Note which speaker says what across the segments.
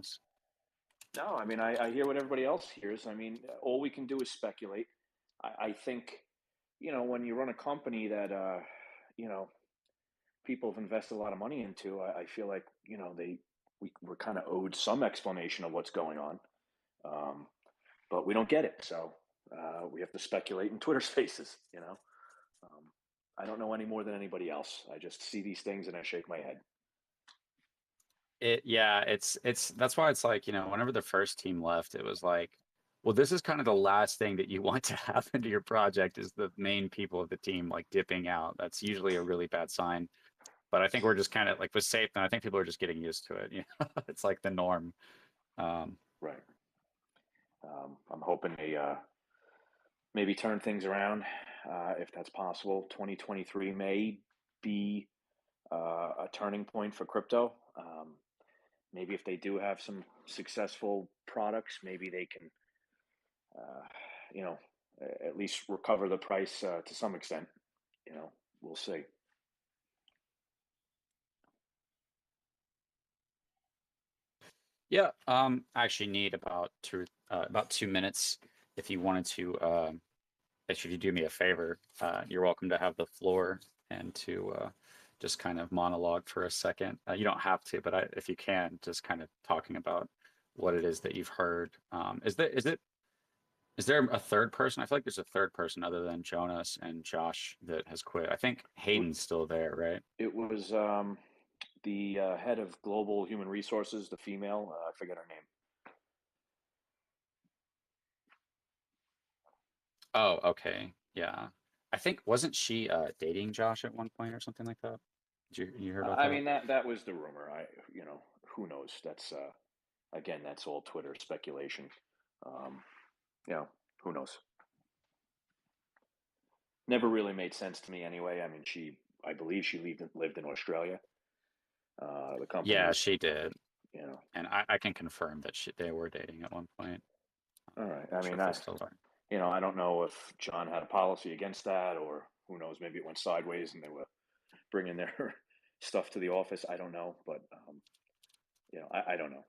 Speaker 1: else?
Speaker 2: No, I mean, I hear what everybody else hears. I mean, all we can do is speculate. I think, when you run a company that, you know, people have invested a lot of money into, I feel like, we're kind of owed some explanation of what's going on. Um, but we don't get it. So we have to speculate in Twitter spaces, Um, I don't know any more than anybody else. I just see these things and I shake my head.
Speaker 1: Yeah, it's that's why it's like, whenever the first team left, it was like, well, this is kind of the last thing that you want to happen to your project is the main people of the team like dipping out. That's usually a really bad sign. But I think we're just kind of like with safe, and I think people are just getting used to it. It's like the norm. Um,
Speaker 2: Right. I'm hoping they maybe turn things around if that's possible. 2023 may be a turning point for crypto. Maybe if they do have some successful products, maybe they can, uh, you know, at least recover the price to some extent. We'll see.
Speaker 1: yeah, I actually need about 2 minutes if you wanted to actually do me a favor. You're welcome to have the floor and to just kind of monologue for a second. You don't have to, but if you can, just kind of talking about what it is that you've heard. Is there a third person? I feel like there's a third person other than Jonas and Josh that has quit. I think Hayden's still there, right?
Speaker 2: It was the head of global human resources, the female. I forget her name.
Speaker 1: Oh, okay. Yeah. I think wasn't she dating Josh at one point or something like that? Did you hear about
Speaker 2: I
Speaker 1: that?
Speaker 2: mean that was the rumor. Who knows? That's again, that's all Twitter speculation. Um, you know, who knows? Never really made sense to me anyway. I mean, I believe she lived in Australia. The company
Speaker 1: Yeah,
Speaker 2: was,
Speaker 1: she did.
Speaker 2: you know,
Speaker 1: And I can confirm that they were dating at one point.
Speaker 2: all right. I
Speaker 1: Not sure
Speaker 2: mean,
Speaker 1: if they still are.
Speaker 2: I don't know if John had a policy against that, or who knows, maybe it went sideways and they were bringing their stuff to the office. I don't know, but I don't know.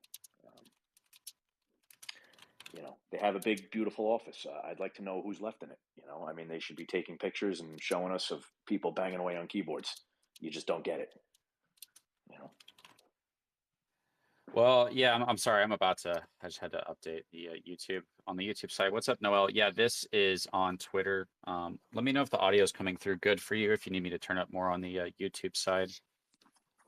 Speaker 2: Um, they have a big, beautiful office. I'd like to know who's left in it. I mean, they should be taking pictures and showing us of people banging away on keyboards. You just don't get it. You know.
Speaker 1: Well, yeah, I'm sorry. I just had to update the YouTube on the YouTube site. What's up, Noel? Yeah, this is on Twitter. Let me know if the audio is coming through good for you, if you need me to turn up more on the YouTube side.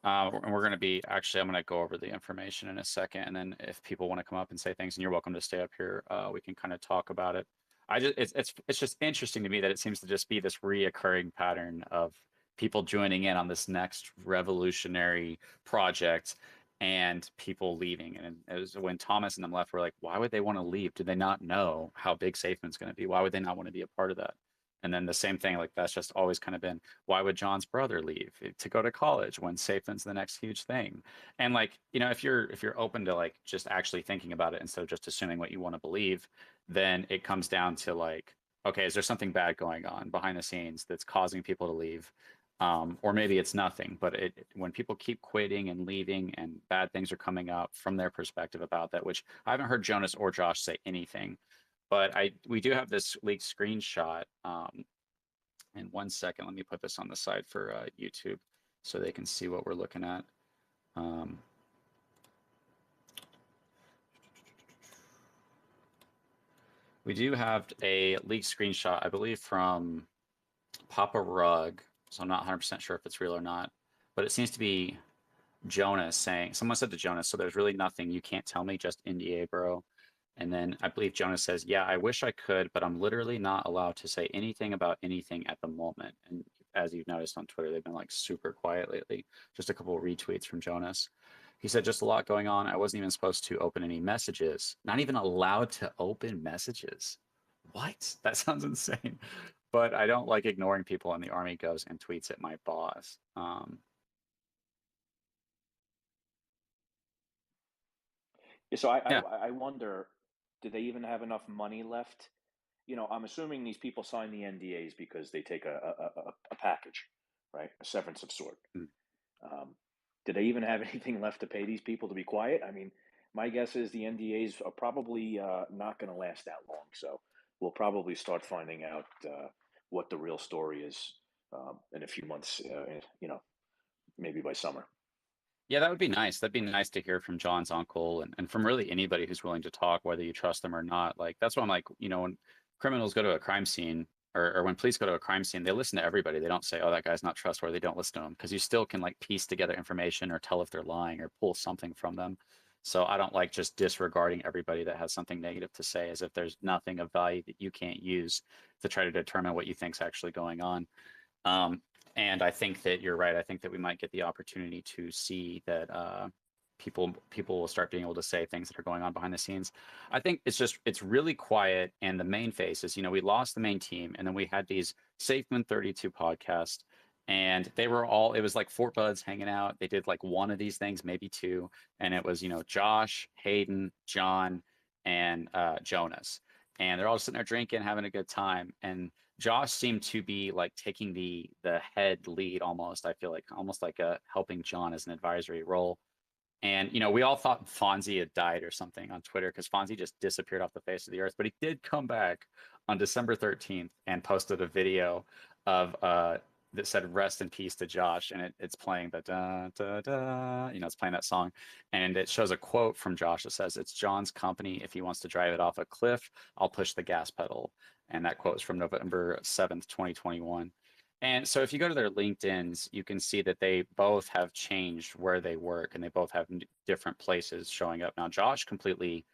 Speaker 1: And we're going to actually, I'm going to go over the information in a second. And then if people want to come up and say things, and you're welcome to stay up here, we can kind of talk about it. It's just interesting to me that it seems to just be this reoccurring pattern of people joining in on this next revolutionary project and people leaving. And it was when Thomas and them left, we're like, why would they want to leave? Do they not know how big Safemoon's going to be? Why would they not want to be a part of that? And then the same thing, like that's just always kind of been, why would John's brother leave to go to college when Safemoon's the next huge thing? And like, if you're open to like just actually thinking about it instead of just assuming what you want to believe, then it comes down to like, okay, is there something bad going on behind the scenes that's causing people to leave? Or maybe it's nothing, but when people keep quitting and leaving and bad things are coming up from their perspective about that, which I haven't heard Jonas or Josh say anything, but we do have this leaked screenshot. In 1 second, let me put this on the side for YouTube so they can see what we're looking at. Um, we do have a leaked screenshot, I believe, from Papa Rug. So I'm not 100% sure if it's real or not, but it seems to be Jonas saying, someone said to Jonas, so there's really nothing you can't tell me, just NDA, bro. And then I believe Jonas says, yeah, I wish I could, but I'm literally not allowed to say anything about anything at the moment. And as you've noticed on Twitter, they've been like super quiet lately. Just a couple of retweets from Jonas. He said, just a lot going on. I wasn't even supposed to open any messages, not even allowed to open messages. What? That sounds insane. But I don't like ignoring people, and the army goes and tweets at my boss.
Speaker 2: Yeah, so
Speaker 1: Yeah.
Speaker 2: I wonder, do they even have enough money left? I'm assuming these people sign the NDAs because they take a package, right? A severance of sort.
Speaker 1: Mm.
Speaker 2: Do they even have anything left to pay these people to be quiet? I mean, my guess is the NDAs are probably not going to last that long. So we'll probably start finding out what the real story is in a few months. Maybe by summer.
Speaker 1: Yeah, that would be nice. That'd be nice to hear from John's uncle and from really anybody who's willing to talk, whether you trust them or not. Like that's why I'm like, when criminals go to a crime scene or when police go to a crime scene, they listen to everybody. They don't say, "Oh, that guy's not trustworthy." They don't listen to him because you still can like piece together information or tell if they're lying or pull something from them. So I don't like just disregarding everybody that has something negative to say as if there's nothing of value that you can't use to try to determine what you think's actually going on. Um, and I think that you're right. I think that we might get the opportunity to see that people will start being able to say things that are going on behind the scenes. I think it's really quiet, and the main face is we lost the main team, and then we had these Safemoon 32 podcasts, and they were all it was like four buds hanging out. They did like one of these things, maybe two, and it was Josh, Hayden, John, and Jonas, and they're all sitting there drinking, having a good time, and Josh seemed to be like taking the head lead almost. I feel like almost like helping John as an advisory role. And we all thought Fonzie had died or something on Twitter because Fonzie just disappeared off the face of the earth. But he did come back on December 13th and posted a video of that said "Rest in peace to Josh," and it's playing the da da da. It's playing that song, and it shows a quote from Josh that says, "It's John's company. If he wants to drive it off a cliff, I'll push the gas pedal." And that quote is from November 7th, 2021. And so if you go to their LinkedIn's, you can see that they both have changed where they work and they both have different places showing up. Now, Josh completely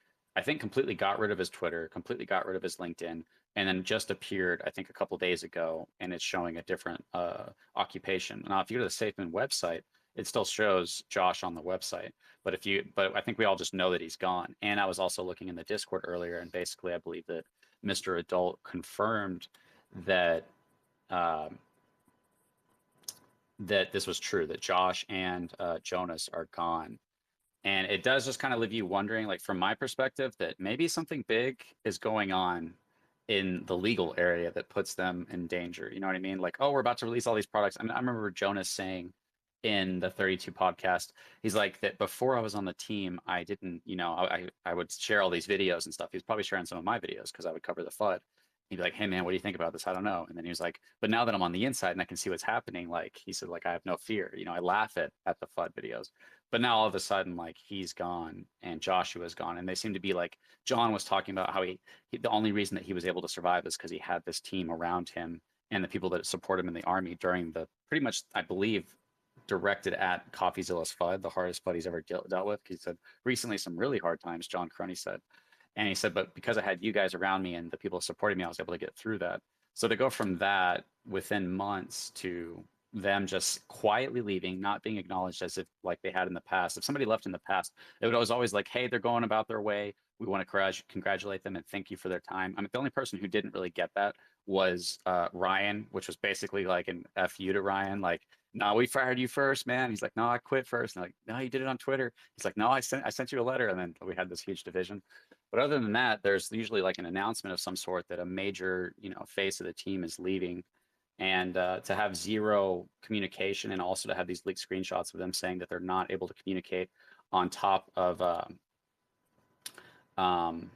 Speaker 1: got rid of his Twitter, completely got rid of his LinkedIn, and then just appeared, I think, a couple days ago, and it's showing a different occupation. Now, if you go to the Safemoon website, it still shows Josh on the website. But I think we all just know that he's gone. And I was also looking in the Discord earlier, and basically I believe that Mr. Adult confirmed that um, that this was true, that Josh and Jonas are gone. And it does just kind of leave you wondering, like from my perspective, that maybe something big is going on in the legal area that puts them in danger. You know what I mean? Like, oh, we're about to release all these products. I mean, I remember Jonas saying in the 32 podcast, he's like that before I was on the team, I didn't, I would share all these videos and stuff. He was probably sharing some of my videos because I would cover the FUD. He'd be like, "Hey man, what do you think about this? I don't know." And then he was like, "But now that I'm on the inside and I can see what's happening," like he said, like I have no fear. I laugh at the FUD videos. But now all of a sudden, like he's gone and Joshua's gone, and they seem to be like John was talking about how the only reason that he was able to survive is because he had this team around him and the people that support him in the army during the pretty much, I believe, directed at CoffeeZilla's FUD, the hardest FUD he's ever dealt with. He said recently some really hard times, John Crunny said. And he said, but because I had you guys around me and the people supporting me, I was able to get through that. So to go from that within months to them just quietly leaving, not being acknowledged as if like they had in the past. If somebody left in the past, it was always like, "Hey, they're going about their way. We want to congratulate them and thank you for their time." I mean, the only person who didn't really get that was Ryan, which was basically like an F you to Ryan. Like, "No, we fired you first, man." He's like, "No, I quit first." And like, "No, you did it on Twitter." He's like, "No, I sent you a letter." And then we had this huge division. But other than that, there's usually like an announcement of some sort that a major, face of the team is leaving. And to have zero communication and also to have these leaked screenshots of them saying that they're not able to communicate on top of um,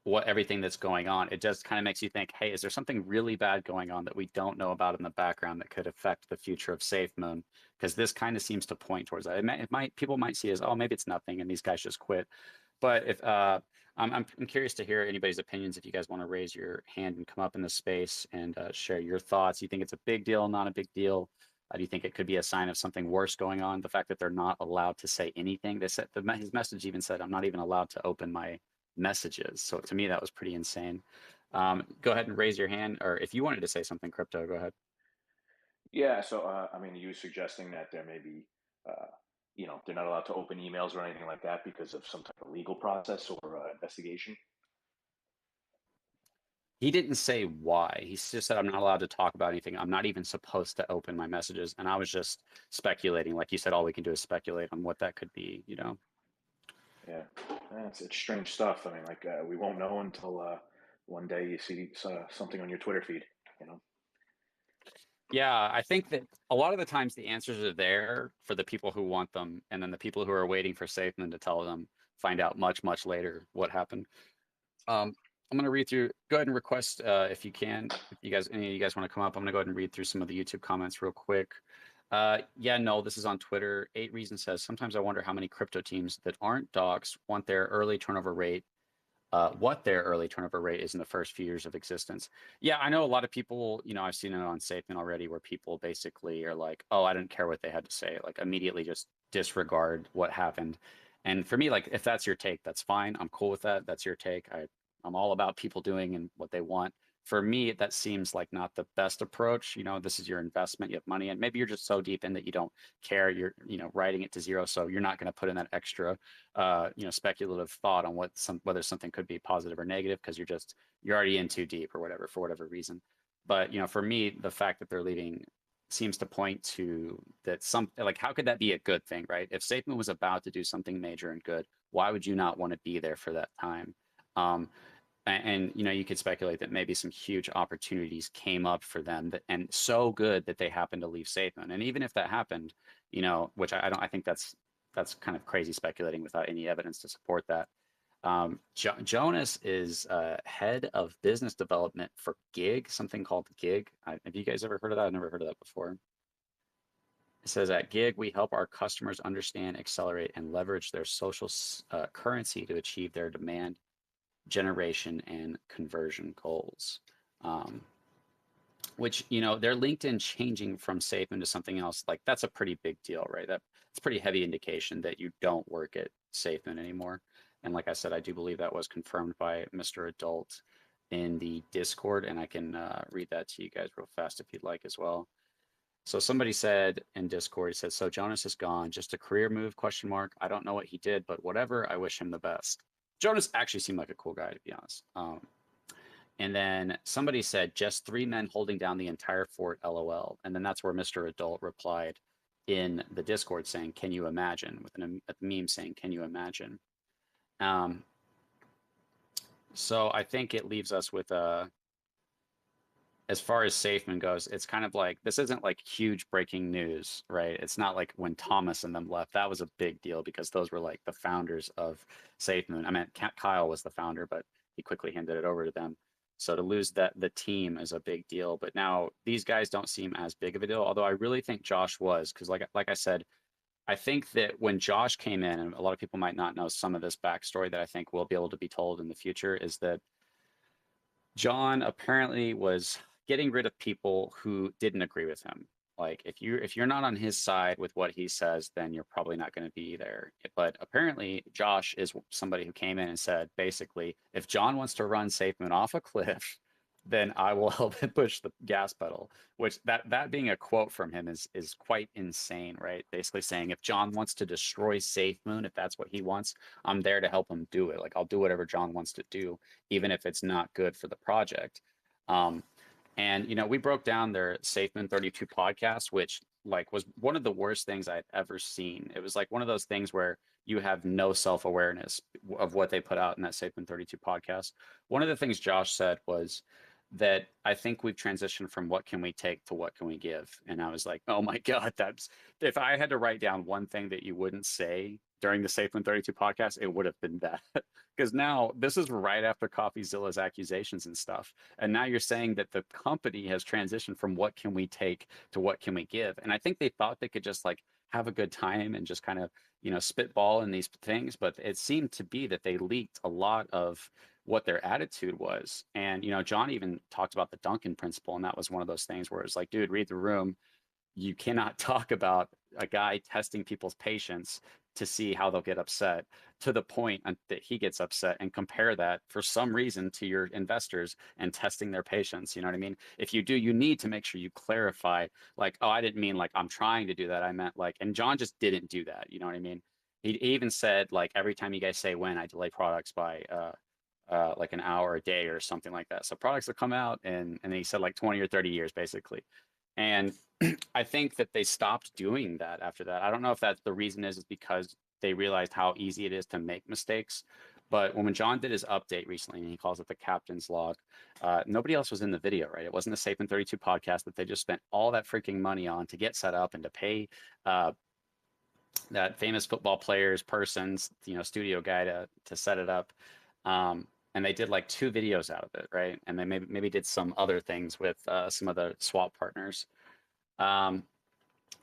Speaker 1: what everything that's going on, it just kind of makes you think, hey, is there something really bad going on that we don't know about in the background that could affect the future of Safemoon? Because this kind of seems to point towards that. People might see it as, oh, maybe it's nothing and these guys just quit. But if I'm curious to hear anybody's opinions. If you guys want to raise your hand and come up in the space and share your thoughts, you think it's a big deal, not a big deal? Do you think it could be a sign of something worse going on? The fact that they're not allowed to say anything. They said his message even said, "I'm not even allowed to open my messages." So to me, that was pretty insane. Go ahead and raise your hand, or if you wanted to say something, Crypto, go ahead.
Speaker 2: Yeah. So I mean, are you suggesting that there may be, they're not allowed to open emails or anything like that because of some type of legal process or investigation?
Speaker 1: He didn't say why. He just said, "I'm not allowed to talk about anything. I'm not even supposed to open my messages." And I was just speculating. Like you said, all we can do is speculate on what that could be.
Speaker 2: Yeah, it's strange stuff. I mean, like we won't know until one day you see something on your Twitter feed. You know.
Speaker 1: Yeah, I think that a lot of the times the answers are there for the people who want them, and then the people who are waiting for SafeMoon to tell them find out much later what happened. I'm going to read through. Go ahead and request if you can. If you guys, any of you guys want to come up, I'm going to go ahead and read through some of the YouTube comments real quick. Yeah, no, this is on Twitter. 8 Reasons says, sometimes I wonder how many crypto teams that aren't docs want their early turnover rate, what their early turnover rate is in the first few years of existence. Yeah, I know a lot of people, you know, I've seen it on Safemoon already where people basically are like, oh, I didn't care what they had to say, like immediately just disregard what happened. And for me, like, if that's your take, that's fine. I'm cool with that. That's your take. I'm all about people doing and what they want. For me, that seems like not the best approach. You know, this is your investment, you have money, and maybe you're just so deep in that you don't care. You're, you know, writing it to zero, so you're not going to put in that extra, you know, speculative thought on whether something could be positive or negative because you're already in too deep or whatever for whatever reason. But you know, for me, the fact that they're leaving seems to point to that like how could that be a good thing, right? If Safemoon was about to do something major and good, why would you not want to be there for that time? Um, and you know, you could speculate that maybe some huge opportunities came up for them and so good that they happened to leave Safemoon. And even if that happened, you know, which I think that's kind of crazy speculating without any evidence to support that. Jonas is head of business development for Gig, something called Gig. Have you guys ever heard of that? I've never heard of that before. It says at Gig, we help our customers understand, accelerate, and leverage their social currency to achieve their demand generation and conversion goals. Which, you know, their LinkedIn changing from Safemoon to something else, like that's a pretty big deal, right? That's pretty heavy indication that you don't work at Safemoon anymore. And like I said, I do believe that was confirmed by Mr. Adult in the Discord, and I can read that to you guys real fast if you'd like as well. So somebody said in Discord, he said, so Jonas is gone, just a career move, question mark. I don't know what he did, but whatever, I wish him the best. Jonas actually seemed like a cool guy, to be honest. And then somebody said, just 3 men holding down the entire fort, LOL. And then that's where Mr. Adult replied in the Discord saying, can you imagine? With a meme saying, can you imagine? So I think it leaves us with as far as Safemoon goes, it's kind of like, this isn't like huge breaking news, right? It's not like when Thomas and them left. That was a big deal because those were like the founders of Safemoon. I mean, Kyle was the founder, but he quickly handed it over to them. So to lose the team is a big deal. But now these guys don't seem as big of a deal, although I really think Josh was, because like I said, I think that when Josh came in, and a lot of people might not know some of this backstory that I think will be able to be told in the future, is that John apparently was getting rid of people who didn't agree with him. Like if you're not on his side with what he says, then you're probably not going to be there. But apparently Josh is somebody who came in and said, basically, if John wants to run Safemoon off a cliff, then I will help him push the gas pedal. Which that being a quote from him is quite insane, right? Basically saying if John wants to destroy Safemoon, if that's what he wants, I'm there to help him do it. Like I'll do whatever John wants to do, even if it's not good for the project. And you know, we broke down their Safemoon 32 podcast, which like was one of the worst things I'd ever seen. It was like one of those things where you have no self-awareness of what they put out in that Safemoon 32 podcast. One of the things Josh said was that I think we've transitioned from what can we take to what can we give. And I was like, oh my God, that's if I had to write down one thing that you wouldn't say during the Safemoon 32 podcast, it would have been that. Because now this is right after CoffeeZilla's accusations and stuff. And now you're saying that the company has transitioned from what can we take to what can we give. And I think they thought they could just like have a good time and just kind of, you know, spitball in these things. But it seemed to be that they leaked a lot of what their attitude was. And, you know, John even talked about the Duncan principle. And that was one of those things where it's like, dude, read the room. You cannot talk about a guy testing people's patience to see how they'll get upset to the point that he gets upset and compare that for some reason to your investors and testing their patience. You know what I mean? If you do, you need to make sure you clarify like, oh, I didn't mean like I'm trying to do that. I meant like, and John just didn't do that. You know what I mean? He even said like, every time you guys say when, I delay products by like an hour a day or something like that. So products will come out and he said like 20 or 30 years basically. And I think that they stopped doing that after that. I don't know if that's the reason is because they realized how easy it is to make mistakes. But when John did his update recently, and he calls it the captain's log, nobody else was in the video, right? It wasn't a Safemoon 32 podcast that they just spent all that freaking money on to get set up and to pay that famous football player's person's, studio guy to set it up. And they did like 2 videos out of it, right? And they maybe did some other things with some of the swap partners. Um,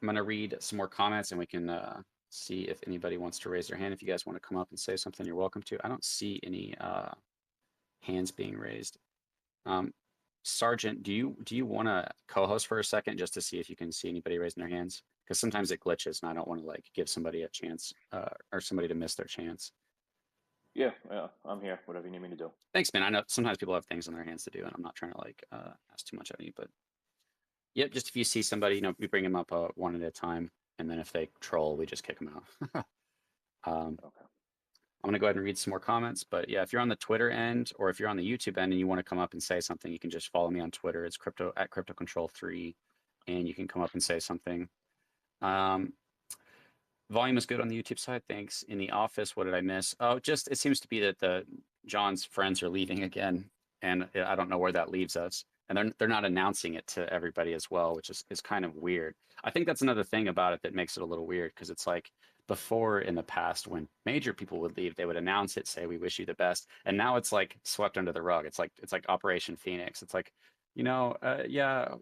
Speaker 1: I'm gonna read some more comments, and we can see if anybody wants to raise their hand. If you guys want to come up and say something, you're welcome to. I don't see any hands being raised. Sergeant, do you want to co-host for a second just to see if you can see anybody raising their hands? Because sometimes it glitches, and I don't want to like give somebody a chance or somebody to miss their chance.
Speaker 2: Yeah, I'm here. Whatever you need me to do.
Speaker 1: Thanks, man. I know sometimes people have things on their hands to do, and I'm not trying to like ask too much of you, but yep, just if you see somebody, we bring them up one at a time, and then if they troll, we just kick them out.
Speaker 2: Okay.
Speaker 1: I'm gonna go ahead and read some more comments, but yeah, if you're on the Twitter end or if you're on the YouTube end and you want to come up and say something, you can just follow me on Twitter. It's crypto@cryptocontrol3, and you can come up and say something. Volume is good on the YouTube side. Thanks. In the office, what did I miss? Oh, just it seems to be that the John's friends are leaving again, and I don't know where that leaves us. And they're not announcing it to everybody as well, which is kind of weird. I think that's another thing about it that makes it a little weird because it's like before in the past when major people would leave, they would announce it, say we wish you the best, and now it's like swept under the rug. It's like Operation Phoenix. It's like, yeah,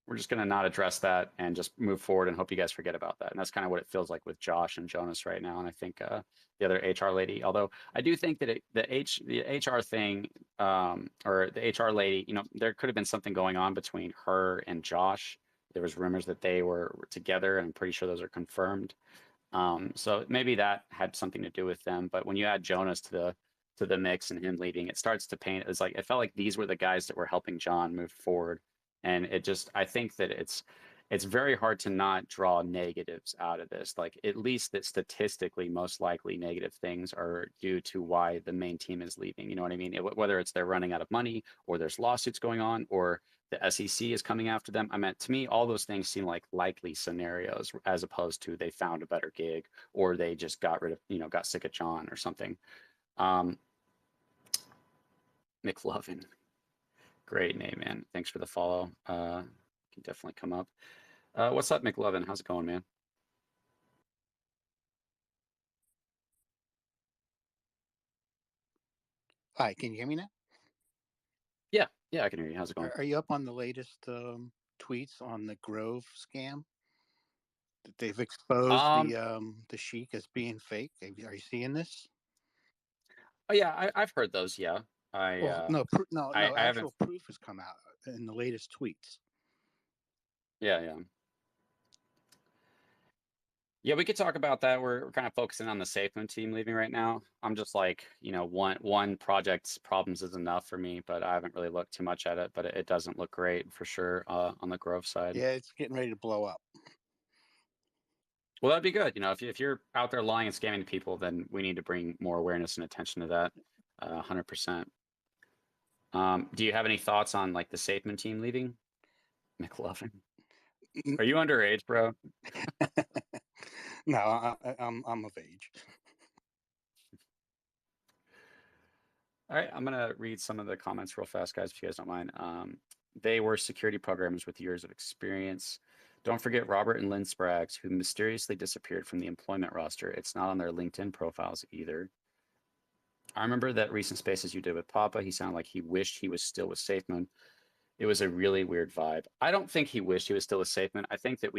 Speaker 1: we're just going to not address that and just move forward and hope you guys forget about that. And that's kind of what it feels like with Josh and Jonas right now. And I think the other HR lady, although I do think that the HR thing or the HR lady, there could have been something going on between her and Josh. There was rumors that they were together, and I'm pretty sure those are confirmed. So maybe that had something to do with them. But when you add Jonas to the mix and him leaving, it starts to paint. It's like it felt like these were the guys that were helping John move forward, and I think that it's very hard to not draw negatives out of this. Like at least that statistically, most likely negative things are due to why the main team is leaving. You know what I mean? Whether it's they're running out of money, or there's lawsuits going on, or the SEC is coming after them. I mean, to me, all those things seem like likely scenarios as opposed to they found a better gig or they just got rid of, got sick of John or something. Um, McLovin, great name, man. Thanks for the follow. Can definitely come up. What's up, McLovin? How's it going, man?
Speaker 3: Hi, can you hear me now?
Speaker 1: Yeah, I can hear you. How's it going?
Speaker 3: Are you up on the latest tweets on the Grove scam? That they've exposed
Speaker 1: Um,
Speaker 3: the Sheik as being fake. Are you seeing this?
Speaker 1: oh yeah, I've heard those. Yeah, I
Speaker 3: Well,
Speaker 1: uh,
Speaker 3: no, no,
Speaker 1: I
Speaker 3: no.
Speaker 1: haven't.
Speaker 3: Actual proof has come out in the latest tweets.
Speaker 1: Yeah. Yeah, we could talk about that. We're kind of focusing on the Safemoon team leaving right now. I'm just like, one project's problems is enough for me, but I haven't really looked too much at it. But it doesn't look great for sure on the Grove side.
Speaker 3: Yeah, it's getting ready to blow up.
Speaker 1: Well, that'd be good. If you're out there lying and scamming people, then we need to bring more awareness and attention to that. 100%. Do you have any thoughts on like the Safemoon team leaving? McLovin, are you underage, bro?
Speaker 3: No, I'm of age.
Speaker 1: All right, I'm gonna read some of the comments real fast, guys, if you guys don't mind. They were security programmers with years of experience. Don't forget Robert and Lynn Spraggs, who mysteriously disappeared from the employment roster. It's not on their LinkedIn profiles either. I remember that recent spaces you did with Papa. He sounded like he wished he was still with SafeMoon. It was a really weird vibe. I don't think he wished he was still with SafeMoon. I think that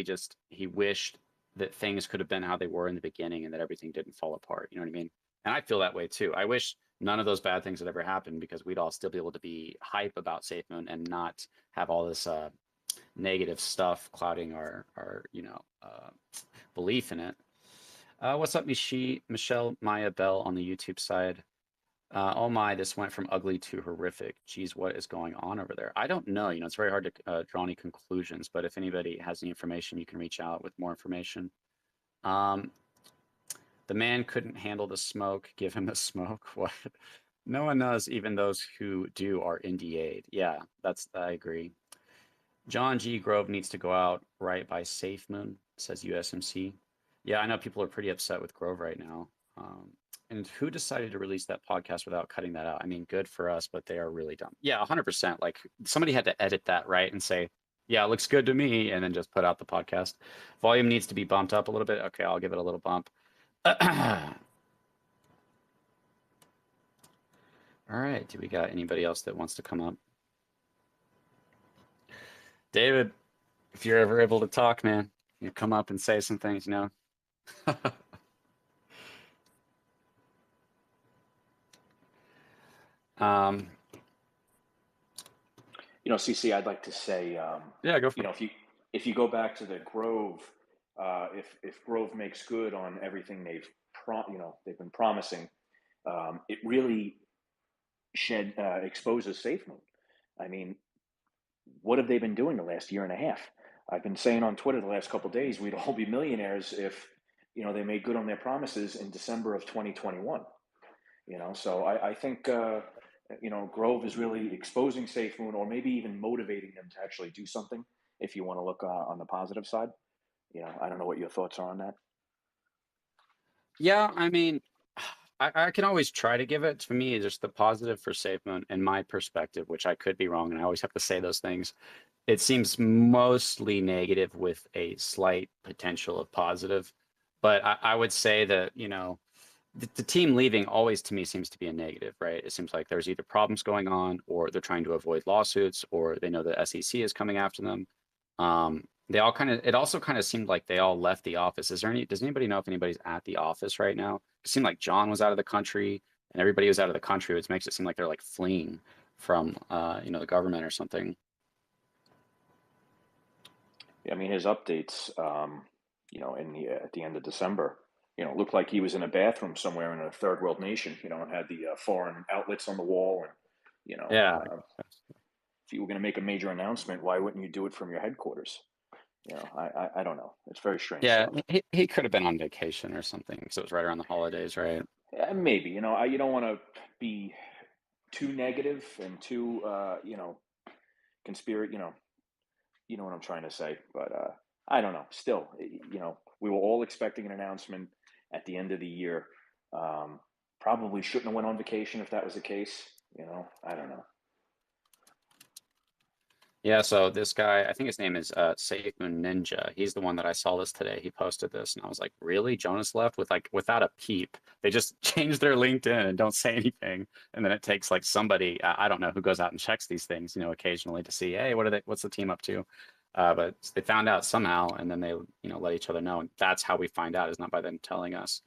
Speaker 1: he wished that things could have been how they were in the beginning and that everything didn't fall apart. You know what I mean? And I feel that way too. I wish none of those bad things had ever happened because we'd all still be able to be hype about SafeMoon and not have all this negative stuff clouding our belief in it. What's up, Michelle Maya Bell on the YouTube side? Oh my, this went from ugly to horrific. Geez, what is going on over there? I don't know. It's very hard to draw any conclusions, but if anybody has any information, you can reach out with more information. Um, the man couldn't handle the smoke. Give him the smoke. What? No one knows. Even those who do are NDA'd. Yeah, I agree. John G. Grove needs to go out right by Safemoon, says USMC. Yeah, I know people are pretty upset with Grove right now. And who decided to release that podcast without cutting that out? I mean, good for us, but they are really dumb. Yeah, 100%. Like somebody had to edit that, right? And say, Yeah, it looks good to me, and then just put out the podcast. Volume needs to be bumped up a little bit. Okay, I'll give it a little bump. All right, do we got anybody else that wants to come up? David, if you're ever able to talk, man, you come up and say some things, you know.
Speaker 2: You know, CC, I'd like to say,
Speaker 1: Yeah, go for
Speaker 2: you know,
Speaker 1: it.
Speaker 2: if you go back to the Grove, if Grove makes good on everything they've been promising, it really exposes Safemoon. I mean, what have they been doing the last year and a half? I've been saying on Twitter the last couple of days we'd all be millionaires if they made good on their promises in December of 2021. So I think Grove is really exposing Safemoon, or maybe even motivating them to actually do something. If you want to look on the positive side, I don't know what your thoughts are on that.
Speaker 1: Yeah, I mean, I can always try to give it. To me, just the positive for SafeMoon in my perspective, which I could be wrong, and I always have to say those things. It seems mostly negative with a slight potential of positive. But I would say that, the team leaving always to me seems to be a negative, right? It seems like there's either problems going on, or they're trying to avoid lawsuits, or they know the SEC is coming after them. It also kind of seemed like they all left the office. Does anybody know if anybody's at the office right now? It seemed like John was out of the country and everybody was out of the country, which makes it seem like they're like fleeing from, the government or something.
Speaker 2: Yeah, I mean, his updates, at the end of December, looked like he was in a bathroom somewhere in a third world nation, and had the foreign outlets on the wall, and
Speaker 1: Yeah.
Speaker 2: if you were going to make a major announcement, why wouldn't you do it from your headquarters? I don't know. It's very strange
Speaker 1: Yeah,
Speaker 2: stuff.
Speaker 1: he could have been on vacation or something because it was right around the holidays, right?
Speaker 2: Maybe, you don't want to be too negative and too, conspiracy. You know what I'm trying to say. But I don't know. Still, we were all expecting an announcement at the end of the year. Probably shouldn't have went on vacation if that was the case. I don't know.
Speaker 1: Yeah, so this guy, I think his name is Safemoon Ninja. He's the one that I saw this today. He posted this, and I was like, really? Jonas left without a peep. They just changed their LinkedIn and don't say anything. And then it takes like somebody, I don't know, who goes out and checks these things, occasionally to see, hey, what's the team up to? But they found out somehow, and then they, let each other know. And that's how we find out, is not by them telling us.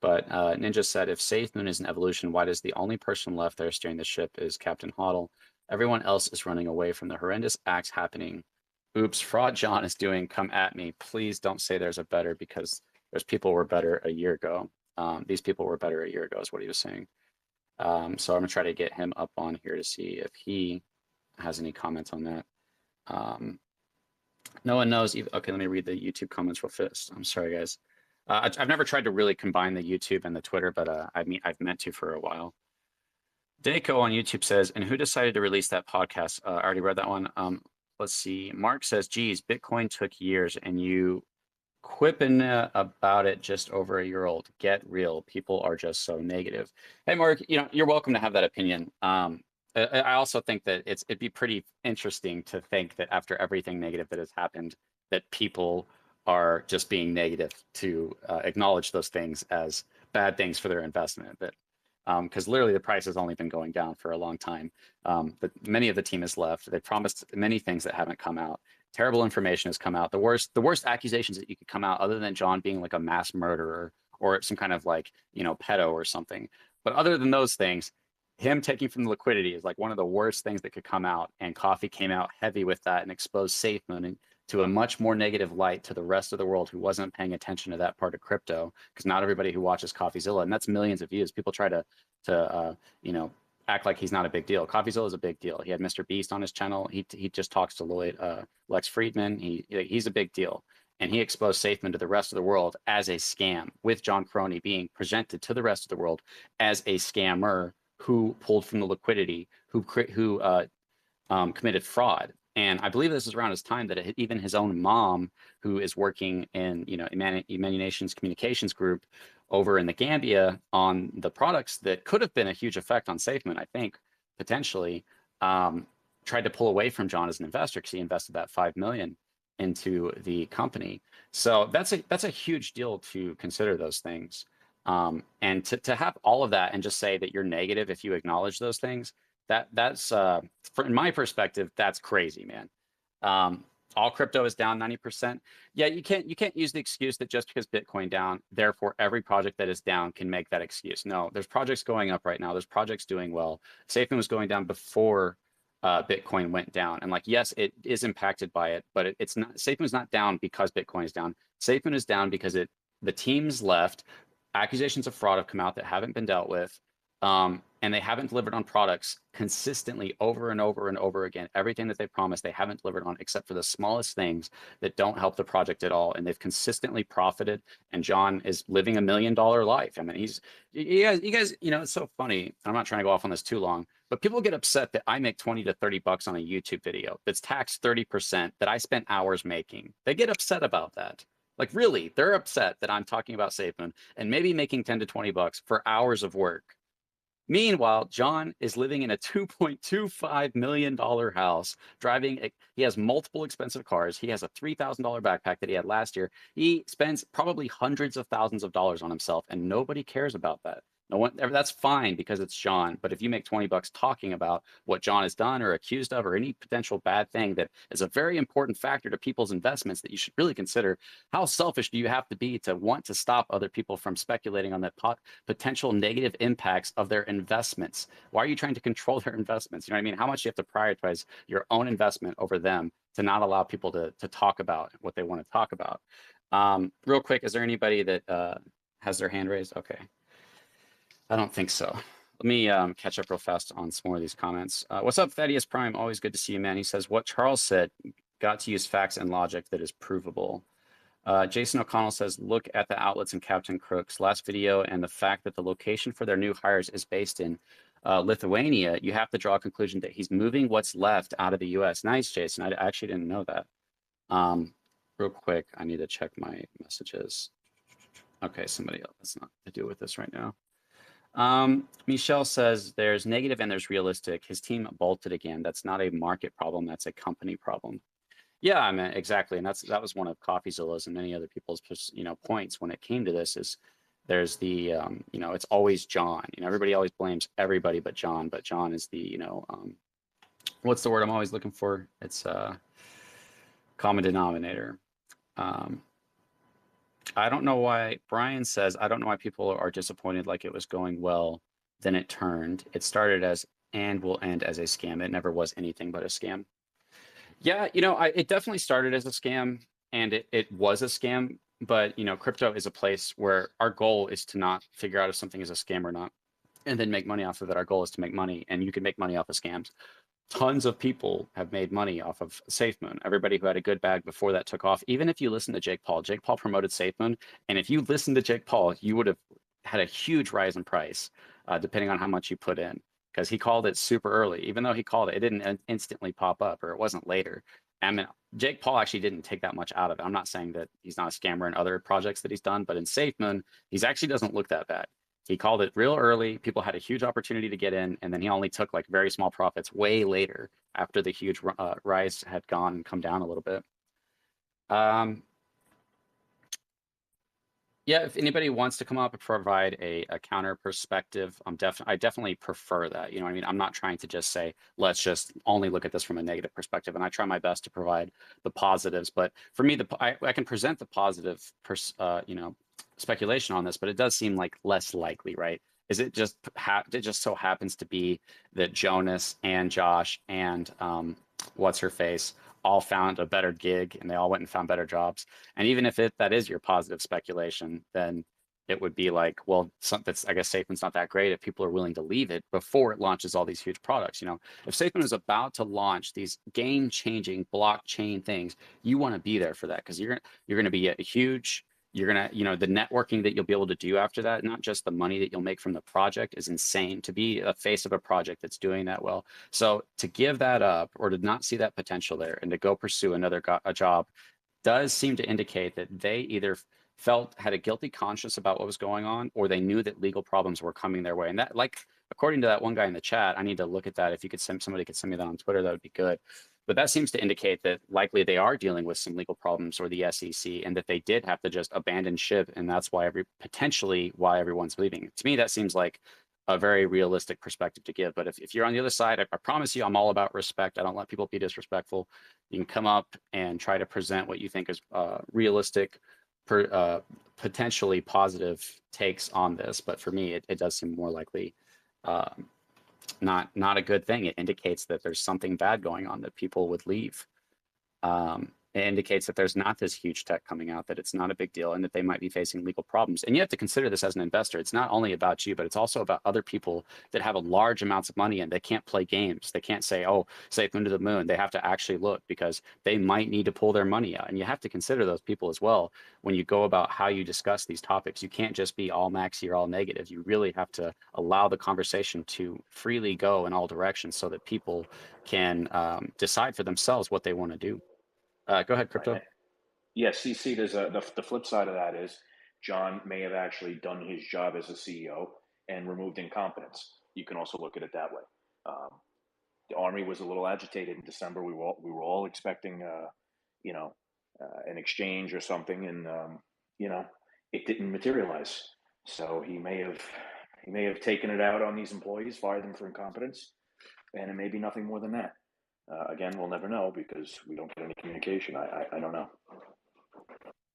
Speaker 1: But Ninja said, if Safemoon is an evolution, why does the only person left there steering the ship is Captain Hoddle? Everyone else is running away from the horrendous acts happening. Oops, Fraud John is doing come at me. Please don't say there's a better, because there's people were better a year ago. These people were better a year ago is what he was saying. So I'm going to try to get him up on here to see if he has any comments on that. No one knows. Okay, let me read the YouTube comments real fast. I'm sorry, guys. I've never tried to really combine the YouTube and the Twitter, but I've meant to for a while. Daco on YouTube says, and who decided to release that podcast? I already read that one. Let's see. Mark says, geez, Bitcoin took years and you quipping about it just over a year old. Get real. People are just so negative. Hey, Mark, you're welcome to have that opinion. I also think that it'd be pretty interesting to think that after everything negative that has happened, that people are just being negative to acknowledge those things as bad things for their investment. That because literally the price has only been going down for a long time. But many of the team has left. They promised many things that haven't come out. Terrible information has come out. The worst accusations that you could come out, other than John being like a mass murderer or some kind of like, pedo or something. But other than those things, him taking from the liquidity is like one of the worst things that could come out. And Coffee came out heavy with that and exposed SafeMoon to a much more negative light to the rest of the world who wasn't paying attention to that part of crypto, because not everybody who watches CoffeeZilla, and that's millions of views. People try to act like he's not a big deal. CoffeeZilla is a big deal. He had Mr. Beast on his channel. He just talks to Lex Friedman. He's a big deal. And he exposed SafeMoon to the rest of the world as a scam, with John Crony being presented to the rest of the world as a scammer who pulled from the liquidity, who committed fraud. And I believe this is around his time that even his own mom, who is working in, Imaginations Communications Group over in the Gambia on the products that could have been a huge effect on SafeMoon, I think, potentially, tried to pull away from John as an investor because he invested that $5 million into the company. So that's a huge deal to consider those things. And to have all of that and just say that you're negative if you acknowledge those things, that's in my perspective, that's crazy, man. All crypto is down 90%. Yeah, you can't use the excuse that just because Bitcoin down, therefore every project that is down can make that excuse. No, there's projects going up right now. There's projects doing well. Safemoon was going down before Bitcoin went down, and like, yes, it is impacted by it, but it's not. Safemoon is not down because Bitcoin is down. Safemoon is down because the teams left. Accusations of fraud have come out that haven't been dealt with. And they haven't delivered on products consistently over and over and over again. Everything that they promised, they haven't delivered on, except for the smallest things that don't help the project at all. And they've consistently profited. And John is living $1 million life. I mean, you guys, you know, it's so funny. I'm not trying to go off on this too long, but people get upset that I make 20 to 30 bucks on a YouTube video that's taxed 30% that I spent hours making. They get upset about that. Like, really, they're upset that I'm talking about Safemoon and maybe making 10 to 20 bucks for hours of work. Meanwhile, John is living in a $2.25 million house, he has multiple expensive cars. He has a $3,000 backpack that he had last year. He spends probably hundreds of thousands of dollars on himself, and nobody cares about that. No one, that's fine because it's John. But if you make 20 bucks talking about what John has done or accused of or any potential bad thing that is a very important factor to people's investments that you should really consider, how selfish do you have to be to want to stop other people from speculating on the potential negative impacts of their investments? Why are you trying to control their investments? You know what I mean? How much do you have to prioritize your own investment over them to not allow people to talk about what they want to talk about? Real quick, is there anybody that has their hand raised? Okay. I don't think so. Let me catch up real fast on some more of these comments. What's up, Thaddeus Prime? Always good to see you, man. He says, what Charles said, got to use facts and logic that is provable. Jason O'Connell says, look at the outlets in Captain Crook's last video and the fact that the location for their new hires is based in Lithuania. You have to draw a conclusion that he's moving what's left out of the US. Nice, Jason. I actually didn't know that. Real quick, I need to check my messages. Okay, somebody else. That's not to do with this right now. Michelle says there's negative and there's realistic. His team bolted again. That's not a market problem. That's a company problem. Yeah, I mean, exactly. And that was one of CoffeeZilla's and many other people's, points when it came to this is there's the, it's always John. Everybody always blames everybody but John is the, what's the word I'm always looking for? It's common denominator. I don't know why, Brian says, I don't know why people are disappointed like it was going well, then it turned. It started as and will end as a scam. It never was anything but a scam. Yeah, it definitely started as a scam and it was a scam, but, crypto is a place where our goal is to not figure out if something is a scam or not and then make money off of it. Our goal is to make money, and you can make money off of scams. Tons of people have made money off of Safemoon. Everybody who had a good bag before that took off. Even if you listen to Jake Paul promoted Safemoon, and if you listened to Jake Paul, you would have had a huge rise in price, depending on how much you put in, because he called it super early. Even though he called it, it didn't instantly pop up, or it wasn't later. I mean, Jake Paul actually didn't take that much out of it. I'm not saying that he's not a scammer in other projects that he's done, but in Safemoon, he actually doesn't look that bad. He called it real early. People had a huge opportunity to get in, and then he only took like very small profits way later after the huge rise had gone and come down a little bit. Yeah, if anybody wants to come up and provide a counter perspective, I definitely prefer that. You know what I mean? I'm not trying to just say, let's just only look at this from a negative perspective. And I try my best to provide the positives. But for me, I can present the positive, speculation on this, but it does seem like less likely, right? Is it just so happens to be that Jonas and Josh and what's her face all found a better gig and they all went and found better jobs? And even if that is your positive speculation, then it would be like, well, I guess Safemoon's not that great if people are willing to leave it before it launches all these huge products. If Safemoon is about to launch these game-changing blockchain things, you want to be there for that, because you're going to be a huge. You're going to, the networking that you'll be able to do after that, not just the money that you'll make from the project, is insane. To be a face of a project that's doing that well. So to give that up or to not see that potential there and to go pursue a job does seem to indicate that they either had a guilty conscience about what was going on, or they knew that legal problems were coming their way. And that, like according to that one guy in the chat, I need to look at that. If you could somebody could send me that on Twitter, that would be good. But that seems to indicate that likely they are dealing with some legal problems, or the SEC, and that they did have to just abandon ship, and that's why potentially why everyone's leaving. To me, that seems like a very realistic perspective to give. But if you're on the other side, I promise you, I'm all about respect. I don't let people be disrespectful. You can come up and try to present what you think is realistic, potentially positive takes on this. But for me, it does seem more likely not a good thing. It indicates that there's something bad going on, that people would leave. It indicates that there's not this huge tech coming out, that it's not a big deal, and that they might be facing legal problems. And you have to consider this as an investor. It's not only about you, but it's also about other people that have a large amounts of money and they can't play games. They can't say, oh, Safemoon to the moon. They have to actually look, because they might need to pull their money out. And you have to consider those people as well when you go about how you discuss these topics. You can't just be all maxi or all negative. You really have to allow the conversation to freely go in all directions so that people can decide for themselves what they want to do. Go ahead, Crypto.
Speaker 2: Right. Yeah, CC, there's the flip side of that is John may have actually done his job as a CEO and removed incompetence. You can also look at it that way. The Army was a little agitated in December. We were all expecting, an exchange or something, and it didn't materialize. So he may have taken it out on these employees, fired them for incompetence, and it may be nothing more than that. Again, we'll never know because we don't get any communication. I don't know.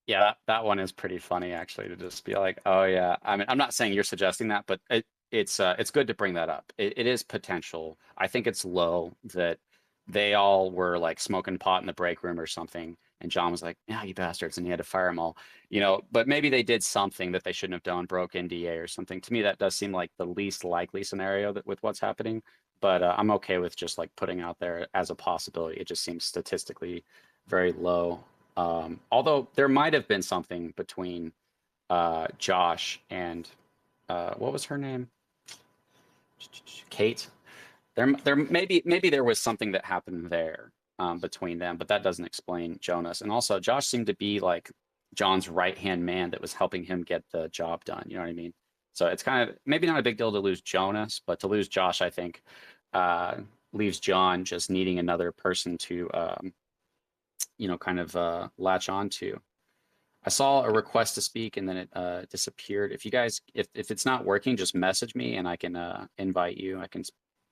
Speaker 1: Yeah, that one is pretty funny, actually, to just be like, oh yeah. I mean, I'm not saying you're suggesting that, but it's good to bring that up. It is potential. I think it's low that they all were like smoking pot in the break room or something, and John was like, yeah, you bastards, and he had to fire them all. But maybe they did something that they shouldn't have done, broke NDA or something. To me, that does seem like the least likely scenario with what's happening. But I'm okay with just like putting out there as a possibility. It just seems statistically very low. Although there might have been something between Josh and what was her name? Kate. There maybe there was something that happened there between them, but that doesn't explain Jonas. And also, Josh seemed to be like John's right-hand man that was helping him get the job done. You know what I mean? So it's kind of maybe not a big deal to lose Jonas, but to lose Josh, I think, leaves John just needing another person to, kind of latch on to. I saw a request to speak and then it disappeared. If you guys, if it's not working, just message me and I can invite you. I can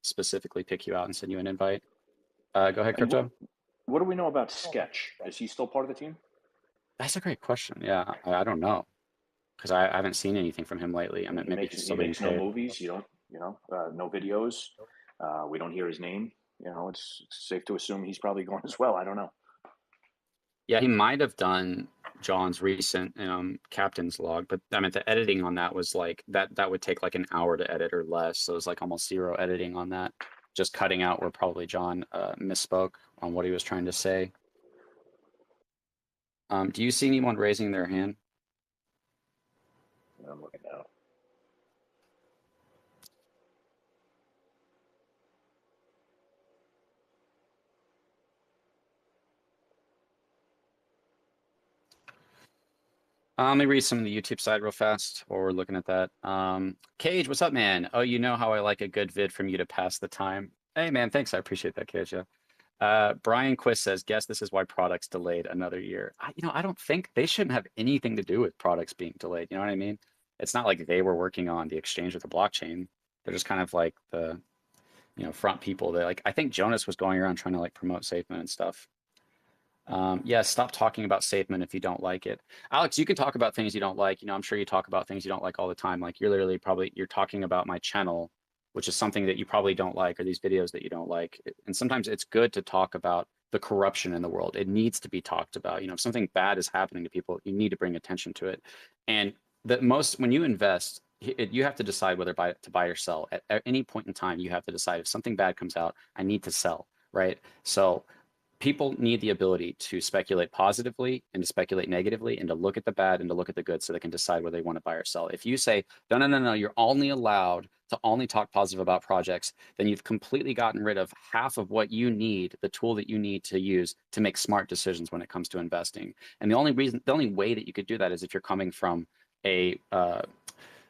Speaker 1: specifically pick you out and send you an invite. Go ahead, Crypto.
Speaker 2: What do we know about Sketch? Is he still part of the team?
Speaker 1: That's a great question. Yeah, I don't know, because I haven't seen anything from him lately. I mean, maybe
Speaker 2: he makes no movies. You don't, no videos. We don't hear his name. It's safe to assume he's probably going as well. I don't know.
Speaker 1: Yeah, he might have done John's recent captain's log, but I mean, the editing on that was like that would take like an hour to edit or less. So it was like almost zero editing on that. Just cutting out where probably John misspoke on what he was trying to say. Do you see anyone raising their hand?
Speaker 2: I'm looking now.
Speaker 1: Let me read some of the YouTube side real fast while we're looking at that. Cage, what's up, man? Oh, you know how I like a good vid from you to pass the time. Hey, man, thanks. I appreciate that, Cage. Yeah. Brian Quist says, guess this is why products delayed another year. I don't think they shouldn't have anything to do with products being delayed. You know what I mean? It's not like they were working on the exchange with the blockchain. They're just kind of like the, front people. They like, I think Jonas was going around trying to like promote Safemoon and stuff. Yeah, stop talking about Safemoon if you don't like it. Alex, you can talk about things you don't like. I'm sure you talk about things you don't like all the time. Like you're talking about my channel, which is something that you probably don't like, or these videos that you don't like. And sometimes it's good to talk about the corruption in the world. It needs to be talked about. If something bad is happening to people, you need to bring attention to it. And when you invest, you have to decide whether to buy or sell. At any point in time, you have to decide if something bad comes out, I need to sell, right? So people need the ability to speculate positively and to speculate negatively and to look at the bad and to look at the good so they can decide whether they want to buy or sell. If you say, no, you're only allowed to only talk positive about projects, then you've completely gotten rid of half of what you need, the tool that you need to use to make smart decisions when it comes to investing. And the only way that you could do that is if you're coming from a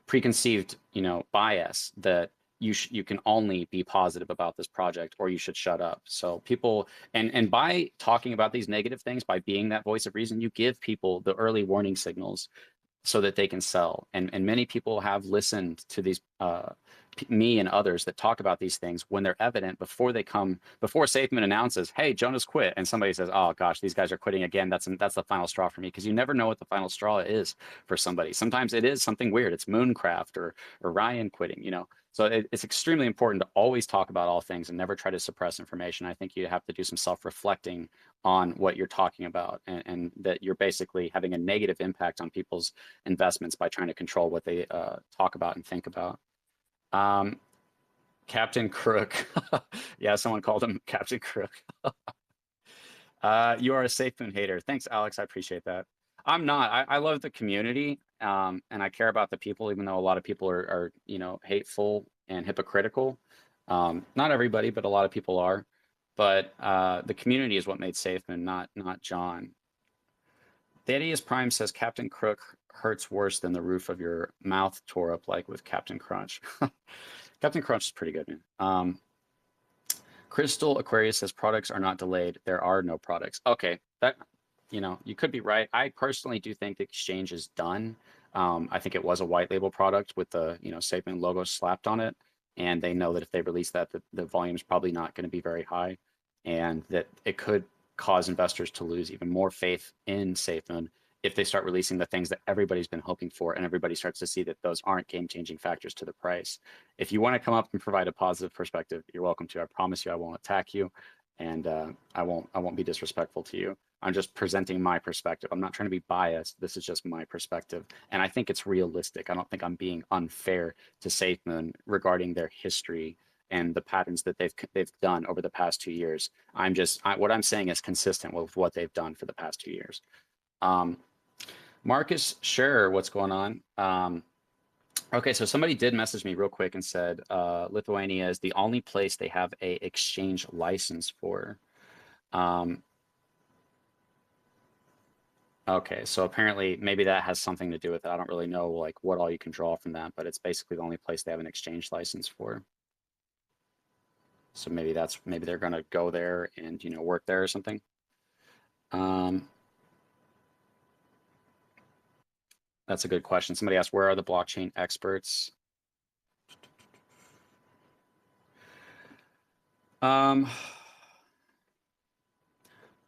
Speaker 1: preconceived, bias that you can only be positive about this project, or you should shut up. So people, and by talking about these negative things, by being that voice of reason, you give people the early warning signals so that they can sell. And many people have listened to these me and others that talk about these things when they're evident before Safemoon announces, hey, Jonas quit, and somebody says, oh gosh, these guys are quitting again. That's the final straw for me, because you never know what the final straw is for somebody. Sometimes it is something weird. It's Mooncraft or Ryan quitting, you know. So it's extremely important to always talk about all things and never try to suppress information. I think you have to do some self-reflecting on what you're talking about, and that you're basically having a negative impact on people's investments by trying to control what they talk about and think about. Captain Crook. Yeah, someone called him Captain Crook. You are a Safemoon hater. Thanks, Alex. I appreciate that. I'm not. I love the community, and I care about the people, even though a lot of people are you know, hateful and hypocritical. Not everybody, but a lot of people are. But the community is what made Safemoon, not John. Thaddeus Prime says Captain Crook hurts worse than the roof of your mouth tore up, like with Captain Crunch. Captain Crunch is pretty good, man. Crystal Aquarius says products are not delayed. There are no products. Okay, that, you know, you could be right. I personally do think the exchange is done. I think it was a white label product with the, you know, Safemoon logo slapped on it, and they know that if they release that, the volume is probably not going to be very high, and that it could cause investors to lose even more faith in Safemoon if they start releasing the things that everybody's been hoping for, and everybody starts to see that those aren't game-changing factors to the price. If you want to come up and provide a positive perspective, you're welcome to. I promise you I won't attack you, and I won't be disrespectful to you. I'm just presenting my perspective. I'm not trying to be biased. This is just my perspective, and I think it's realistic. I don't think I'm being unfair to Safemoon regarding their history and the patterns that they've done over the past 2 years. What I'm saying is consistent with what they've done for the past 2 years. Marcus Scherer, what's going on? Okay, so somebody did message me real quick and said Lithuania is the only place they have a exchange license for. Okay, so apparently maybe that has something to do with it. I don't really know like what all you can draw from that, but it's basically the only place they have an exchange license for. So maybe they're gonna go there and, you know, work there or something. That's a good question. Somebody asked, where are the blockchain experts?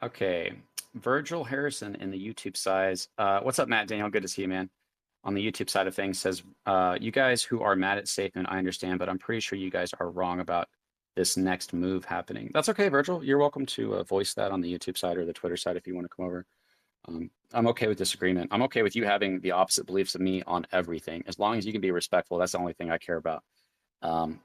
Speaker 1: Okay, Virgil Harrison in the YouTube size. What's up, Matt Daniel? Good to see you, man. On the YouTube side of things, says, you guys who are mad at Safemoon, I understand, but I'm pretty sure you guys are wrong about this next move happening. That's okay, Virgil. You're welcome to voice that on the YouTube side or the Twitter side if you want to come over. I'm okay with disagreement. I'm okay with you having the opposite beliefs of me on everything. As long as you can be respectful, that's the only thing I care about. How,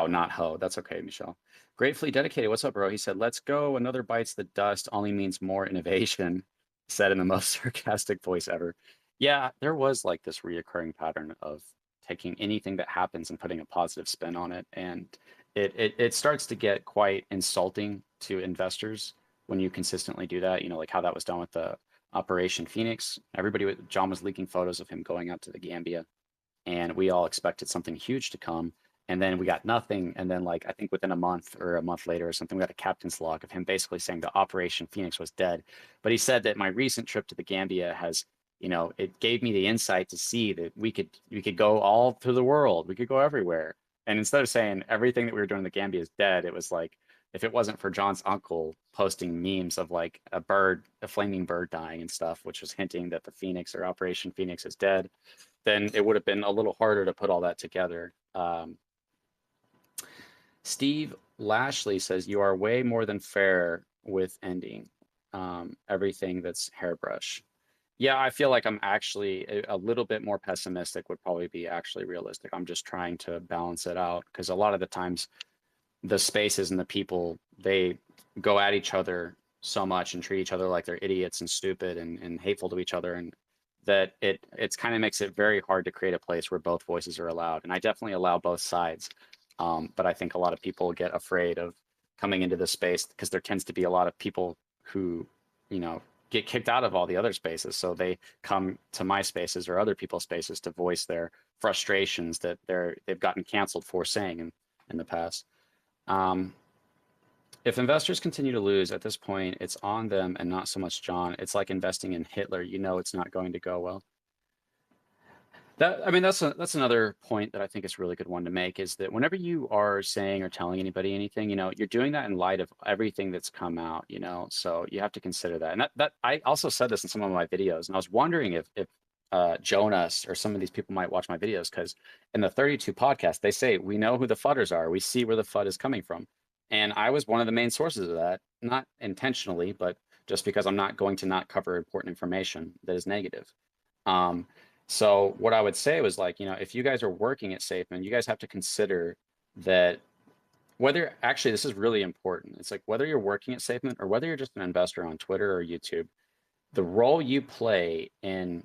Speaker 1: not ho. That's okay, Michelle. Gratefully Dedicated. What's up, bro? He said, let's go. Another bites the dust only means more innovation, said in the most sarcastic voice ever. Yeah, there was like this reoccurring pattern of taking anything that happens and putting a positive spin on it. And it starts to get quite insulting to investors when you consistently do that, you know, like how that was done with the Operation Phoenix. John was leaking photos of him going out to the Gambia, and we all expected something huge to come. And then we got nothing. And then, like, I think within a month or a month later or something, we got a captain's log of him basically saying the Operation Phoenix was dead. But he said that my recent trip to the Gambia has, you know, it gave me the insight to see that we could go all through the world. We could go everywhere. And instead of saying everything that we were doing in the Gambia is dead, it was like, if it wasn't for John's uncle posting memes of like a flaming bird dying and stuff, which was hinting that the Phoenix or Operation Phoenix is dead, then it would have been a little harder to put all that together. Steve Lashley says, you are way more than fair with ending everything that's hairbrush. Yeah, I feel like I'm actually a little bit more pessimistic would probably be actually realistic. I'm just trying to balance it out, because a lot of the times the spaces and the people, they go at each other so much and treat each other like they're idiots and stupid and hateful to each other, and that it's kind of makes it very hard to create a place where both voices are allowed. And I definitely allow both sides. But I think a lot of people get afraid of coming into this space because there tends to be a lot of people who, you know, get kicked out of all the other spaces. So they come to my spaces or other people's spaces to voice their frustrations that they've gotten canceled for saying in the past. If investors continue to lose at this point, it's on them and not so much John. It's like investing in Hitler. You know it's not going to go well. I mean, that's another point that I think is a really good one to make, is that whenever you are saying or telling anybody anything, you know, you're doing that in light of everything that's come out, you know, so you have to consider that. And that I also said this in some of my videos, and I was wondering if Jonas or some of these people might watch my videos, because in the 32 podcast, they say, we know who the fudders are. We see where the FUD is coming from. And I was one of the main sources of that, not intentionally, but just because I'm not going to not cover important information that is negative. So what I would say was, like, you know, if you guys are working at Safemoon, you guys have to consider that whether, actually, this is really important. It's like whether you're working at Safemoon or whether you're just an investor on Twitter or YouTube, the role you play in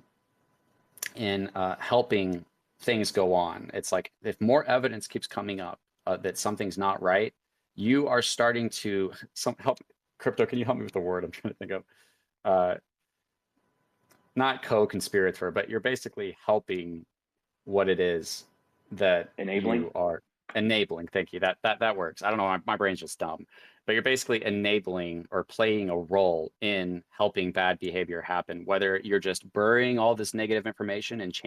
Speaker 1: helping things go on. It's like if more evidence keeps coming up that something's not right, you are starting to help. Crypto, can you help me with the word I'm trying to think of? Not co-conspirator, but you're basically helping what it is that
Speaker 2: Enabling?
Speaker 1: you are enabling. Thank you. That works. I don't know. My brain's just dumb, but you're basically enabling or playing a role in helping bad behavior happen. Whether you're just burying all this negative information and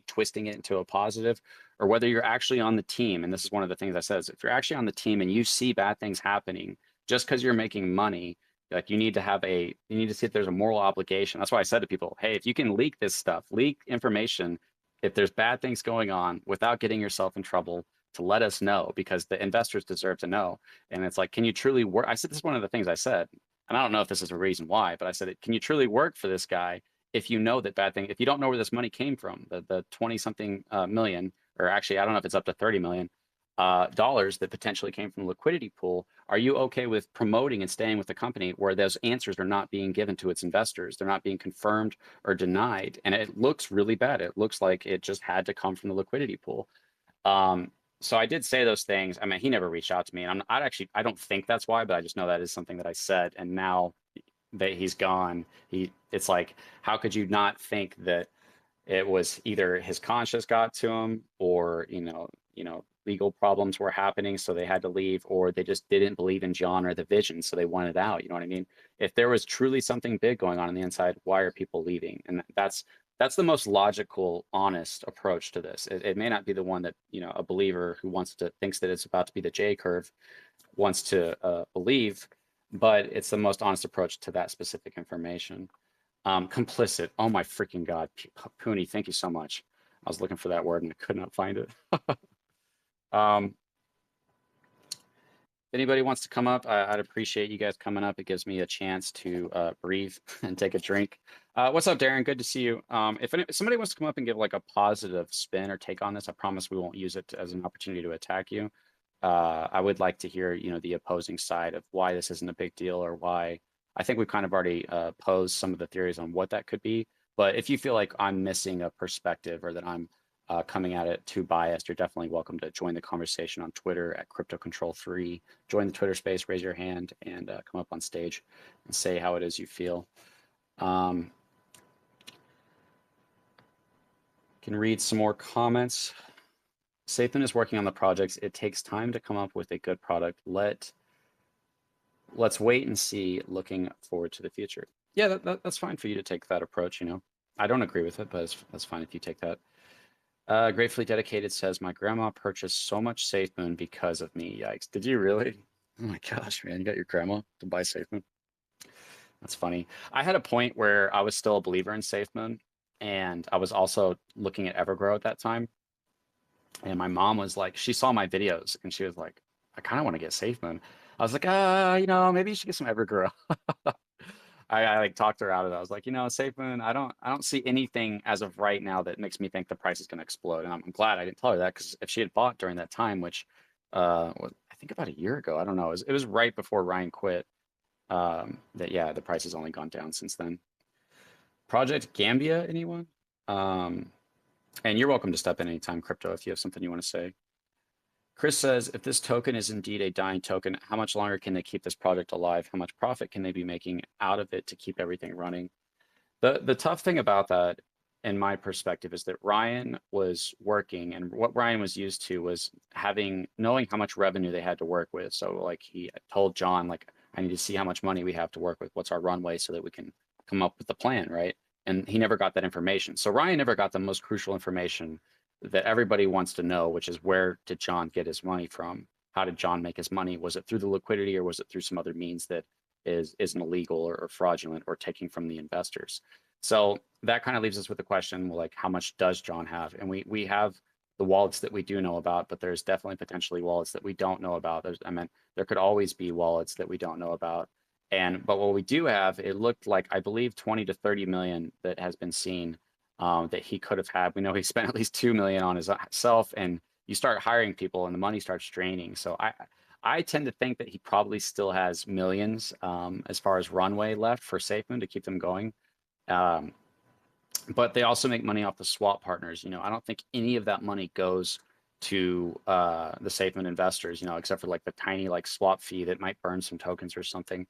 Speaker 1: twisting it into a positive, or whether you're actually on the team. And this is one of the things I said: is if you're actually on the team and you see bad things happening, just because you're making money, like, you need to see if there's a moral obligation. That's why I said to people, hey, if you can leak this stuff, leak information, if there's bad things going on without getting yourself in trouble, to let us know, because the investors deserve to know. And it's like, can you truly work? I said, this is one of the things I said, and I don't know if this is a reason why, but I said, can you truly work for this guy if you know that if you don't know where this money came from, the 20 something million, or actually, I don't know if it's up to 30 million dollars that potentially came from the liquidity pool. Are you okay with promoting and staying with the company where those answers are not being given to its investors? They're not being confirmed or denied. And it looks really bad. It looks like it just had to come from the liquidity pool. So I did say those things. I mean, he never reached out to me, and I don't think that's why, but I just know that is something that I said. And now that he's gone, it's like, how could you not think that it was either his conscience got to him, or legal problems were happening, so they had to leave, or they just didn't believe in John or the vision, so they wanted out. You know what I mean? If there was truly something big going on the inside, why are people leaving? And that's the most logical, honest approach to this. It may not be the one that, a believer who thinks that it's about to be the J curve wants to believe, but it's the most honest approach to that specific information. Complicit. Oh my freaking God. Pooney, thank you so much. I was looking for that word and I could not find it. If anybody wants to come up, I'd appreciate you guys coming up. It gives me a chance to breathe and take a drink. What's up, Darren? Good to see you. If somebody wants to come up and give like a positive spin or take on this, I promise we won't use it as an opportunity to attack you. I would like to hear, the opposing side of why this isn't a big deal, or why. I think we've kind of already posed some of the theories on what that could be. But if you feel like I'm missing a perspective, or that I'm coming at it too biased, you're definitely welcome to join the conversation on Twitter at CryptoControl3. Join the Twitter space, raise your hand, and come up on stage and say how it is you feel. Can read some more comments. Safemoon is working on the projects. It takes time to come up with a good product. Let's wait and see, looking forward to the future. Yeah, that's fine for you to take that approach. I don't agree with it, but that's fine if you take that. Gratefully Dedicated says, my grandma purchased so much Safemoon because of me. Yikes. Did you really? Oh my gosh, man, you got your grandma to buy Safemoon? That's funny. I had a point where I was still a believer in Safemoon, and I was also looking at Evergrow at that time. And my mom was like, she saw my videos and she was like, I kind of want to get Safemoon. I was like, maybe you should get some Evergrow. I like talked her out of it. I was like, Safemoon, I don't see anything as of right now that makes me think the price is going to explode. And I'm glad I didn't tell her that, because if she had bought during that time, which I think about a year ago, I don't know, it was right before Ryan quit, the price has only gone down since then. Project Gambia, anyone? And you're welcome to step in anytime, Crypto, if you have something you want to say. Chris says, if this token is indeed a dying token, how much longer can they keep this project alive? How much profit can they be making out of it to keep everything running? The tough thing about that, in my perspective, is that Ryan was working, and what Ryan was used to was knowing how much revenue they had to work with. So like he told John, like, I need to see how much money we have to work with. What's our runway so that we can come up with the plan, right? And he never got that information. So Ryan never got the most crucial information that everybody wants to know, which is where did John get his money from? How did John make his money? Was it through the liquidity or was it through some other means that isn't illegal or fraudulent or taking from the investors? So that kind of leaves us with the question, well, like, how much does John have? And we have the wallets that we do know about, but there's definitely potentially wallets that we don't know about. There could always be wallets that we don't know about. But what we do have, it looked like, I believe, 20 to 30 million that has been seen that he could have had. We know he spent at least 2 million on himself, and you start hiring people and the money starts draining. So I tend to think that he probably still has millions as far as runway left for Safemoon to keep them going. But they also make money off the swap partners. I don't think any of that money goes to the Safemoon investors, except for like the tiny like swap fee that might burn some tokens or something.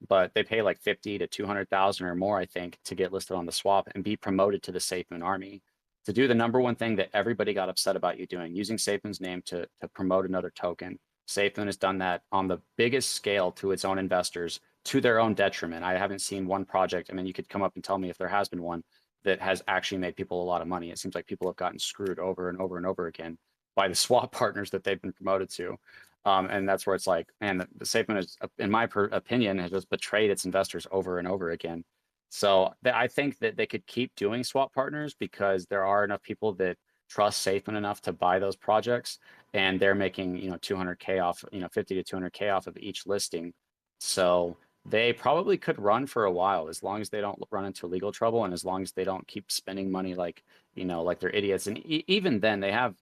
Speaker 1: But they pay like 50 to 200,000 or more, I think, to get listed on the swap and be promoted to the Safemoon army, to do the number one thing that everybody got upset about you doing, using Safemoon's name to promote another token. Safemoon has done that on the biggest scale to its own investors, to their own detriment. I haven't seen one project. I mean, you could come up and tell me if there has been one that has actually made people a lot of money. It seems like people have gotten screwed over and over and over again by the swap partners that they've been promoted to. And that's where it's like, man, the Safemoon is, in my opinion, has just betrayed its investors over and over again. So I think that they could keep doing swap partners because there are enough people that trust Safemoon enough to buy those projects, and they're making 200K off, 50 to 200K off of each listing. So they probably could run for a while as long as they don't run into legal trouble and as long as they don't keep spending money like like they're idiots. And even then, they have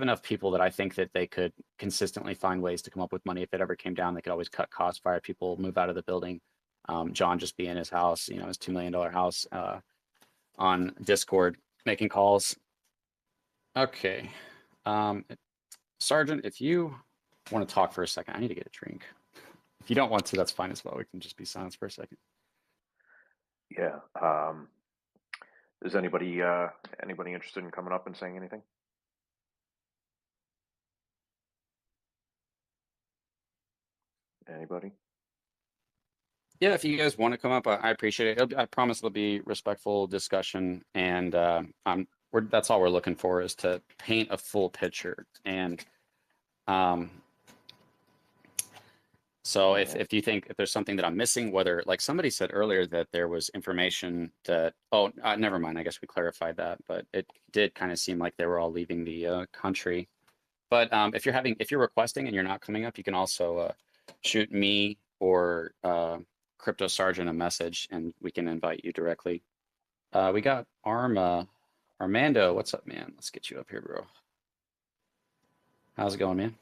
Speaker 1: enough people that I think that they could consistently find ways to come up with money. If it ever came down, they could always cut costs, fire people, move out of the building. John just be in his house, his $2 million house on Discord making calls. Okay. Sergeant, if you want to talk for a second, I need to get a drink. If you don't want to, that's fine as well. We can just be silent for a second.
Speaker 2: Yeah. Is anybody interested in coming up and saying anything? Anybody?
Speaker 1: Yeah, if you guys want to come up, I appreciate it. I promise it'll be respectful discussion, and that's all we're looking for, is to paint a full picture. And so if you think if there's something that I'm missing, whether, like somebody said earlier that there was information that, never mind, I guess we clarified that, but it did kind of seem like they were all leaving the country. But if you're requesting and you're not coming up, you can also shoot me or Crypto Sergeant a message, and we can invite you directly. We got Armando. What's up, man? Let's get you up here, bro. How's it going, man?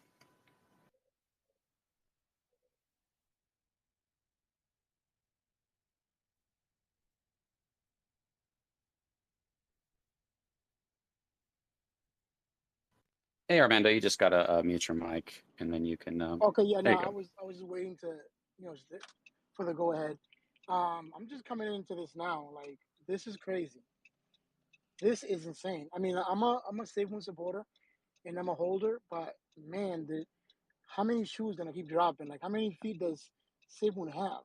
Speaker 1: Hey, Armando, you just gotta mute your mic, and then you can.
Speaker 4: Okay, yeah, no,
Speaker 1: there you
Speaker 4: I
Speaker 1: go.
Speaker 4: was just waiting to, for the go ahead. I'm just coming into this now. Like, this is crazy. This is insane. I mean, I'm a Safemoon supporter and I'm a holder, but man, how many shoes gonna keep dropping? Like, how many feet does Safemoon have?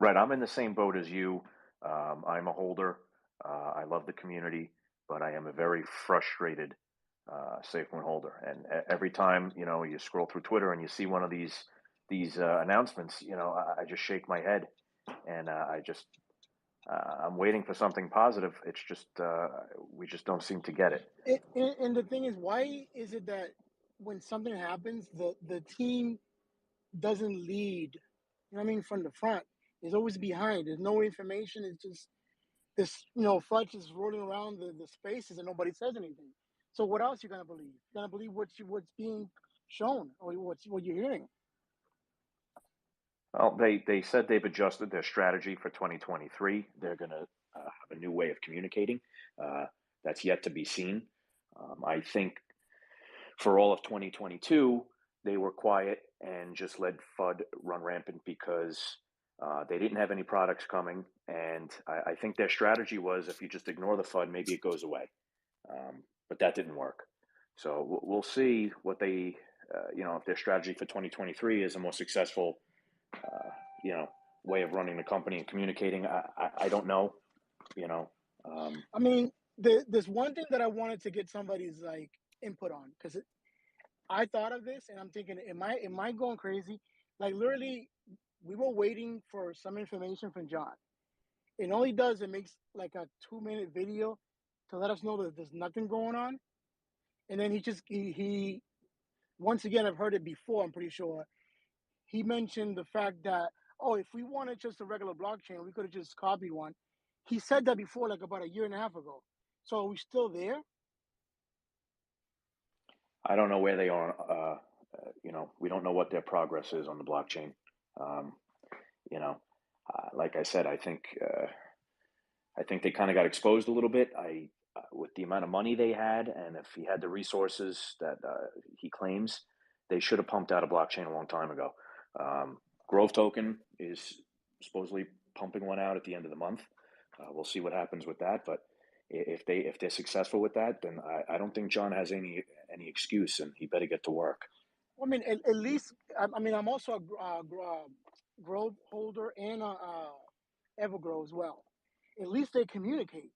Speaker 2: Right. I'm in the same boat as you. I'm a holder. I love the community, but I am a very frustrated Safemoon holder. And every time you scroll through Twitter and you see one of these announcements, I just shake my head, and I'm waiting for something positive. It's just we just don't seem to get it.
Speaker 4: And the thing is, why is it that when something happens, the team doesn't lead? You know what I mean? From the front, it's always behind. There's no information. It's just this, fudge is rolling around the spaces and nobody says anything. So what else you gonna believe? You're gonna believe what's being shown or what you're hearing.
Speaker 2: Well, they said they've adjusted their strategy for 2023. They're going to have a new way of communicating. That's yet to be seen. I think for all of 2022, they were quiet and just let FUD run rampant because they didn't have any products coming. And I think their strategy was, if you just ignore the FUD, maybe it goes away. But that didn't work. So we'll see what they, if their strategy for 2023 is a more successful, way of running the company and communicating. I don't know,
Speaker 4: I mean, there's one thing that I wanted to get somebody's like input on, because I thought of this and I'm thinking, am I going crazy? Like literally, we were waiting for some information from John. And all he does, it makes like a 2-minute video to let us know that there's nothing going on. And then he once again, I've heard it before, I'm pretty sure. He mentioned the fact that, oh, if we wanted just a regular blockchain, we could have just copied one. He said that before, like about a year and a half ago. So are we still there?
Speaker 2: I don't know where they are. We don't know what their progress is on the blockchain. Like I said, I think they kind of got exposed a little bit. With the amount of money they had, and if he had the resources that he claims, they should have pumped out a blockchain a long time ago. Grove Token is supposedly pumping one out at the end of the month. We'll see what happens with that, but if they're successful with that, then I don't think John has any excuse, and he better get to work.
Speaker 4: I mean, at least, I mean, I'm also a Grove holder and a Evergrow as well. At least they communicate.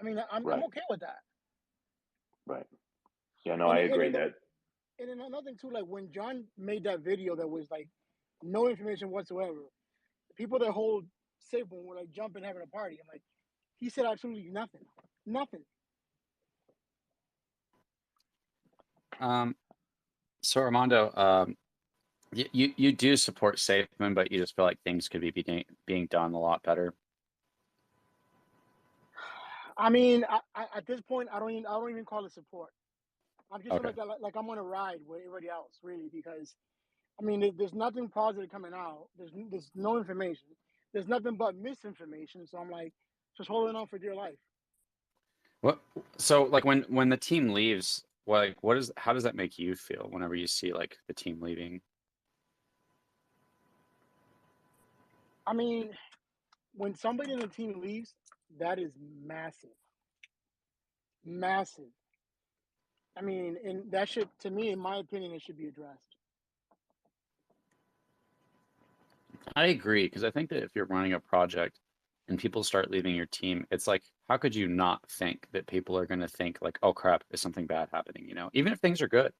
Speaker 4: I mean, I'm okay with that.
Speaker 2: Right. Yeah, no, I agree that.
Speaker 4: And then another thing too, like when John made that video that was like no information whatsoever, people that hold Safemoon were like jumping, having a party. I'm like, he said absolutely nothing. Nothing.
Speaker 1: So Armando, you do support Safemoon, but you just feel like things could be being done a lot better.
Speaker 4: I mean, I at this point, I don't even call it support. I'm just
Speaker 1: Okay.
Speaker 4: like I'm on a ride with everybody else, really, because I mean, there's nothing positive coming out. There's no information. There's nothing but misinformation. So I'm like, just holding on for dear life.
Speaker 1: What? So like when the team leaves, like how does that make you feel whenever you see like the team leaving?
Speaker 4: I mean, when somebody in the team leaves, that is massive. Massive. I mean, and that should, to me, in my opinion, it should be addressed.
Speaker 1: I agree, because I think that if you're running a project and people start leaving your team, it's like, how could you not think that people are going to think like, oh crap, is something bad happening? Even if things are good,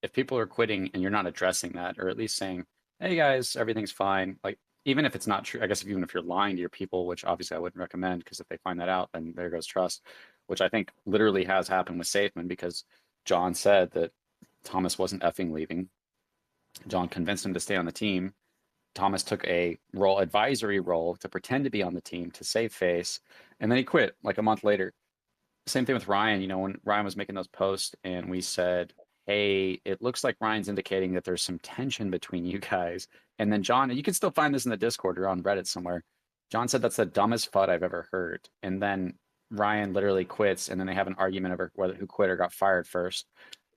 Speaker 1: if people are quitting and you're not addressing that, or at least saying, hey guys, everything's fine. Like, even if it's not true, I guess even if you're lying to your people, which obviously I wouldn't recommend, because if they find that out, then there goes trust, which I think literally has happened with Safeman, because John said that Thomas wasn't effing leaving. John convinced him to stay on the team. Thomas took a advisory role to pretend to be on the team to save face, and then he quit like a month later. Same thing with Ryan. When Ryan was making those posts and we said, hey, it looks like Ryan's indicating that there's some tension between you guys. And then John, and you can still find this in the Discord or on Reddit somewhere, John said that's the dumbest FUD I've ever heard. And then Ryan literally quits, and then they have an argument over who quit or got fired first,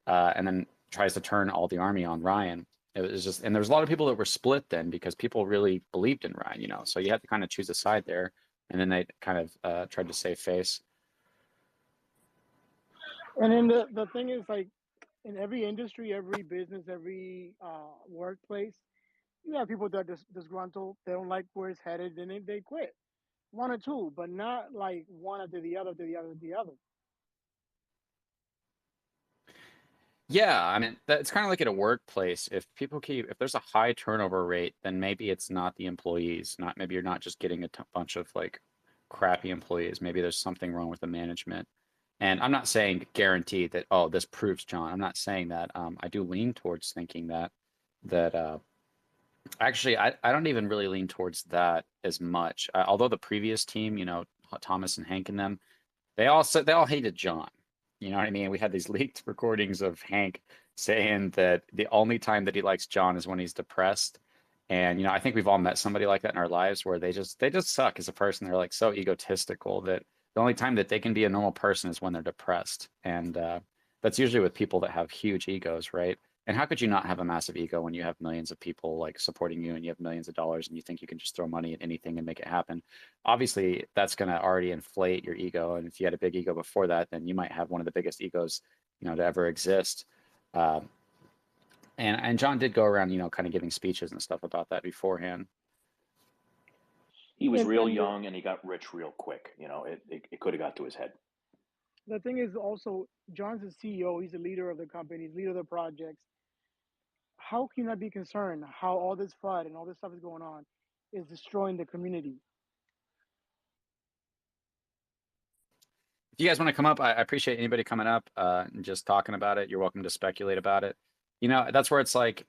Speaker 1: and then tries to turn all the army on Ryan. It was just, and there's a lot of people that were split then, because people really believed in Ryan, so you had to kind of choose a side there, and then they kind of tried to save face.
Speaker 4: And then the thing is, like, in every industry, every business, every workplace, you have people that are disgruntled. They don't like where it's headed, and they quit. One or two, but not like one after the other, to the other, to the other.
Speaker 1: Yeah, I mean, it's kind of like at a workplace. If there's a high turnover rate, then maybe it's not the employees. Maybe you're not just getting a bunch of like crappy employees. Maybe there's something wrong with the management. And I'm not saying guaranteed that, oh, this proves John. I'm not saying that. I do lean towards thinking that actually, I don't even really lean towards that as much. Although the previous team, Thomas and Hank and them, they all hated John. You know what I mean? We had these leaked recordings of Hank saying that the only time that he likes John is when he's depressed. And, I think we've all met somebody like that in our lives, where they just suck as a person. They're like so egotistical that the only time that they can be a normal person is when they're depressed. And That's usually with people that have huge egos, right? And how could you not have a massive ego when you have millions of people like supporting you and you have millions of dollars and you think you can just throw money at anything and make it happen? Obviously, that's going to already inflate your ego. And if you had a big ego before that, then you might have one of the biggest egos, to ever exist. And John did go around, kind of giving speeches and stuff about that beforehand.
Speaker 2: He was real
Speaker 4: And
Speaker 2: young and he got rich real quick. It could have got to his head.
Speaker 4: the thing is also, John's the CEO. He's the leader of the company, he's leader of the projects. How can you not be concerned how all this FUD and all this stuff is going on is destroying the community?
Speaker 1: If you guys want to come up, I appreciate anybody coming up and just talking about it. You're welcome to speculate about it. That's where it's like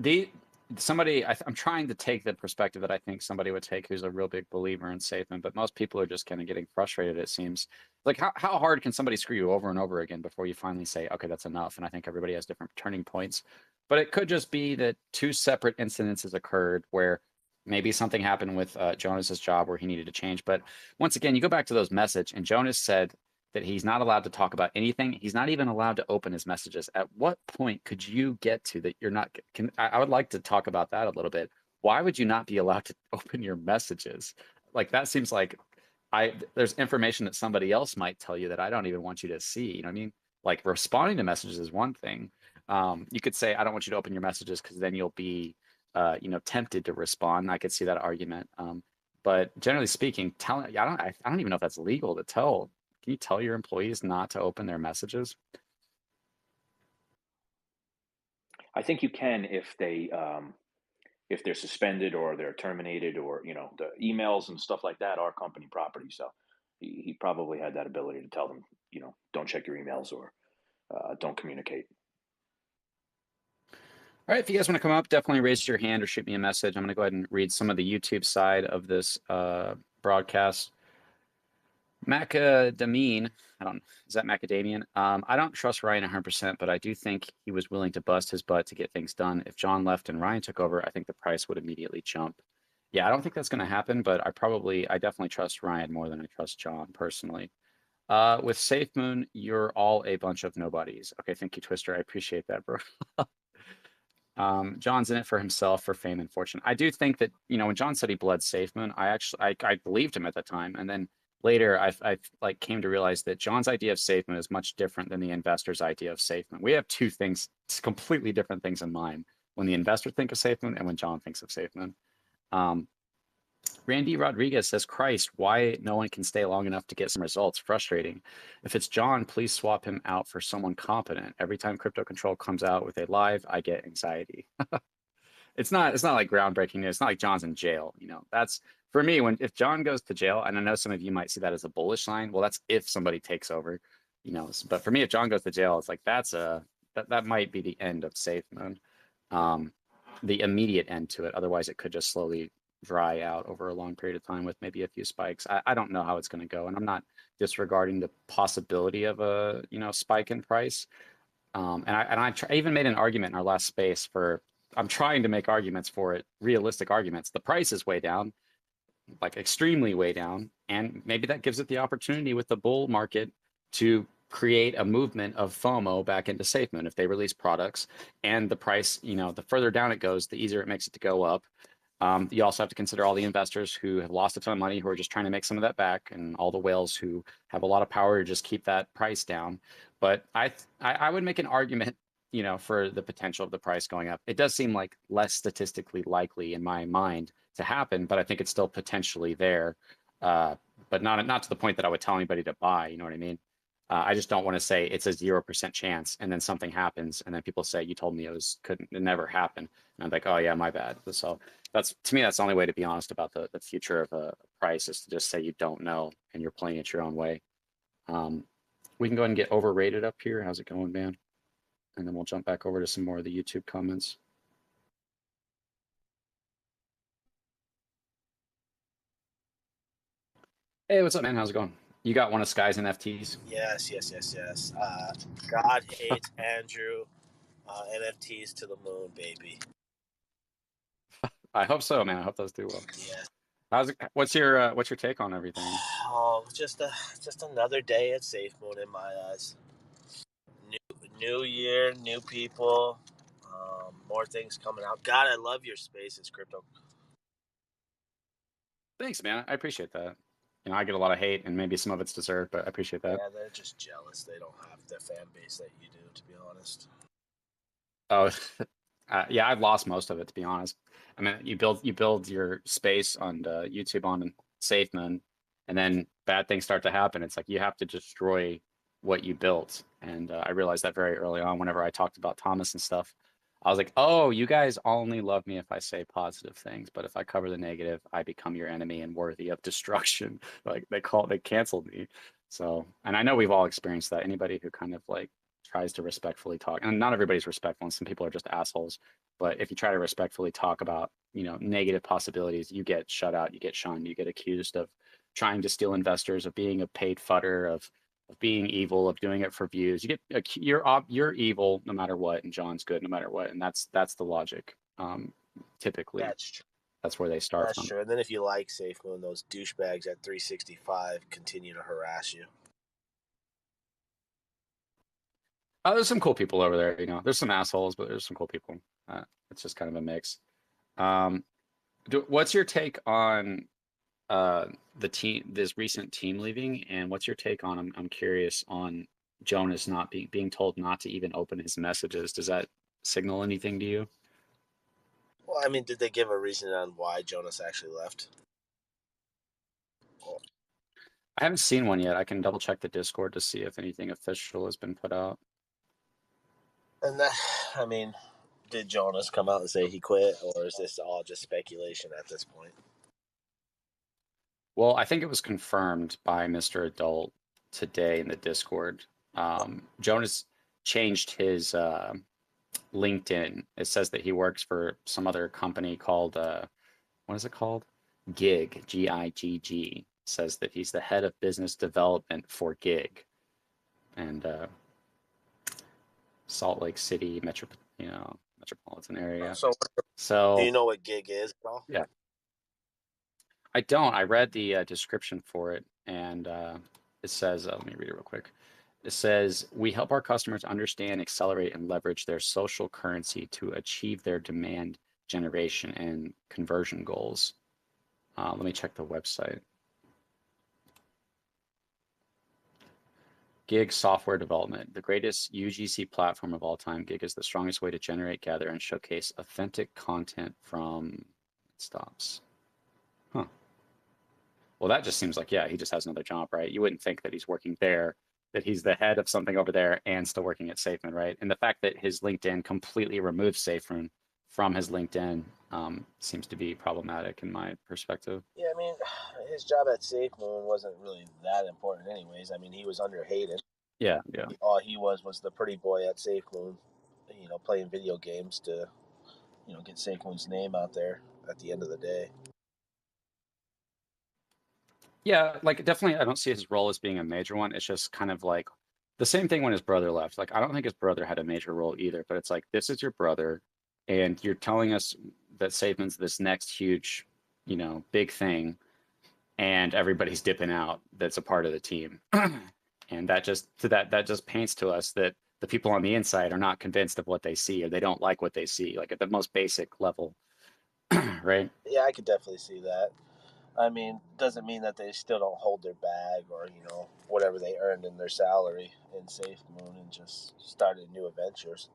Speaker 1: I'm trying to take the perspective that I think somebody would take who's a real big believer in Safemoon, but most people are just kind of getting frustrated, it seems. Like, how hard can somebody screw you over and over again before you finally say, okay, that's enough? And I think everybody has different turning points. But it could just be that two separate incidences occurred where maybe something happened with Jonas's job where he needed to change. But once again, you go back to those messages, and Jonas said that he's not allowed to talk about anything. He's not even allowed to open his messages. At what point could you get to that you're not? I would like to talk about that a little bit. Why would you not be allowed to open your messages? Like, that seems like there's information that somebody else might tell you that I don't even want you to see. You know what I mean? Like, responding to messages is one thing. You could say, I don't want you to open your messages because then you'll be tempted to respond. I could see that argument. But generally speaking, I don't even know if that's legal to tell. Can you tell your employees not to open their messages?
Speaker 2: I think you can if they're suspended or they're terminated, or the emails and stuff like that are company property. So he probably had that ability to tell them, don't check your emails or don't communicate.
Speaker 1: All right, if you guys want to come up, definitely raise your hand or shoot me a message. I'm going to go ahead and read some of the YouTube side of this broadcast. Macadamine, is that Macadamian? I don't trust Ryan 100%, but I do think he was willing to bust his butt to get things done. If John left and Ryan took over, I think the price would immediately jump. Yeah, I don't think that's going to happen, but I definitely trust Ryan more than I trust John personally. With Safemoon, you're all a bunch of nobodies. Okay, thank you, Twister. I appreciate that, bro. John's in it for himself, for fame and fortune. I do think that, when John said he bled Safemoon, I believed him at the time. And then later I like came to realize that John's idea of Safemoon is much different than the investor's idea of Safemoon. We have two things, completely different things in mind when the investor thinks of Safemoon and when John thinks of Safemoon. Randy Rodriguez says, Christ, why no one can stay long enough to get some results? Frustrating. If it's John, please swap him out for someone competent. Every time Crypto Control comes out with a live, I get anxiety. It's not like groundbreaking news. It's not like John's in jail. That's for me, if John goes to jail, and I know some of you might see that as a bullish sign. Well, that's if somebody takes over, but for me, if John goes to jail, it's like, that might be the end of Safemoon. The immediate end to it. Otherwise it could just slowly dry out over a long period of time with maybe a few spikes. I don't know how it's going to go, and I'm not disregarding the possibility of a spike in price. I even made an argument in our last space for. I'm trying to make arguments for it, realistic arguments. The price is way down, like extremely way down, and maybe that gives it the opportunity with the bull market to create a movement of FOMO back into Safemoon if they release products, and the price, the further down it goes, the easier it makes it to go up. You also have to consider all the investors who have lost a ton of money, who are just trying to make some of that back, and all the whales who have a lot of power to just keep that price down. But I would make an argument, for the potential of the price going up. It does seem like less statistically likely in my mind to happen, but I think it's still potentially there. But not to the point that I would tell anybody to buy. You know what I mean? I just don't want to say it's a 0% chance, and then something happens, and then people say, you told me it never happened. And I'm like, oh yeah, my bad. So to me, that's the only way to be honest about the future of a price, is to just say you don't know and you're playing it your own way. We can go ahead and get overrated up here. How's it going, man? And then we'll jump back over to some more of the YouTube comments. Hey, what's up, man? How's it going? You got one of Sky's NFTs?
Speaker 5: Yes. God hates Andrew. NFTs to the moon, baby.
Speaker 1: I hope so, man. I hope those do well.
Speaker 5: Yeah.
Speaker 1: What's your take on everything?
Speaker 5: Oh, just another day at Safemoon in my eyes. New year, new people, more things coming out. God, I love your spaces, Crypto.
Speaker 1: Thanks, man. I appreciate that. You know, I get a lot of hate, and maybe some of it's deserved, but I appreciate that.
Speaker 5: Yeah, they're just jealous. They don't have the fan base that you do, to be honest.
Speaker 1: Oh, yeah, I've lost most of it, to be honest. I mean, you build your space on YouTube on Safemoon, and then bad things start to happen. It's like you have to destroy what you built, and I realized that very early on. Whenever I talked about Thomas and stuff, I was like, "Oh, you guys only love me if I say positive things, but if I cover the negative, I become your enemy and worthy of destruction." Like they canceled me. So, and I know we've all experienced that. Anybody who kind of like tries to respectfully talk, and not everybody's respectful, and some people are just assholes. But if you try to respectfully talk about, you know, negative possibilities, you get shut out, you get shunned, you get accused of trying to steal investors, of being a paid fodder, of being evil, of doing it for views. You get you're evil no matter what, and John's good no matter what, and that's the logic. Typically,
Speaker 5: That's true.
Speaker 1: that's where they start
Speaker 5: That's
Speaker 1: from.
Speaker 5: true. And then if you like Safemoon, those douchebags at 365 continue to harass you.
Speaker 1: There's some cool people over there, you know. There's some assholes, but there's some cool people. It's just kind of a mix. What's your take on the team, this recent team leaving, and what's your take on? I'm curious on Jonas not being told not to even open his messages. Does that signal anything to you?
Speaker 5: Well, I mean, did they give a reason on why Jonas actually left?
Speaker 1: I haven't seen one yet. I can double check the Discord to see if anything official has been put out.
Speaker 5: And that, I mean, did Jonas come out and say he quit, or is this all just speculation at this point?
Speaker 1: Well, I think it was confirmed by Mr. Adult today in the Discord. Jonas changed his LinkedIn. It says that he works for some other company called what is it called? Gig, Gigg. Says that he's the head of business development for Gig, and Salt Lake City metropolitan area.
Speaker 5: So do you know what Gig is at all?
Speaker 1: Yeah, I don't. I read the description for it, and it says, let me read it real quick. It says, we help our customers understand, accelerate, and leverage their social currency to achieve their demand generation and conversion goals. Let me check the website. Gig software development, the greatest UGC platform of all time. Gig is the strongest way to generate, gather, and showcase authentic content from stops. Huh. Well, that just seems like, yeah, he just has another job, right? You wouldn't think that he's working there, that he's the head of something over there and still working at Safemoon, right? And the fact that his LinkedIn completely removes Safemoon from his LinkedIn seems to be problematic in my perspective.
Speaker 5: Yeah, I mean, his job at SafeMoon wasn't really that important anyways. I mean, he was under Hayden.
Speaker 1: Yeah.
Speaker 5: All he was the pretty boy at SafeMoon, you know, playing video games to, you know, get SafeMoon's name out there at the end of the day.
Speaker 1: Yeah, like definitely I don't see his role as being a major one. It's just kind of like the same thing when his brother left. Like I don't think his brother had a major role either, but it's like this is your brother and you're telling us that Saban's this next huge, you know, big thing and everybody's dipping out that's a part of the team. And that just paints to us that the people on the inside are not convinced of what they see or they don't like what they see, like at the most basic level. Right?
Speaker 5: Yeah, I could definitely see that. I mean, doesn't mean that they still don't hold their bag or, you know, whatever they earned in their salary in SafeMoon and just started new adventures.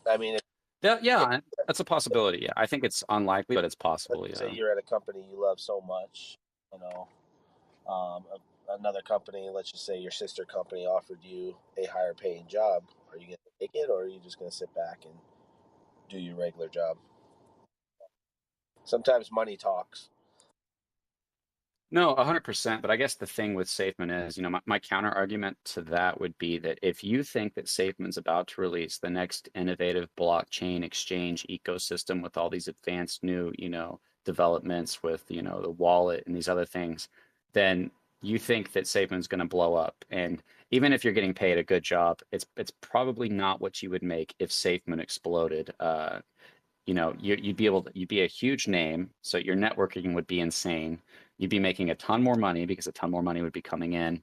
Speaker 5: I mean,
Speaker 1: Yeah, that's a possibility. Yeah, I think it's unlikely, but it's possible.
Speaker 5: say
Speaker 1: Yeah.
Speaker 5: you're at a company you love so much, you know, another company, let's just say your sister company offered you a higher paying job. Are you going to take it or are you just going to sit back and do your regular job? Sometimes money talks.
Speaker 1: No, 100%. But I guess the thing with Safemoon is, you know, my counter argument to that would be that if you think that Safemoon's about to release the next innovative blockchain exchange ecosystem with all these advanced new, you know, developments with, you know, the wallet and these other things, then you think that Safemoon's going to blow up. And even if you're getting paid a good job, it's probably not what you would make if Safemoon exploded. You know, you'd be a huge name, so your networking would be insane. You'd be making a ton more money because a ton more money would be coming in.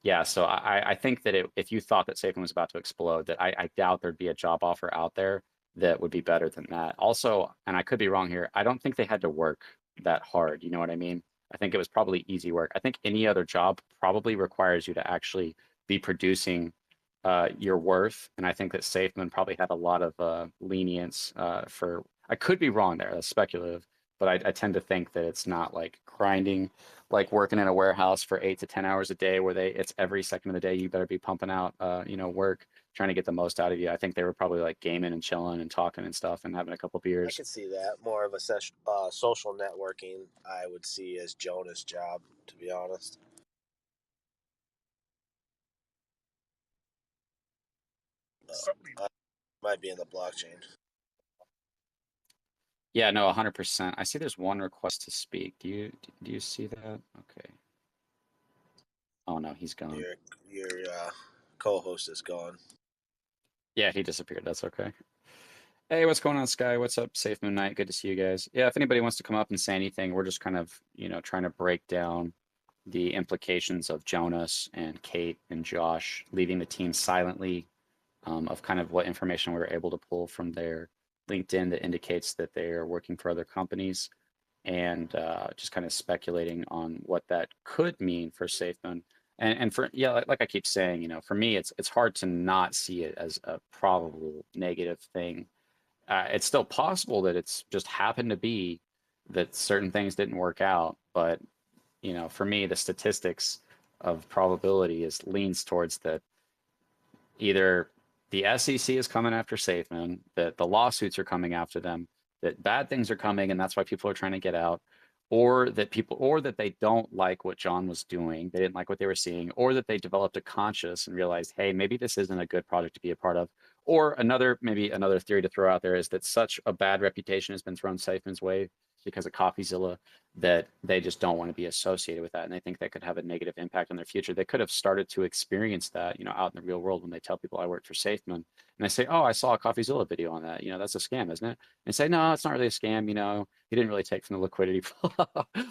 Speaker 1: yeah, so I think that if you thought that Safemoon was about to explode, that I doubt there'd be a job offer out there that would be better than that. Also, and I could be wrong here, I don't think they had to work that hard. You know what I mean? I think it was probably easy work. I think any other job probably requires you to actually be producing your worth, and I think that Safemoon probably had a lot of lenience for. I could be wrong there. That's speculative, but I tend to think that it's not like grinding, like working in a warehouse for 8 to 10 hours a day, where it's every second of the day you better be pumping out, work, trying to get the most out of you. I think they were probably like gaming and chilling and talking and stuff and having a couple
Speaker 5: I
Speaker 1: beers.
Speaker 5: could see that. More of a social networking, I would see as Jonah's job, to be honest. Might be in the blockchain.
Speaker 1: Yeah, no, 100%. I see there's one request to speak. Do you see that? Okay. Oh no, he's gone.
Speaker 5: Your co-host is gone.
Speaker 1: Yeah, he disappeared. That's okay. Hey, what's going on, Sky? What's up, Safemoon Night? Good to see you guys. Yeah, if anybody wants to come up and say anything, we're just kind of, trying to break down the implications of Jonas and Kate and Josh leaving the team silently, of kind of what information we were able to pull from their LinkedIn that indicates that they are working for other companies, and just kind of speculating on what that could mean for Safemoon. And for, yeah, like I keep saying, for me, it's hard to not see it as a probable negative thing. It's still possible that it's just happened to be that certain things didn't work out, but for me, the statistics of probability leans towards that either the SEC is coming after Safemoon, that the lawsuits are coming after them, that bad things are coming, and that's why people are trying to get out, or that they don't like what John was doing, they didn't like what they were seeing, or that they developed a conscience and realized, hey, maybe this isn't a good project to be a part of. Or maybe another theory to throw out there is that such a bad reputation has been thrown Safemoon's way because of CoffeeZilla that they just don't want to be associated with that, and they think that could have a negative impact on their future. They could have started to experience that, out in the real world when they tell people I worked for Safemoon, and they say, "Oh, I saw a CoffeeZilla video on that. That's a scam, isn't it?" And say, "No, it's not really a scam. He didn't really take from the liquidity."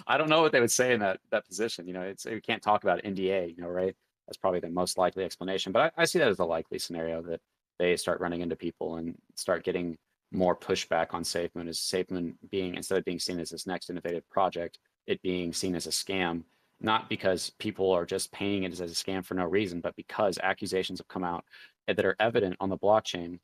Speaker 1: I don't know what they would say in that position. We can't talk about NDA, right? That's probably the most likely explanation, but I see that as a likely scenario that they start running into people and start getting more pushback on Safemoon, is Safemoon being, instead of being seen as this next innovative project, it being seen as a scam, not because people are just painting it as a scam for no reason, but because accusations have come out that are evident on the blockchain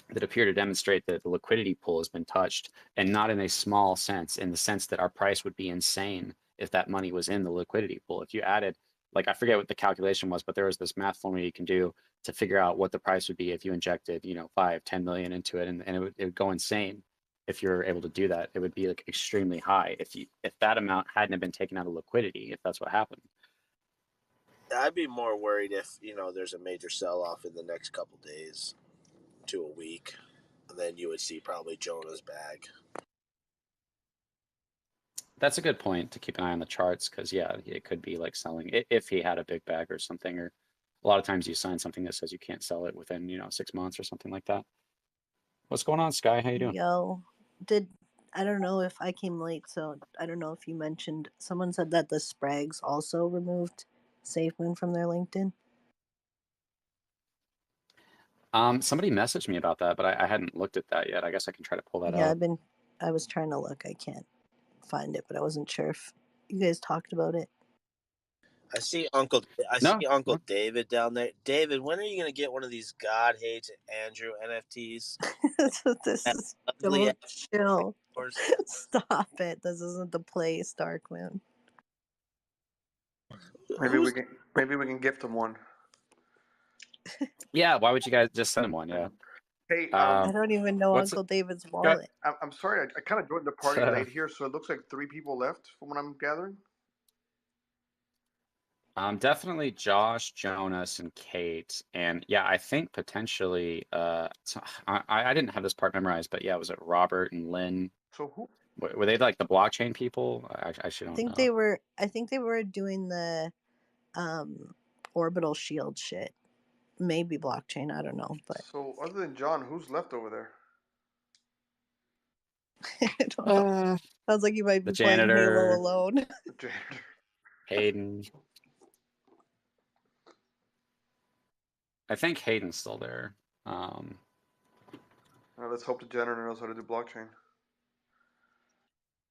Speaker 1: that appear to demonstrate that the liquidity pool has been touched, and not in a small sense, in the sense that our price would be insane if that money was in the liquidity pool. If you added, like, I forget what the calculation was, but there was this math formula you can do to figure out what the price would be if you injected, 5-10 million into it, and it would go insane. If you're able to do that, it would be like extremely high if that amount hadn't been taken out of liquidity, if that's what happened.
Speaker 5: I'd be more worried if there's a major sell-off in the next couple days to a week, and then you would see probably Jonah's bag.
Speaker 1: That's a good point to keep an eye on the charts, because yeah, it could be like selling if he had a big bag or something, or a lot of times you sign something that says you can't sell it within 6 months or something like that. What's going on, Sky? How you doing?
Speaker 6: Yo, I don't know if I came late, so I don't know if you mentioned, someone said that the Spragues also removed Safemoon from their LinkedIn.
Speaker 1: Somebody messaged me about that, but I hadn't looked at that yet. I guess I can try to pull that
Speaker 6: Yeah,
Speaker 1: up.
Speaker 6: I was trying to look. I can't find it, but I wasn't sure if you guys talked about it.
Speaker 5: I see Uncle David down there. David, when are you going to get one of these God hates Andrew NFTs?
Speaker 6: Don't chill. Stop it. This isn't the place, Darkmoon.
Speaker 7: Maybe we can gift him one.
Speaker 1: Yeah, why would you guys just send him one? Yeah.
Speaker 7: Hey,
Speaker 6: I don't even know Uncle David's wallet.
Speaker 7: I'm sorry, I kind of joined the party late here, so it looks like 3 people left from what I'm gathering.
Speaker 1: Definitely Josh, Jonas, and Kate, and yeah, I think potentially. So I didn't have this part memorized, but yeah, was it Robert and Lynn?
Speaker 7: So who
Speaker 1: were they, like the blockchain people? I actually don't know.
Speaker 6: I think they were doing the orbital shield shit. Maybe blockchain, I don't know. But
Speaker 7: so other than John, who's left over there?
Speaker 6: I don't know. Sounds like you might be playing Halo alone.
Speaker 7: The janitor.
Speaker 1: Hayden. I think Hayden's still there.
Speaker 7: Let's hope the janitor knows how to do blockchain.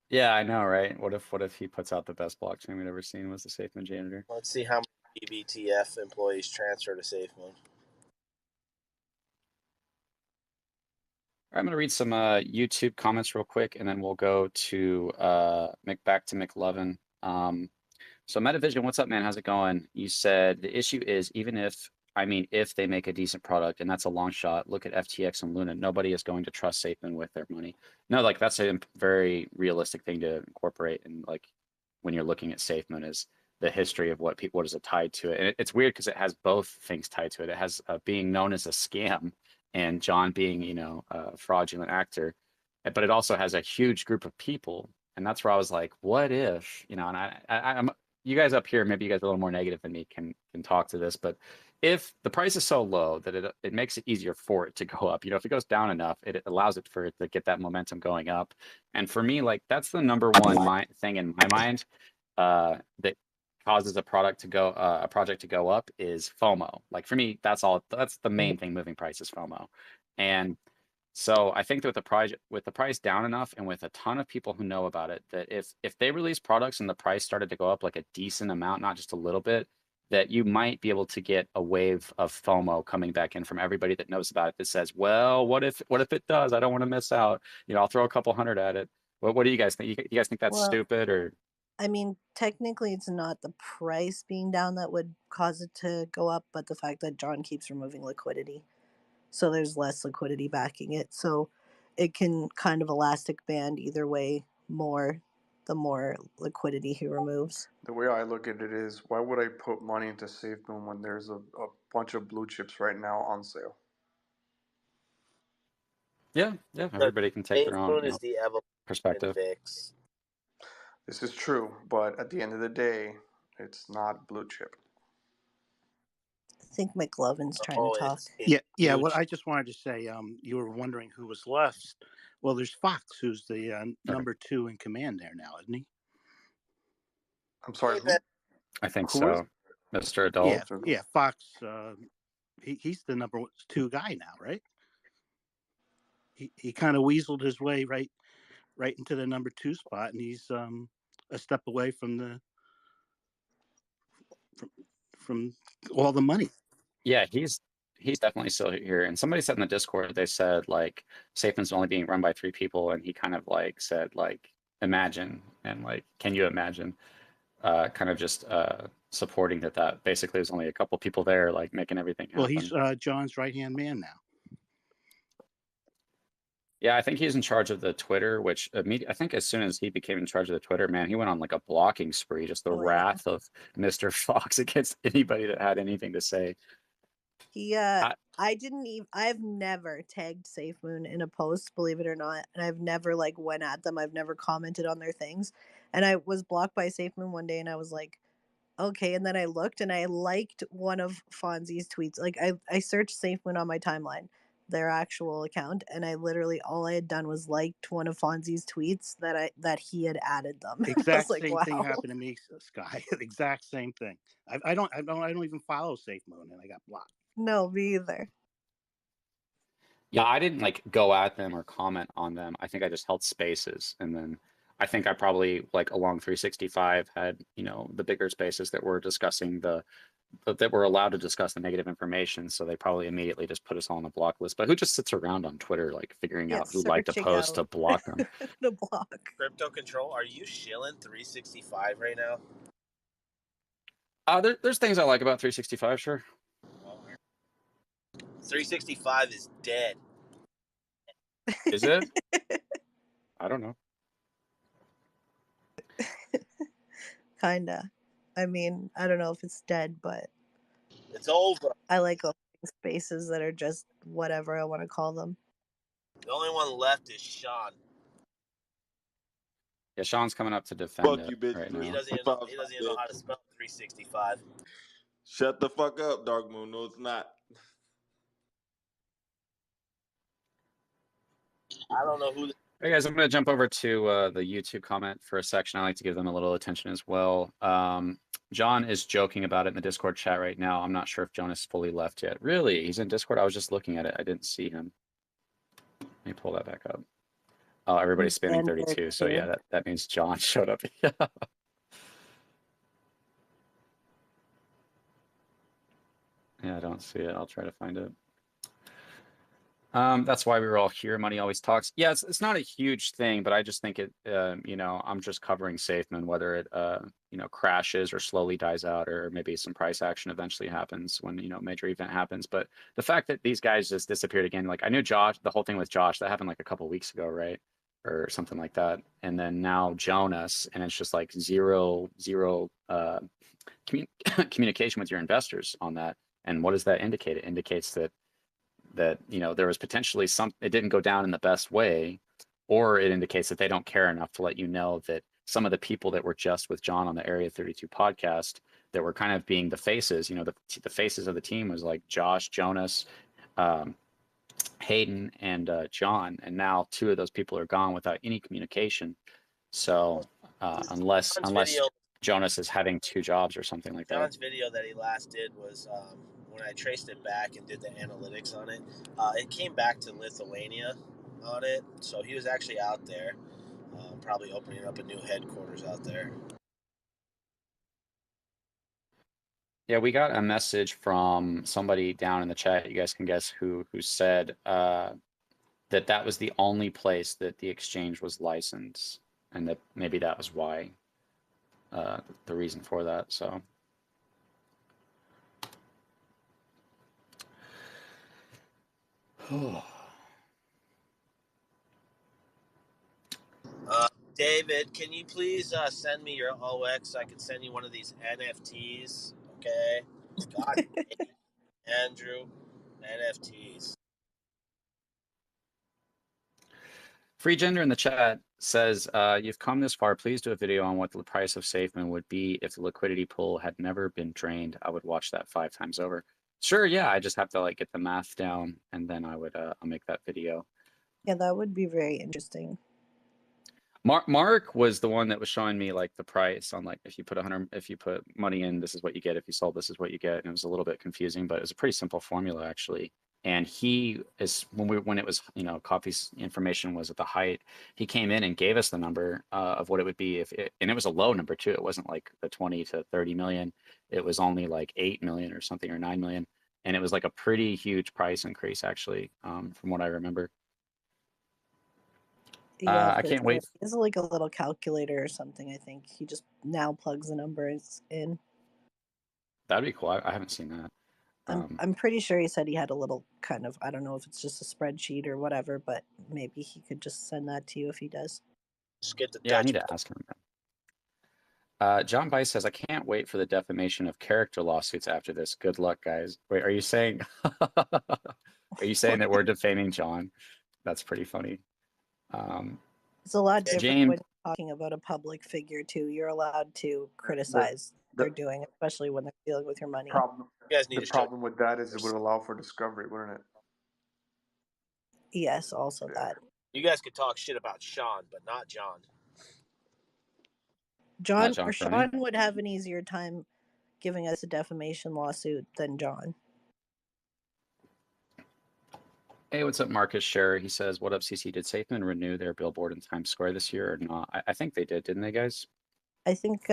Speaker 1: Yeah, I know, right? What if he puts out the best blockchain we'd ever seen was the Safemoon janitor?
Speaker 5: Let's see how many BBTF employees transfer to Safemoon.
Speaker 1: I'm going to read some YouTube comments real quick, and then we'll go to back to McLovin. So Metavision, what's up, man? How's it going? You said the issue is if they make a decent product, and that's a long shot. Look at FTX and Luna. Nobody is going to trust Safemoon with their money. No, like that's a very realistic thing to incorporate, and like when you're looking at Safemoon is the history of what is it tied to it. And it's weird because it has both things tied to it. It has being known as a scam and John being, a fraudulent actor, but it also has a huge group of people. And that's where I was like, what if, and I'm you guys up here, maybe you guys are a little more negative than me can talk to this, but if the price is so low that it makes it easier for it to go up, if it goes down enough, it allows it for it to get that momentum going up. And for me, like that's the number one thing in my mind that causes a project to go up is FOMO. Like for me, that's the main thing moving price is FOMO. And so I think that with the price down enough and with a ton of people who know about it, that if they release products and the price started to go up like a decent amount, not just a little bit, that you might be able to get a wave of FOMO coming back in from everybody that knows about it that says, well, what if it does? I don't want to miss out. I'll throw a couple hundred at it. What do you guys think? You guys think that's stupid or?
Speaker 6: I mean, technically, it's not the price being down that would cause it to go up, but the fact that John keeps removing liquidity. So there's less liquidity backing it. So it can kind of elastic band either way the more liquidity he removes.
Speaker 7: The way I look at it is, why would I put money into Safemoon when there's a bunch of blue chips right now on sale?
Speaker 1: Yeah. Everybody can take their own
Speaker 5: is the
Speaker 1: perspective.
Speaker 5: VIX.
Speaker 7: This is true, but at the end of the day, it's not blue chip.
Speaker 6: I think McLovin's trying to talk.
Speaker 3: Yeah. What I just wanted to say, you were wondering who was left. Well, there's Fox, who's the number 2 in command there now, isn't he?
Speaker 7: I'm sorry.
Speaker 1: I think so, Mr. Adult.
Speaker 3: Yeah. Fox. He's the number 2 guy now, right? He kind of weaseled his way right into the number 2 spot, and he's a step away from all the money.
Speaker 1: Yeah, he's definitely still here. And somebody said in the Discord, they said like Safemoon's only being run by 3 people, and he kind of like said like imagine and like can you imagine, kind of just supporting that basically there's only a couple people there like making everything happen.
Speaker 3: Well, he's John's right-hand man now.
Speaker 1: Yeah, I think he's in charge of the Twitter, which I think as soon as he became in charge of the Twitter, man, he went on like a blocking spree, just the wrath of Mr. Fox against anybody that had anything to say.
Speaker 6: I've never tagged Safemoon in a post, believe it or not, and I've never like went at them. I've never commented on their things, and I was blocked by Safemoon one day, and I was like, okay, and then I looked and I liked one of Fonzie's tweets. Like I searched Safemoon on my timeline, their actual account, and I literally all I had done was liked one of Fonzie's tweets that he had added them.
Speaker 3: Exact same thing happened to me, Sky. Exact same thing. I don't even follow Safemoon, and I got blocked.
Speaker 6: No, me either.
Speaker 1: Yeah, I didn't like go at them or comment on them. I think I just held spaces, and then I think I probably like along 365 had the bigger spaces that were discussing that were allowed to discuss the negative information. So they probably immediately just put us all on the block list. But who just sits around on Twitter like figuring out who liked a post to block them?
Speaker 6: The block.
Speaker 5: Crypto Control, are you shilling 365 right now?
Speaker 1: There's things I like about 365, sure.
Speaker 5: 365 is dead.
Speaker 1: Is it? I don't know.
Speaker 6: Kinda. I mean, I don't know if it's dead, but
Speaker 5: it's over.
Speaker 6: I like spaces that are just whatever I want to call them.
Speaker 5: The only one left is Sean.
Speaker 1: Yeah, Sean's coming up to defend
Speaker 8: Fuck
Speaker 1: it
Speaker 8: you, bitch.
Speaker 1: right now.
Speaker 5: He doesn't even know how to spell 365.
Speaker 8: Shut the fuck up, Dark Moon. No, it's not.
Speaker 5: I don't know who.
Speaker 1: Hey guys, I'm going to jump over to the YouTube comment for a section. I like to give them a little attention as well. John is joking about it in the Discord chat right now. I'm not sure if Jonas fully left yet. Really? He's in Discord? I was just looking at it. I didn't see him. Let me pull that back up. Oh, everybody's spamming
Speaker 6: And
Speaker 1: 32. So yeah, that means John showed up. Yeah, I don't see it. I'll try to find it. That's why we were all here. Money always talks. Yeah, it's not a huge thing, but I just think it, you know, I'm just covering Safemoon, whether it, you know, crashes or slowly dies out, or maybe some price action eventually happens when, you know, major event happens. But the fact that these guys just disappeared again, like I knew Josh, the whole thing with Josh, that happened like a couple weeks ago, right? Or something like that. And then now Jonas, and it's just like zero communication with your investors on that. And what does that indicate? It indicates that you know there was potentially it didn't go down in the best way, or it indicates that they don't care enough to let you know that some of the people that were just with John on the Area 32 podcast that were kind of being the faces, you know, the faces of the team was like Josh, Jonas, Hayden, and John, and now two of those people are gone without any communication. So unless Jonas is having two jobs or something like that.
Speaker 5: John's video that he last did was when I traced it back and did the analytics on it, it came back to Lithuania on it. So he was actually out there, probably opening up a new headquarters out there.
Speaker 1: Yeah, we got a message from somebody down in the chat. You guys can guess who said that was the only place that the exchange was licensed, and that maybe that was why the reason for that. So.
Speaker 5: David, can you please send me your OX so I can send you one of these NFTs? Okay. God, Andrew, NFTs.
Speaker 1: Free Gender in the chat says, you've come this far. Please do a video on what the price of Safemoon would be if the liquidity pool had never been drained. I would watch that 5 times over. Sure, yeah, I just have to like get the math down, and then I would I'll make that video.
Speaker 6: Yeah, that would be very interesting.
Speaker 1: Mark was the one that was showing me like the price on like if you put money in, this is what you get. If you sold, this is what you get. And it was a little bit confusing, but it was a pretty simple formula actually. And he is when it was, you know, Coffee's information was at the height, he came in and gave us the number of what it would be and it was a low number too. It wasn't like the 20 to 30 million. It was only like 8 million or something, or 9 million. And it was like a pretty huge price increase actually, from what I remember.
Speaker 6: Yeah,
Speaker 1: I can't wait.
Speaker 6: It's like a little calculator or something. I think he just now plugs the numbers in.
Speaker 1: That'd be cool. I haven't seen that.
Speaker 6: I'm pretty sure he said he had a little kind of, I don't know if it's just a spreadsheet or whatever, but maybe he could just send that to you if he does.
Speaker 5: Just get the
Speaker 1: yeah, I need to ask him. John Bice says, I can't wait for the defamation of character lawsuits after this. Good luck, guys. Wait, are you saying that we're defaming John? That's pretty funny.
Speaker 6: It's a lot different
Speaker 1: James,
Speaker 6: when you're talking about a public figure too. You're allowed to criticize what they're doing, especially when they're dealing with your money.
Speaker 7: The problem with that is it would allow for discovery, wouldn't it?
Speaker 6: Yes, also that.
Speaker 5: You guys could talk shit about Sean, but not John.
Speaker 6: Sean would have an easier time giving us a defamation lawsuit than John.
Speaker 1: Hey, what's up, Marcus Scherer? He says, what up, CC? Did Safemoon renew their billboard in Times Square this year or not? I think they did, didn't they, guys?
Speaker 6: I think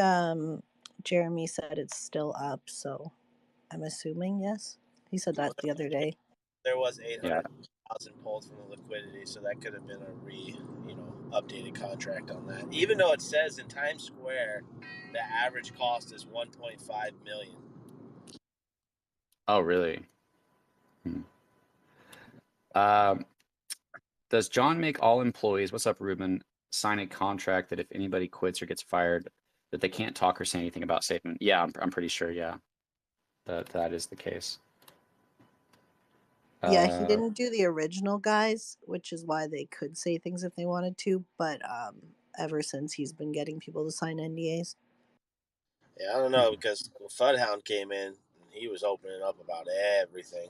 Speaker 6: Jeremy said it's still up, so I'm assuming yes. He said that the other day.
Speaker 5: There was 800,000 pulled from the liquidity, so that could have been a updated contract on that. Even though it says in Times Square the average cost is 1.5 million.
Speaker 1: Oh, really? Does John make all employees, what's up, Ruben, sign a contract that if anybody quits or gets fired, that they can't talk or say anything about Safemoon? Yeah, I'm pretty sure, yeah, that is the case.
Speaker 6: Yeah, he didn't do the original guys, which is why they could say things if they wanted to, but ever since he's been getting people to sign NDAs.
Speaker 5: Yeah, I don't know, because Fudhound came in, and he was opening up about everything.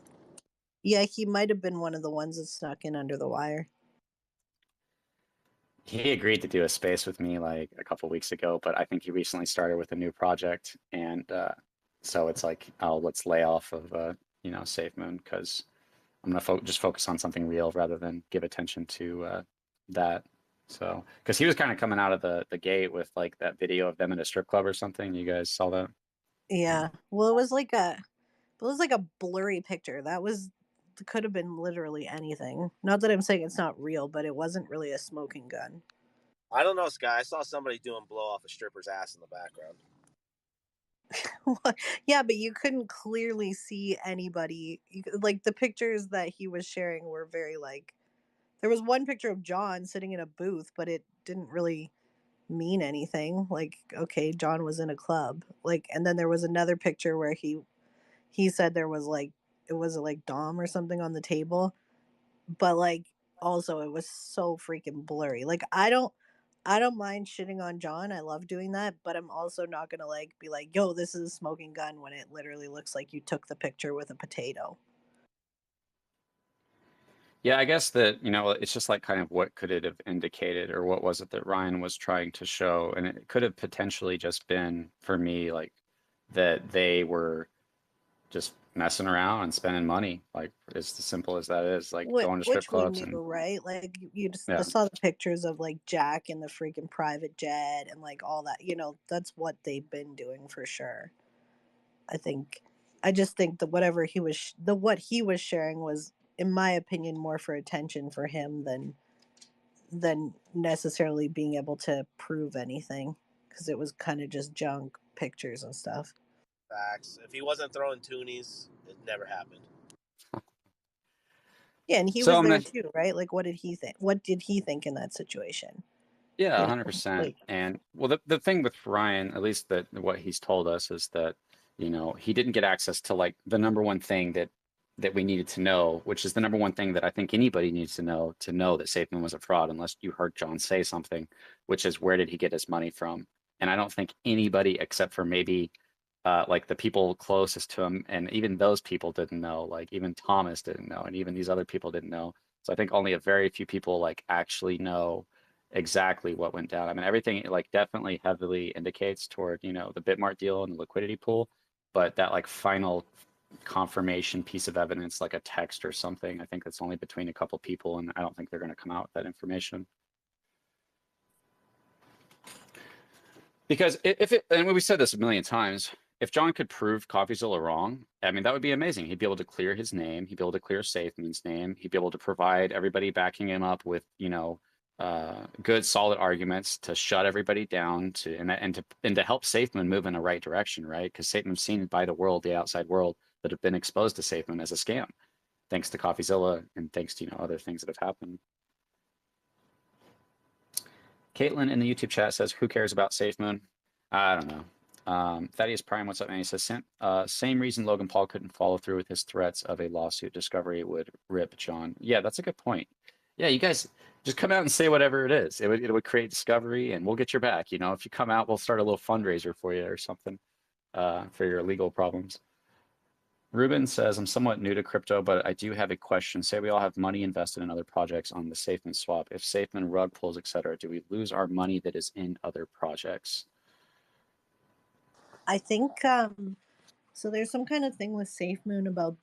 Speaker 6: Yeah, he might have been one of the ones that snuck in under the wire.
Speaker 1: He agreed to do a space with me like a couple weeks ago, but I think he recently started with a new project, and so it's like, oh, let's lay off of Safemoon because I'm gonna just focus on something real rather than give attention to that. So, because he was kind of coming out of the gate with like that video of them in a strip club or something. You guys saw that?
Speaker 6: Yeah. Well, it was like a blurry picture. That was could have been literally anything. Not that I'm saying it's not real, but it wasn't really a smoking gun.
Speaker 5: I don't know, Sky. I saw somebody doing blow off a stripper's ass in the background.
Speaker 6: Yeah, but you couldn't clearly see anybody. Like the pictures that he was sharing were very like. There was one picture of John sitting in a booth, but it didn't really mean anything. Like, okay, John was in a club. Like, and then there was another picture where he said there was like it was like Dom or something on the table, but like also it was so freaking blurry. Like I don't mind shitting on John. I love doing that, but I'm also not gonna like be like, yo, this is a smoking gun when it literally looks like you took the picture with a potato.
Speaker 1: Yeah, I guess that, it's just like kind of what could it have indicated or what was it that Ryan was trying to show? And it could have potentially just been for me like that they were just messing around and spending money. Like it's as simple as that is, like going to strip
Speaker 6: Which we
Speaker 1: clubs
Speaker 6: knew,
Speaker 1: and
Speaker 6: right? Like you just
Speaker 1: yeah.
Speaker 6: saw the pictures of like Jack in the freaking private jet and like all that. That's what they've been doing for sure. I think I just think that whatever what he was sharing was, in my opinion, more for attention for him than necessarily being able to prove anything, because it was kind of just junk pictures and stuff.
Speaker 5: Facts. If he wasn't throwing toonies, it never happened.
Speaker 6: Yeah, and he
Speaker 1: So
Speaker 6: was
Speaker 1: I'm
Speaker 6: there
Speaker 1: gonna,
Speaker 6: too, right? Like, what did he think? What did he think in that situation?
Speaker 1: yeah,
Speaker 6: You know,
Speaker 1: 100%.
Speaker 6: like
Speaker 1: And well, the thing with Ryan, at least that what he's told us is that, he didn't get access to like the number one thing that we needed to know, which is the number one thing that I think anybody needs to know that Safemoon was a fraud, unless you heard John say something, which is where did he get his money from? And I don't think anybody except for maybe like the people closest to him, and even those people didn't know. Like even Thomas didn't know, and even these other people didn't know. So I think only a very few people like actually know exactly what went down. I mean, everything like definitely heavily indicates toward, the Bitmart deal and the liquidity pool, but that like final confirmation piece of evidence, like a text or something, I think that's only between a couple people, and I don't think they're going to come out with that information. Because if it, and we said this a million times, if John could prove CoffeeZilla wrong, I mean, that would be amazing. He'd be able to clear his name. He'd be able to clear Safemoon's name. He'd be able to provide everybody backing him up with, good, solid arguments to shut everybody down and to help Safemoon move in the right direction, right? Because Safemoon's seen by the world, the outside world, that have been exposed to Safemoon as a scam, thanks to CoffeeZilla and thanks to, other things that have happened. Caitlin in the YouTube chat says, who cares about Safemoon? I don't know. Thaddeus Prime, what's up, man? He says, same reason Logan Paul couldn't follow through with his threats of a lawsuit. Discovery would rip John. Yeah, that's a good point. Yeah, you guys just come out and say whatever it is. It would create Discovery, and we'll get your back. If you come out, we'll start a little fundraiser for you or something for your legal problems. Ruben says, I'm somewhat new to crypto, but I do have a question. Say we all have money invested in other projects on the Safemoon swap. If Safemoon rug pulls, etc., do we lose our money that is in other projects?
Speaker 6: I think so. There's some kind of thing with Safemoon about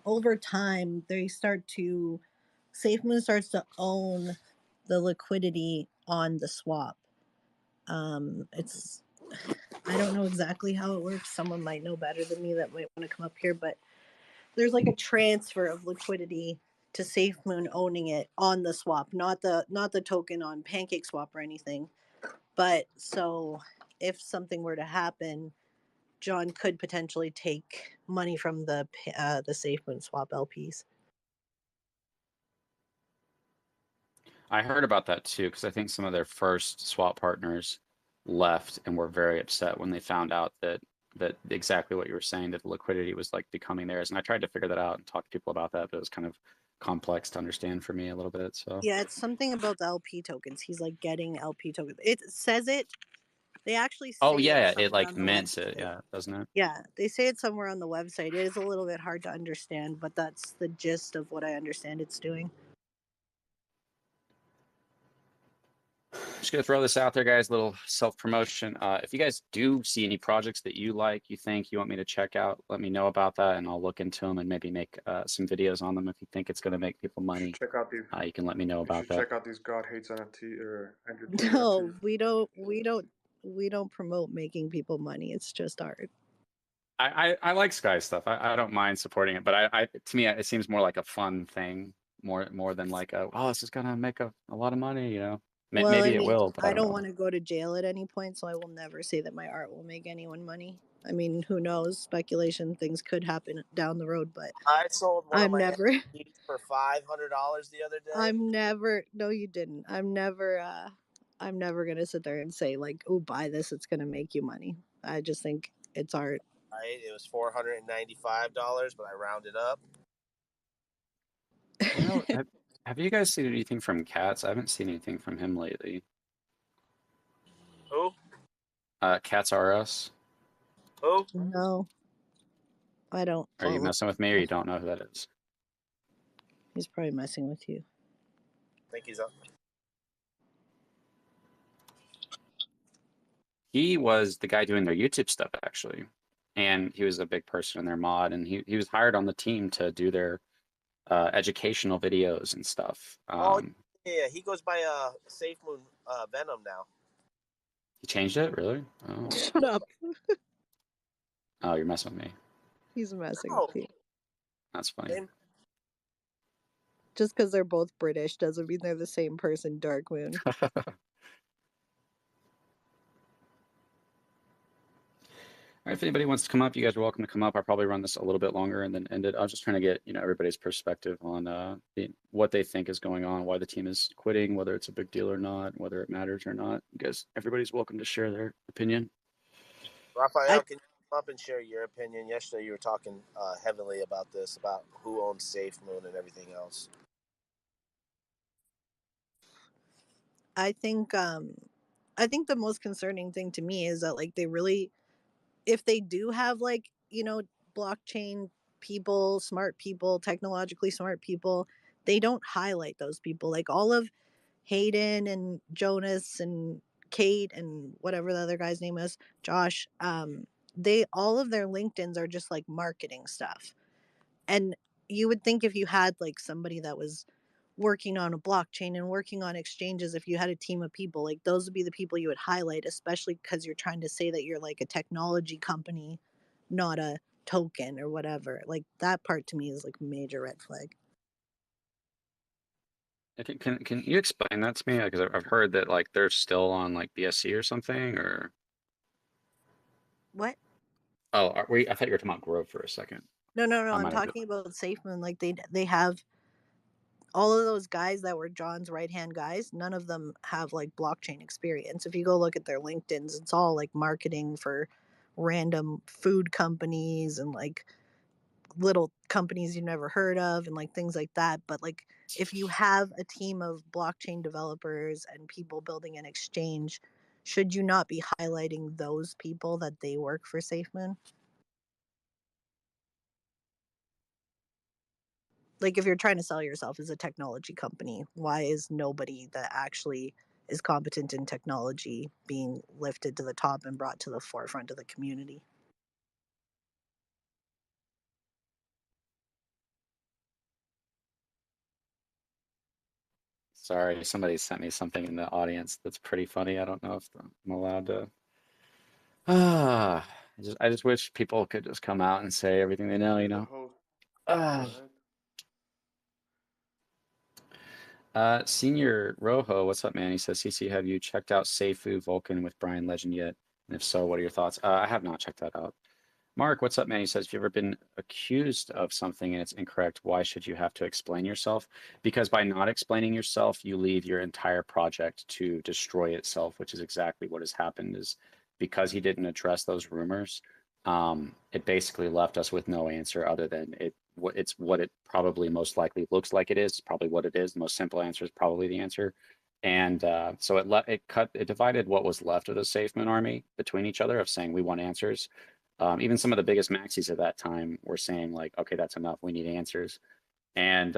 Speaker 6: over time Safemoon starts to own the liquidity on the swap. It's I don't know exactly how it works. Someone might know better than me that might want to come up here, but there's like a transfer of liquidity to Safemoon owning it on the swap, not the token on PancakeSwap or anything. But so if something were to happen, John could potentially take money from the Safemoon swap LPs.
Speaker 1: I heard about that too, because I think some of their first swap partners left and were very upset when they found out that exactly what you were saying, that the liquidity was like becoming theirs. And I tried to figure that out and talk to people about that, but it was kind of complex to understand for me a little bit. So
Speaker 6: yeah, it's something about the LP tokens. He's like getting LP tokens. It says it. They actually say
Speaker 1: oh yeah, it
Speaker 6: somewhere
Speaker 1: like
Speaker 6: on the
Speaker 1: mints
Speaker 6: website.
Speaker 1: it, yeah, doesn't it?
Speaker 6: Yeah, they say it somewhere on the website. It is a little bit hard to understand, but that's the gist of what I understand it's doing.
Speaker 1: Just gonna throw this out there, guys. Little self-promotion. If you guys do see any projects that you like, you think you want me to check out, let me know about that, and I'll look into them and maybe make some videos on them. If you think it's gonna make people money,
Speaker 7: Check out these.
Speaker 1: you can let me know
Speaker 7: You
Speaker 1: about
Speaker 7: should
Speaker 1: that.
Speaker 7: check out these God hates NFT or entertainment
Speaker 6: No,
Speaker 7: NFTs.
Speaker 6: we don't promote making people money. It's just art.
Speaker 1: I like Sky stuff. I don't mind supporting it, but I to me it seems more like a fun thing, more than like oh, this is gonna make a lot of money, you know.
Speaker 6: Well, I
Speaker 1: Maybe it
Speaker 6: mean,
Speaker 1: will, but I
Speaker 6: I
Speaker 1: don't
Speaker 6: don't
Speaker 1: know.
Speaker 6: want to go to jail at any point, so I will never say that my art will make anyone money. I mean, who knows? Speculation, things could happen down the road, but
Speaker 5: I sold one of
Speaker 6: I'm
Speaker 5: my
Speaker 6: never,
Speaker 5: NFTs for $500 the other day.
Speaker 6: no, you didn't. I'm never gonna sit there and say like, oh, buy this, it's gonna make you money. I just think it's art.
Speaker 5: Right, it was $495, but I rounded up.
Speaker 1: You know, have you guys seen anything from Cats? I haven't seen anything from him lately.
Speaker 5: Who?
Speaker 1: Cats R Us.
Speaker 5: Who?
Speaker 6: No, I don't
Speaker 1: Are you
Speaker 6: follow.
Speaker 1: messing with me, or you don't know who that is?
Speaker 6: He's probably messing with you.
Speaker 5: I think he's up.
Speaker 1: He was the guy doing their YouTube stuff actually, and he was a big person in their mod, and he was hired on the team to do their educational videos and stuff.
Speaker 5: Oh yeah, he goes by Safemoon Venom now.
Speaker 1: He changed it, really? Oh,
Speaker 6: Shut up.
Speaker 1: oh, you're messing with me.
Speaker 6: He's messing
Speaker 5: Oh,
Speaker 6: with you.
Speaker 1: That's funny.
Speaker 5: same.
Speaker 6: Just because they're both British doesn't mean they're the same person, Darkmoon.
Speaker 1: All right, if anybody wants to come up, you guys are welcome to come up. I'll probably run this a little bit longer and then end it. I was just trying to get everybody's perspective on what they think is going on, why the team is quitting, whether it's a big deal or not, whether it matters or not. You guys, everybody's welcome to share their opinion.
Speaker 5: Raphael, can you come up and share your opinion? Yesterday you were talking heavily about this, about who owns Safemoon and everything else.
Speaker 6: I think the most concerning thing to me is that like they really, if they do have like, blockchain people, smart people, technologically smart people, they don't highlight those people. Like all of Hayden and Jonas and Kate and whatever the other guy's name is, Josh, they all of their LinkedIns are just like marketing stuff. And you would think if you had like somebody that was working on a blockchain and working on exchanges, if you had a team of people, like those would be the people you would highlight, especially because you're trying to say that you're like a technology company, not a token or whatever. Like that part to me is like a major red flag.
Speaker 1: Can you explain that to me? Because I've heard that like they're still on like BSC or something, or
Speaker 6: What?
Speaker 1: oh, are we? I thought you were talking about Grove for a second.
Speaker 6: No.
Speaker 1: I
Speaker 6: I'm
Speaker 1: might have.
Speaker 6: talking about Safemoon. Like they have all of those guys that were John's right hand guys. None of them have like blockchain experience. If you go look at their LinkedIn's, it's all like marketing for random food companies and like little companies you've never heard of and like things like that. But like if you have a team of blockchain developers and people building an exchange, should you not be highlighting those people that they work for Safemoon? Like if you're trying to sell yourself as a technology company, why is nobody that actually is competent in technology being lifted to the top and brought to the forefront of the community?
Speaker 1: Sorry, somebody sent me something in the audience that's pretty funny. I don't know if I'm allowed to. I just wish people could just come out and say everything they know,
Speaker 7: You're the host. Go
Speaker 1: Ah.
Speaker 7: ahead.
Speaker 1: Senior Rojo, what's up, man? He says, CC, have you checked out Seifu Vulcan with Brian Legend yet? And if so, what are your thoughts? I have not checked that out. Mark, what's up, man? He says, if you've ever been accused of something and it's incorrect, why should you have to explain yourself? Because by not explaining yourself, you leave your entire project to destroy itself, which is exactly what has happened. Is because he didn't address those rumors, it basically left us with no answer other than it's what it probably most likely looks like it is. Probably what it is. The most simple answer is probably the answer. And so it divided what was left of the Safemoon army between each other of saying we want answers. Even some of the biggest maxis at that time were saying like, okay, that's enough. We need answers. And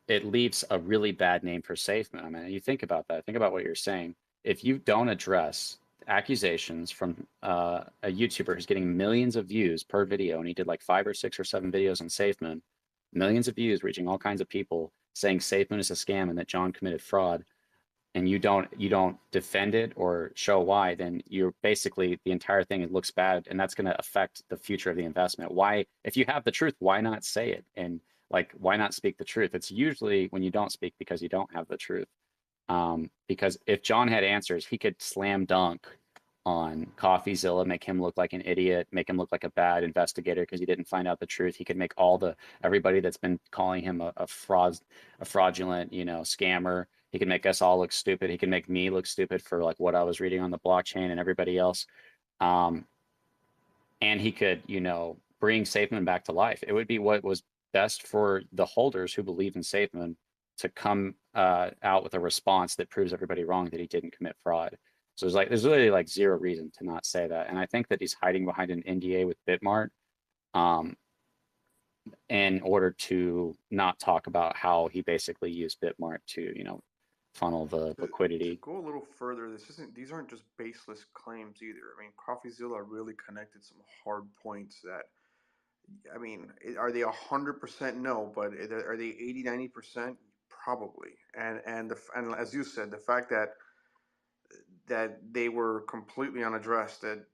Speaker 1: it leaves a really bad name for Safemoon. I mean, you think about that. Think about what you're saying. If you don't address accusations from a YouTuber who's getting millions of views per video, and he did like 5 or 6 or 7 videos on Safemoon, millions of views, reaching all kinds of people, saying Safemoon is a scam and that John committed fraud, and you don't defend it or show why, then you're basically, the entire thing, it looks bad, and that's going to affect the future of the investment. Why, if you have the truth, why not say it? And like, why not speak the truth? It's usually when you don't speak because you don't have the truth. Because if John had answers, he could slam dunk on CoffeeZilla, make him look like an idiot, make him look like a bad investigator because he didn't find out the truth. He could make everybody that's been calling him a fraudulent, scammer. He could make us all look stupid. He could make me look stupid for like what I was reading on the blockchain and everybody else. And he could, bring Safemoon back to life. It would be what was best for the holders who believe in Safemoon to come out with a response that proves everybody wrong that he didn't commit fraud. So there's really like zero reason to not say that. And I think that he's hiding behind an NDA with Bitmart in order to not talk about how he basically used Bitmart to, funnel the liquidity.
Speaker 7: To go a little further, these aren't just baseless claims either. I mean, CoffeeZilla really connected some hard points that, I mean, are they 100% no, but are they 80, 90%? Probably. And as you said, the fact that they were completely unaddressed, that,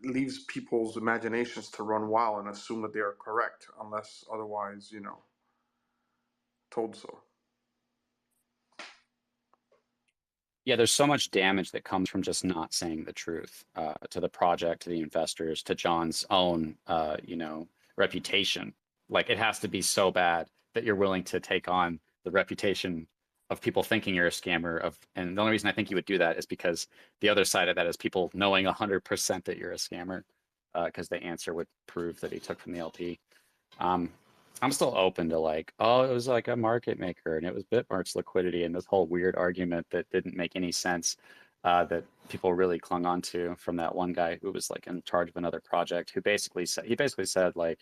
Speaker 7: it leaves people's imaginations to run wild and assume that they are correct unless otherwise, told so.
Speaker 1: Yeah, there's so much damage that comes from just not saying the truth to the project, to the investors, to John's own, reputation. Like, it has to be so bad that you're willing to take on the reputation of people thinking you're a scammer. And the only reason I think you would do that is because the other side of that is people knowing 100% that you're a scammer, because the answer would prove that he took from the LP. I'm still open to like, oh, it was like a market maker and it was Bitmart's liquidity, and this whole weird argument that didn't make any sense that people really clung on to from that one guy who was like in charge of another project, who basically said like,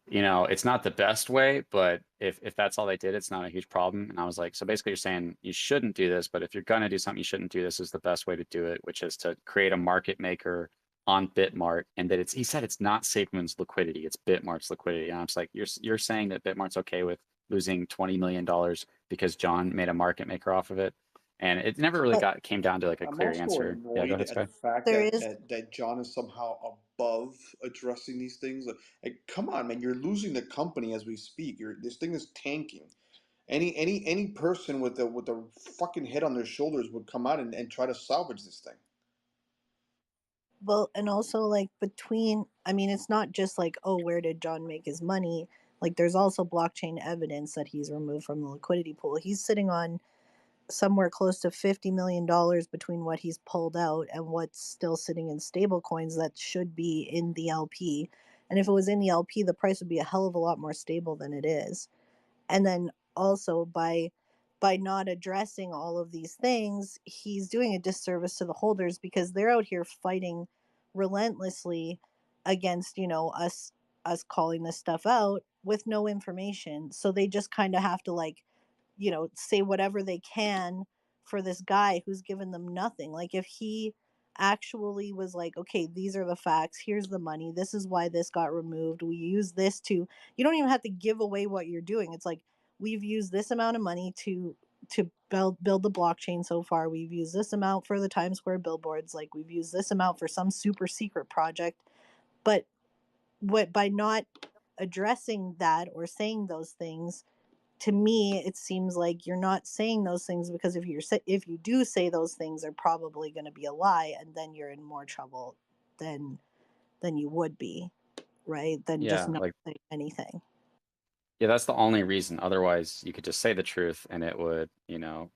Speaker 1: it's not the best way, but if that's all they did, it's not a huge problem. And I was like, so basically you're saying you shouldn't do this, but if you're gonna do something, you shouldn't do this, is the best way to do it, which is to create a market maker on Bitmart, and that he said it's not Safemoon's liquidity, it's Bitmart's liquidity. And I'm just like, you're saying that Bitmart's okay with losing $20 million because John made a market maker off of it? And it never really came down to like a clear answer. Yeah, go ahead, Sky.
Speaker 7: The fact
Speaker 6: There
Speaker 7: that,
Speaker 6: is
Speaker 7: that John is somehow above addressing these things. Like, come on, man, you're losing the company as we speak. This thing is tanking. Any person with a fucking head on their shoulders would come out and try to salvage this thing.
Speaker 6: well, and also like it's not just like, oh, where did John make his money? Like, there's also blockchain evidence that he's removed from the liquidity pool. He's sitting on somewhere close to $50 million between what he's pulled out and what's still sitting in stable coins that should be in the LP. And if it was in the LP, the price would be a hell of a lot more stable than it is. And then also by not addressing all of these things, he's doing a disservice to the holders, because they're out here fighting relentlessly against, us calling this stuff out with no information. So they just kind of have to like, say whatever they can for this guy who's given them nothing. Like, if he actually was like, okay, these are the facts, here's the money, this is why this got removed, we use this to, you don't even have to give away what you're doing. It's like, we've used this amount of money to build the blockchain so far, we've used this amount for the Times Square billboards, like we've used this amount for some super secret project. But by not addressing that or saying those things, to me it seems like you're not saying those things because if you do say those things, they're probably going to be a lie, and then you're in more trouble than you would be, right? Than just not saying anything.
Speaker 1: Yeah, that's the only reason. Otherwise, you could just say the truth and it would,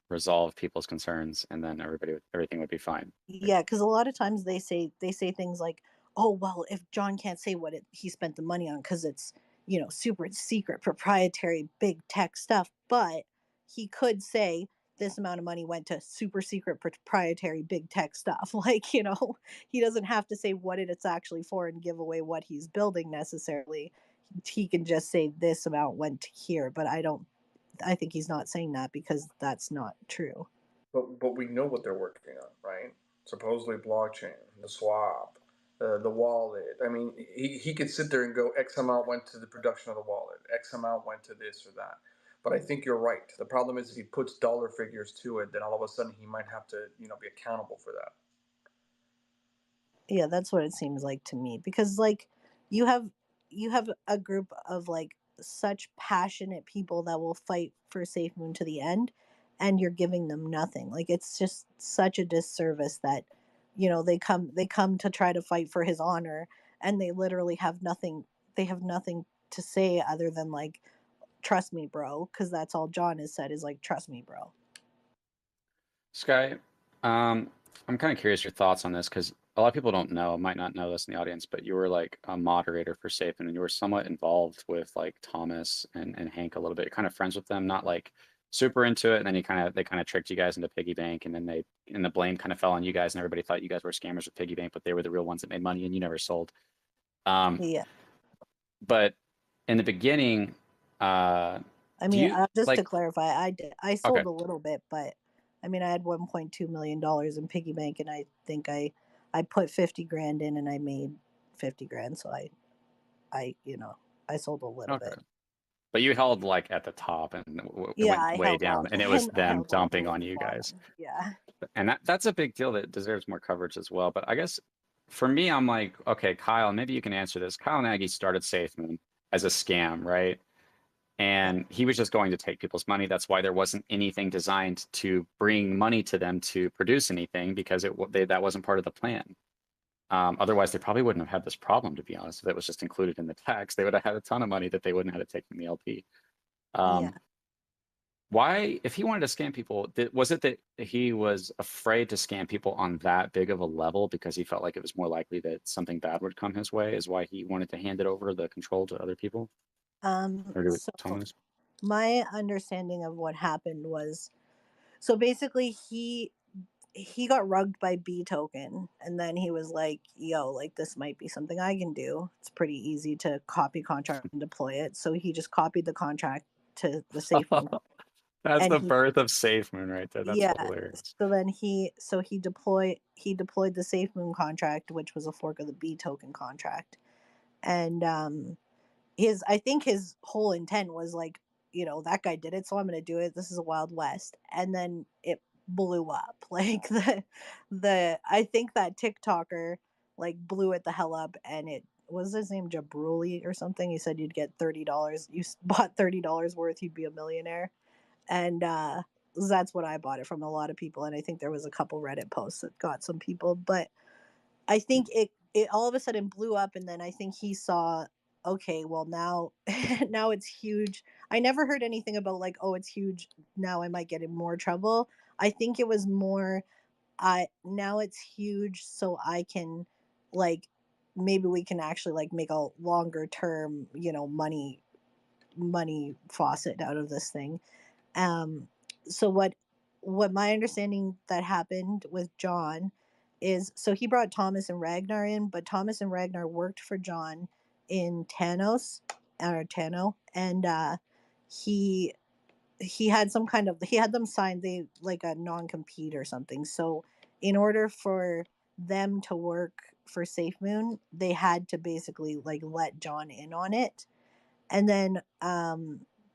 Speaker 1: resolve people's concerns, and then everything would be fine.
Speaker 6: Yeah, because a lot of times they say things like, "Oh, well, if John can't say what he spent the money on because it's super secret, proprietary, big tech stuff," but he could say this amount of money went to super secret, proprietary, big tech stuff. Like, he doesn't have to say what it's actually for and give away what he's building necessarily. He can just say this amount went to here, but I don't I think he's not saying that because that's not true.
Speaker 7: But we know what they're working on, right? Supposedly blockchain, the swap, the wallet. I mean, he could sit there and go, X amount went to the production of the wallet, X amount went to this or that. But I think you're right. The problem is if he puts dollar figures to it, then all of a sudden he might have to, be accountable for that.
Speaker 6: Yeah, that's what it seems like to me, because like you have a group of like such passionate people that will fight for Safemoon to the end, and you're giving them nothing. Like it's just such a disservice that they come to try to fight for his honor, and they literally have nothing. They have nothing to say other than like, trust me, bro, because that's all John has said is like, trust me, bro.
Speaker 1: Sky, I'm kind of curious your thoughts on this because a lot of people don't know, might not know this in the audience, but you were like a moderator for Safe, and you were somewhat involved with like Thomas and Hank a little bit. You're kind of friends with them, not like super into it, and then they kind of tricked you guys into piggy bank, and then the blame kind of fell on you guys, and everybody thought you guys were scammers with piggy bank, but they were the real ones that made money, and you never sold.
Speaker 6: Yeah.
Speaker 1: But in the beginning,
Speaker 6: I mean, just
Speaker 1: like,
Speaker 6: to clarify, I sold
Speaker 1: okay.
Speaker 6: a little bit, but I mean, I had $1.2 million in piggy bank, and I think I put 50 grand in, and I made 50 grand. So I sold a little
Speaker 1: Okay.
Speaker 6: bit.
Speaker 1: But you held like at the top, and it
Speaker 6: Yeah,
Speaker 1: went
Speaker 6: I
Speaker 1: way
Speaker 6: held all
Speaker 1: down,
Speaker 6: the
Speaker 1: and it was
Speaker 6: I
Speaker 1: them
Speaker 6: held all the
Speaker 1: dumping
Speaker 6: way
Speaker 1: on
Speaker 6: to
Speaker 1: you
Speaker 6: the
Speaker 1: guys.
Speaker 6: bottom. Yeah.
Speaker 1: And that's a big deal that deserves more coverage as well. But I guess for me, I'm like, okay, Kyle, maybe you can answer this. Kyle Nagy started Safemoon as a scam, right? And he was just going to take people's money. That's why there wasn't anything designed to bring money to them to produce anything, because that wasn't part of the plan. Otherwise, they probably wouldn't have had this problem, to be honest. If it was just included in the tax, they would have had a ton of money that they wouldn't have had to take from the LP.
Speaker 6: Yeah.
Speaker 1: Why, if he wanted to scam people, was it that he was afraid to scam people on that big of a level because he felt like it was more likely that something bad would come his way, is why he wanted to hand it over the control to other people? Or to
Speaker 6: So
Speaker 1: Thomas?
Speaker 6: my understanding of what happened was, so basically he got rugged by B token, and then he was like, yo, like this might be something I can do. It's pretty easy to copy contract and deploy it. So he just copied the contract to the Safemoon.
Speaker 1: That's
Speaker 6: And
Speaker 1: the birth of Safemoon right there. That's
Speaker 6: yeah.
Speaker 1: hilarious.
Speaker 6: So then he deployed the Safemoon contract, which was a fork of the B token contract. And I think his whole intent was like, that guy did it, so I'm gonna do it. This is a Wild West. And then it blew up. Like I think that TikToker like blew it the hell up, and it was his name Jabruli or something. He said you'd get $30. You bought $30 worth, you'd be a millionaire. And that's what I bought it from, a lot of people. And I think there was a couple Reddit posts that got some people, but I think it all of a sudden blew up, and then I think he saw, okay, well now now it's huge. I never heard anything about like, oh, it's huge, now I might get in more trouble. I think it was more, now it's huge, so I can like, maybe we can actually like make a longer term, money faucet out of this thing. So what my understanding that happened with John is, so he brought Thomas and Ragnar in, but Thomas and Ragnar worked for John in Tano, and he had some kind of, he had them sign like a non-compete or something. So in order for them to work for Safemoon, they had to basically like let John in on it. And then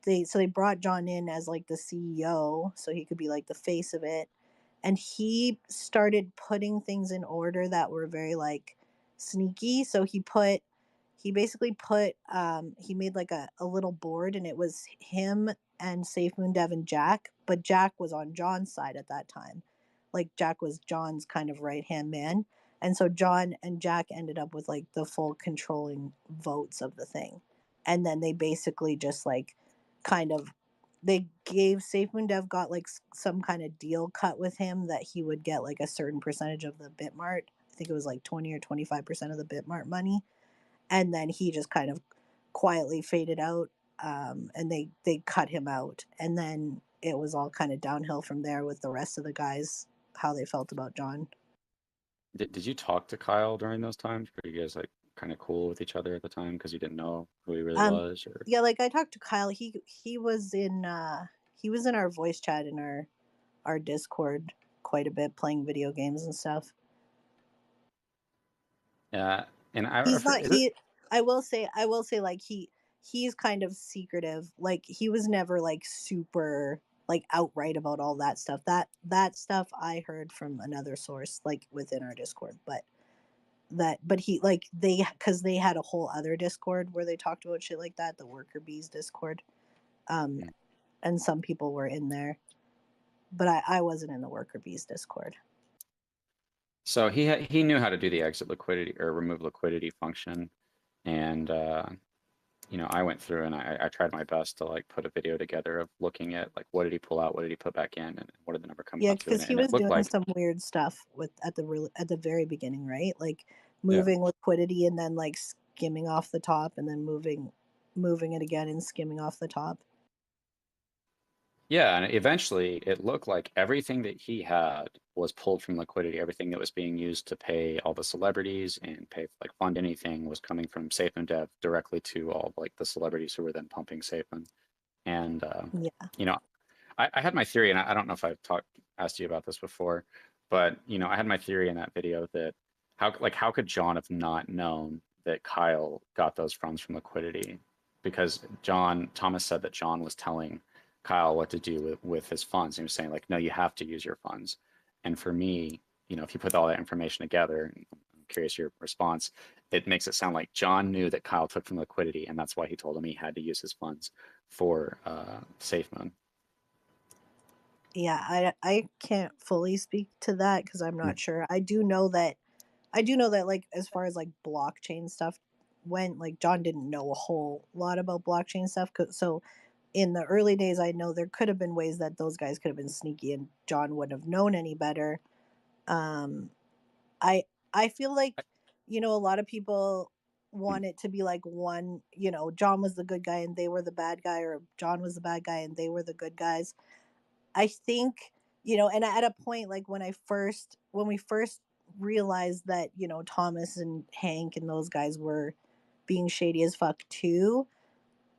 Speaker 6: they brought John in as like the CEO, so he could be like the face of it. And he started putting things in order that were very like sneaky. So he basically put he made like a little board, and it was him and Safemoon Dev and Jack, but Jack was on John's side at that time. Like Jack was John's kind of right hand man. And so John and Jack ended up with like the full controlling votes of the thing. And then they basically just like kind of, they gave Safemoon Dev got like some kind of deal cut with him that he would get like a certain percentage of the Bitmart. I think it was like 20 or 25% of the Bitmart money. And then he just kind of quietly faded out, and they cut him out. And then it was all kind of downhill from there with the rest of the guys, how they felt about John.
Speaker 1: Did you talk to Kyle during those times? Or you guys like kind of cool with each other at the time because you didn't know who he really
Speaker 6: Um,
Speaker 1: was? Or
Speaker 6: yeah, like I talked to Kyle. He was in our voice chat in our Discord quite a bit, playing video games and stuff.
Speaker 1: yeah, and
Speaker 6: He's not
Speaker 1: is it?
Speaker 6: I will say like he's kind of secretive. Like he was never like super like outright about all that stuff. That stuff I heard from another source like within our Discord, but he like they because they had a whole other Discord where they talked about shit like that, the worker bees Discord. Um
Speaker 1: Mm.
Speaker 6: and some people were in there, but I wasn't in the worker bees Discord.
Speaker 1: So he knew how to do the exit liquidity or remove liquidity function, and you know, I went through and I tried my best to like put a video together of looking at like what did he pull out, what did he put back in, and what did the number come
Speaker 6: Yeah,
Speaker 1: out to,
Speaker 6: because he
Speaker 1: and it
Speaker 6: was
Speaker 1: looked
Speaker 6: doing
Speaker 1: like
Speaker 6: some weird stuff with at the very beginning, right? Like
Speaker 1: yeah.
Speaker 6: moving liquidity and then like skimming off the top, and then moving it again and skimming off the top.
Speaker 1: Yeah, and eventually it looked like everything that he had was pulled from liquidity. Everything that was being used to pay all the celebrities and pay like fund anything was coming from Safemoon Dev directly to all like the celebrities who were then pumping Safemoon. And
Speaker 6: Yeah,
Speaker 1: you know, I had my theory, and I don't know if I've asked you about this before, but you know, I had my theory in that video that how could John have not known that Kyle got those funds from liquidity? Because Thomas said that John was telling Kyle what to do with his funds. He was saying like, no, you have to use your funds. And for me, you know, if you put all that information together, I'm curious your response, it makes it sound like John knew that Kyle took from liquidity, and that's why he told him he had to use his funds for Safemoon.
Speaker 6: yeah. I can't fully speak to that because I'm not sure. I do know that like as far as like blockchain stuff went, like John didn't know a whole lot about blockchain stuff. So in the early days, I know there could have been ways that those guys could have been sneaky, and John wouldn't have known any better. Um, I I feel like a lot of people want it to be like one. John was the good guy and they were the bad guy, or John was the bad guy and they were the good guys. I think, and at a point like when we first realized that, Thomas and Hank and those guys were being shady as fuck too,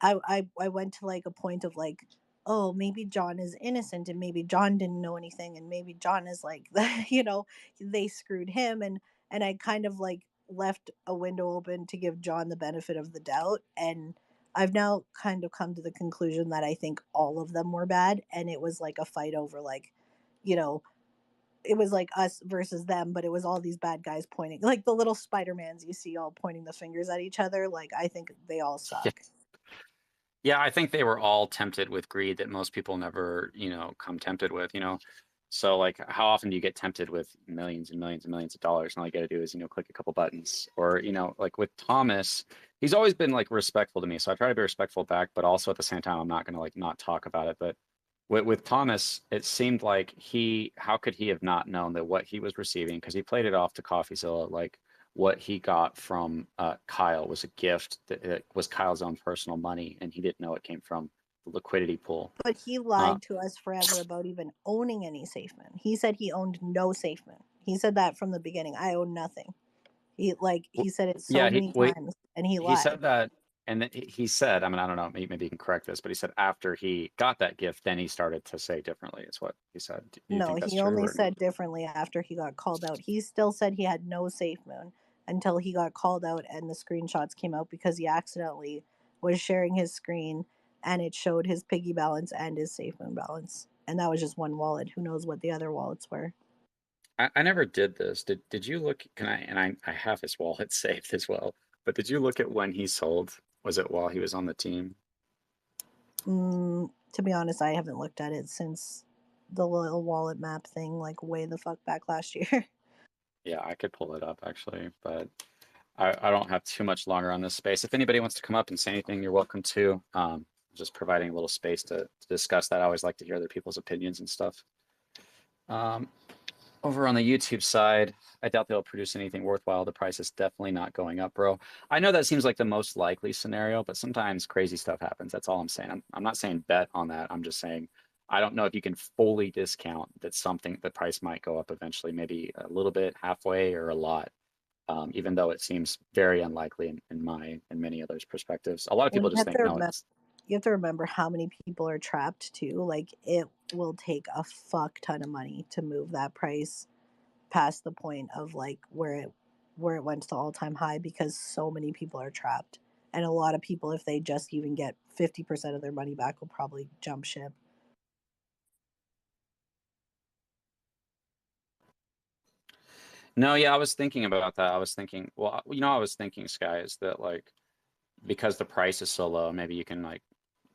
Speaker 6: I went to like a point of like, oh, maybe John is innocent and maybe John didn't know anything and maybe John is like they screwed him, and I kind of like left a window open to give John the benefit of the doubt, and I've now kind of come to the conclusion that I think all of them were bad, and it was like a fight over like, you know, it was like us versus them, but it was all these bad guys pointing like the little Spider-Mans you see all pointing the fingers at each other. Like I think they all suck.
Speaker 1: Yeah, I think they were all tempted with greed that most people never, you know, come tempted with, you know. So like how often do you get tempted with millions and millions and millions of dollars? And all you gotta do is, you know, click a couple buttons. Or, you know, like with Thomas, he's always been like respectful to me. So I try to be respectful back, but also at the same time I'm not gonna like not talk about it. But with Thomas, it seemed like how could he have not known that what he was receiving, because he played it off to CoffeeZilla, like what he got from Kyle was a gift that was Kyle's own personal money, and he didn't know it came from the liquidity pool.
Speaker 6: But he
Speaker 1: Uh,
Speaker 6: lied to us forever about even owning any Safeman. He said he owned no Safeman. He said that from the beginning. I own nothing. He said it so
Speaker 1: yeah,
Speaker 6: many times, and he
Speaker 1: he said
Speaker 6: lied.
Speaker 1: that, and then he said, I mean, I don't know, maybe you can correct this, but he said after he got that gift, then he started to say differently. Is what he said. Do you
Speaker 6: No,
Speaker 1: think that's
Speaker 6: he
Speaker 1: true
Speaker 6: only
Speaker 1: or no?
Speaker 6: said differently after he got called out. He still said he had no Safemoon until he got called out and the screenshots came out because he accidentally was sharing his screen and it showed his piggy balance and his Safemoon balance. And that was just one wallet. Who knows what the other wallets were?
Speaker 1: I never did this. Did you look? Can I? And I have his wallet saved as well. But did you look at when he sold? Was it while he was on the team?
Speaker 6: To be honest, I haven't looked at it since the little wallet map thing, like way the fuck back last year.
Speaker 1: Yeah, I could pull it up actually, but I don't have too much longer on this space. If anybody wants to come up and say anything, you're welcome to. Just providing a little space to discuss that. I always like to hear other people's opinions and stuff. Um, Over on the YouTube side, I doubt they'll produce anything worthwhile. The price is definitely not going up, bro. I know that seems like the most likely scenario, but sometimes crazy stuff happens. That's all I'm saying. I'm not saying bet on that. I'm just saying I don't know if you can fully discount that the price might go up eventually, maybe a little bit, halfway, or a lot. even though it seems very unlikely in my and many others' perspectives. A lot of
Speaker 6: Well,
Speaker 1: people just think, no, it's
Speaker 6: you have to remember how many people are trapped too. Like it will take a fuck ton of money to move that price past the point of like where it went to the all-time high, because so many people are trapped. And a lot of people, if they just even get 50% of their money back, will probably jump ship.
Speaker 1: no, yeah, I was thinking about that. I was thinking, well, I was thinking, Sky, is that like because the price is so low, maybe you can like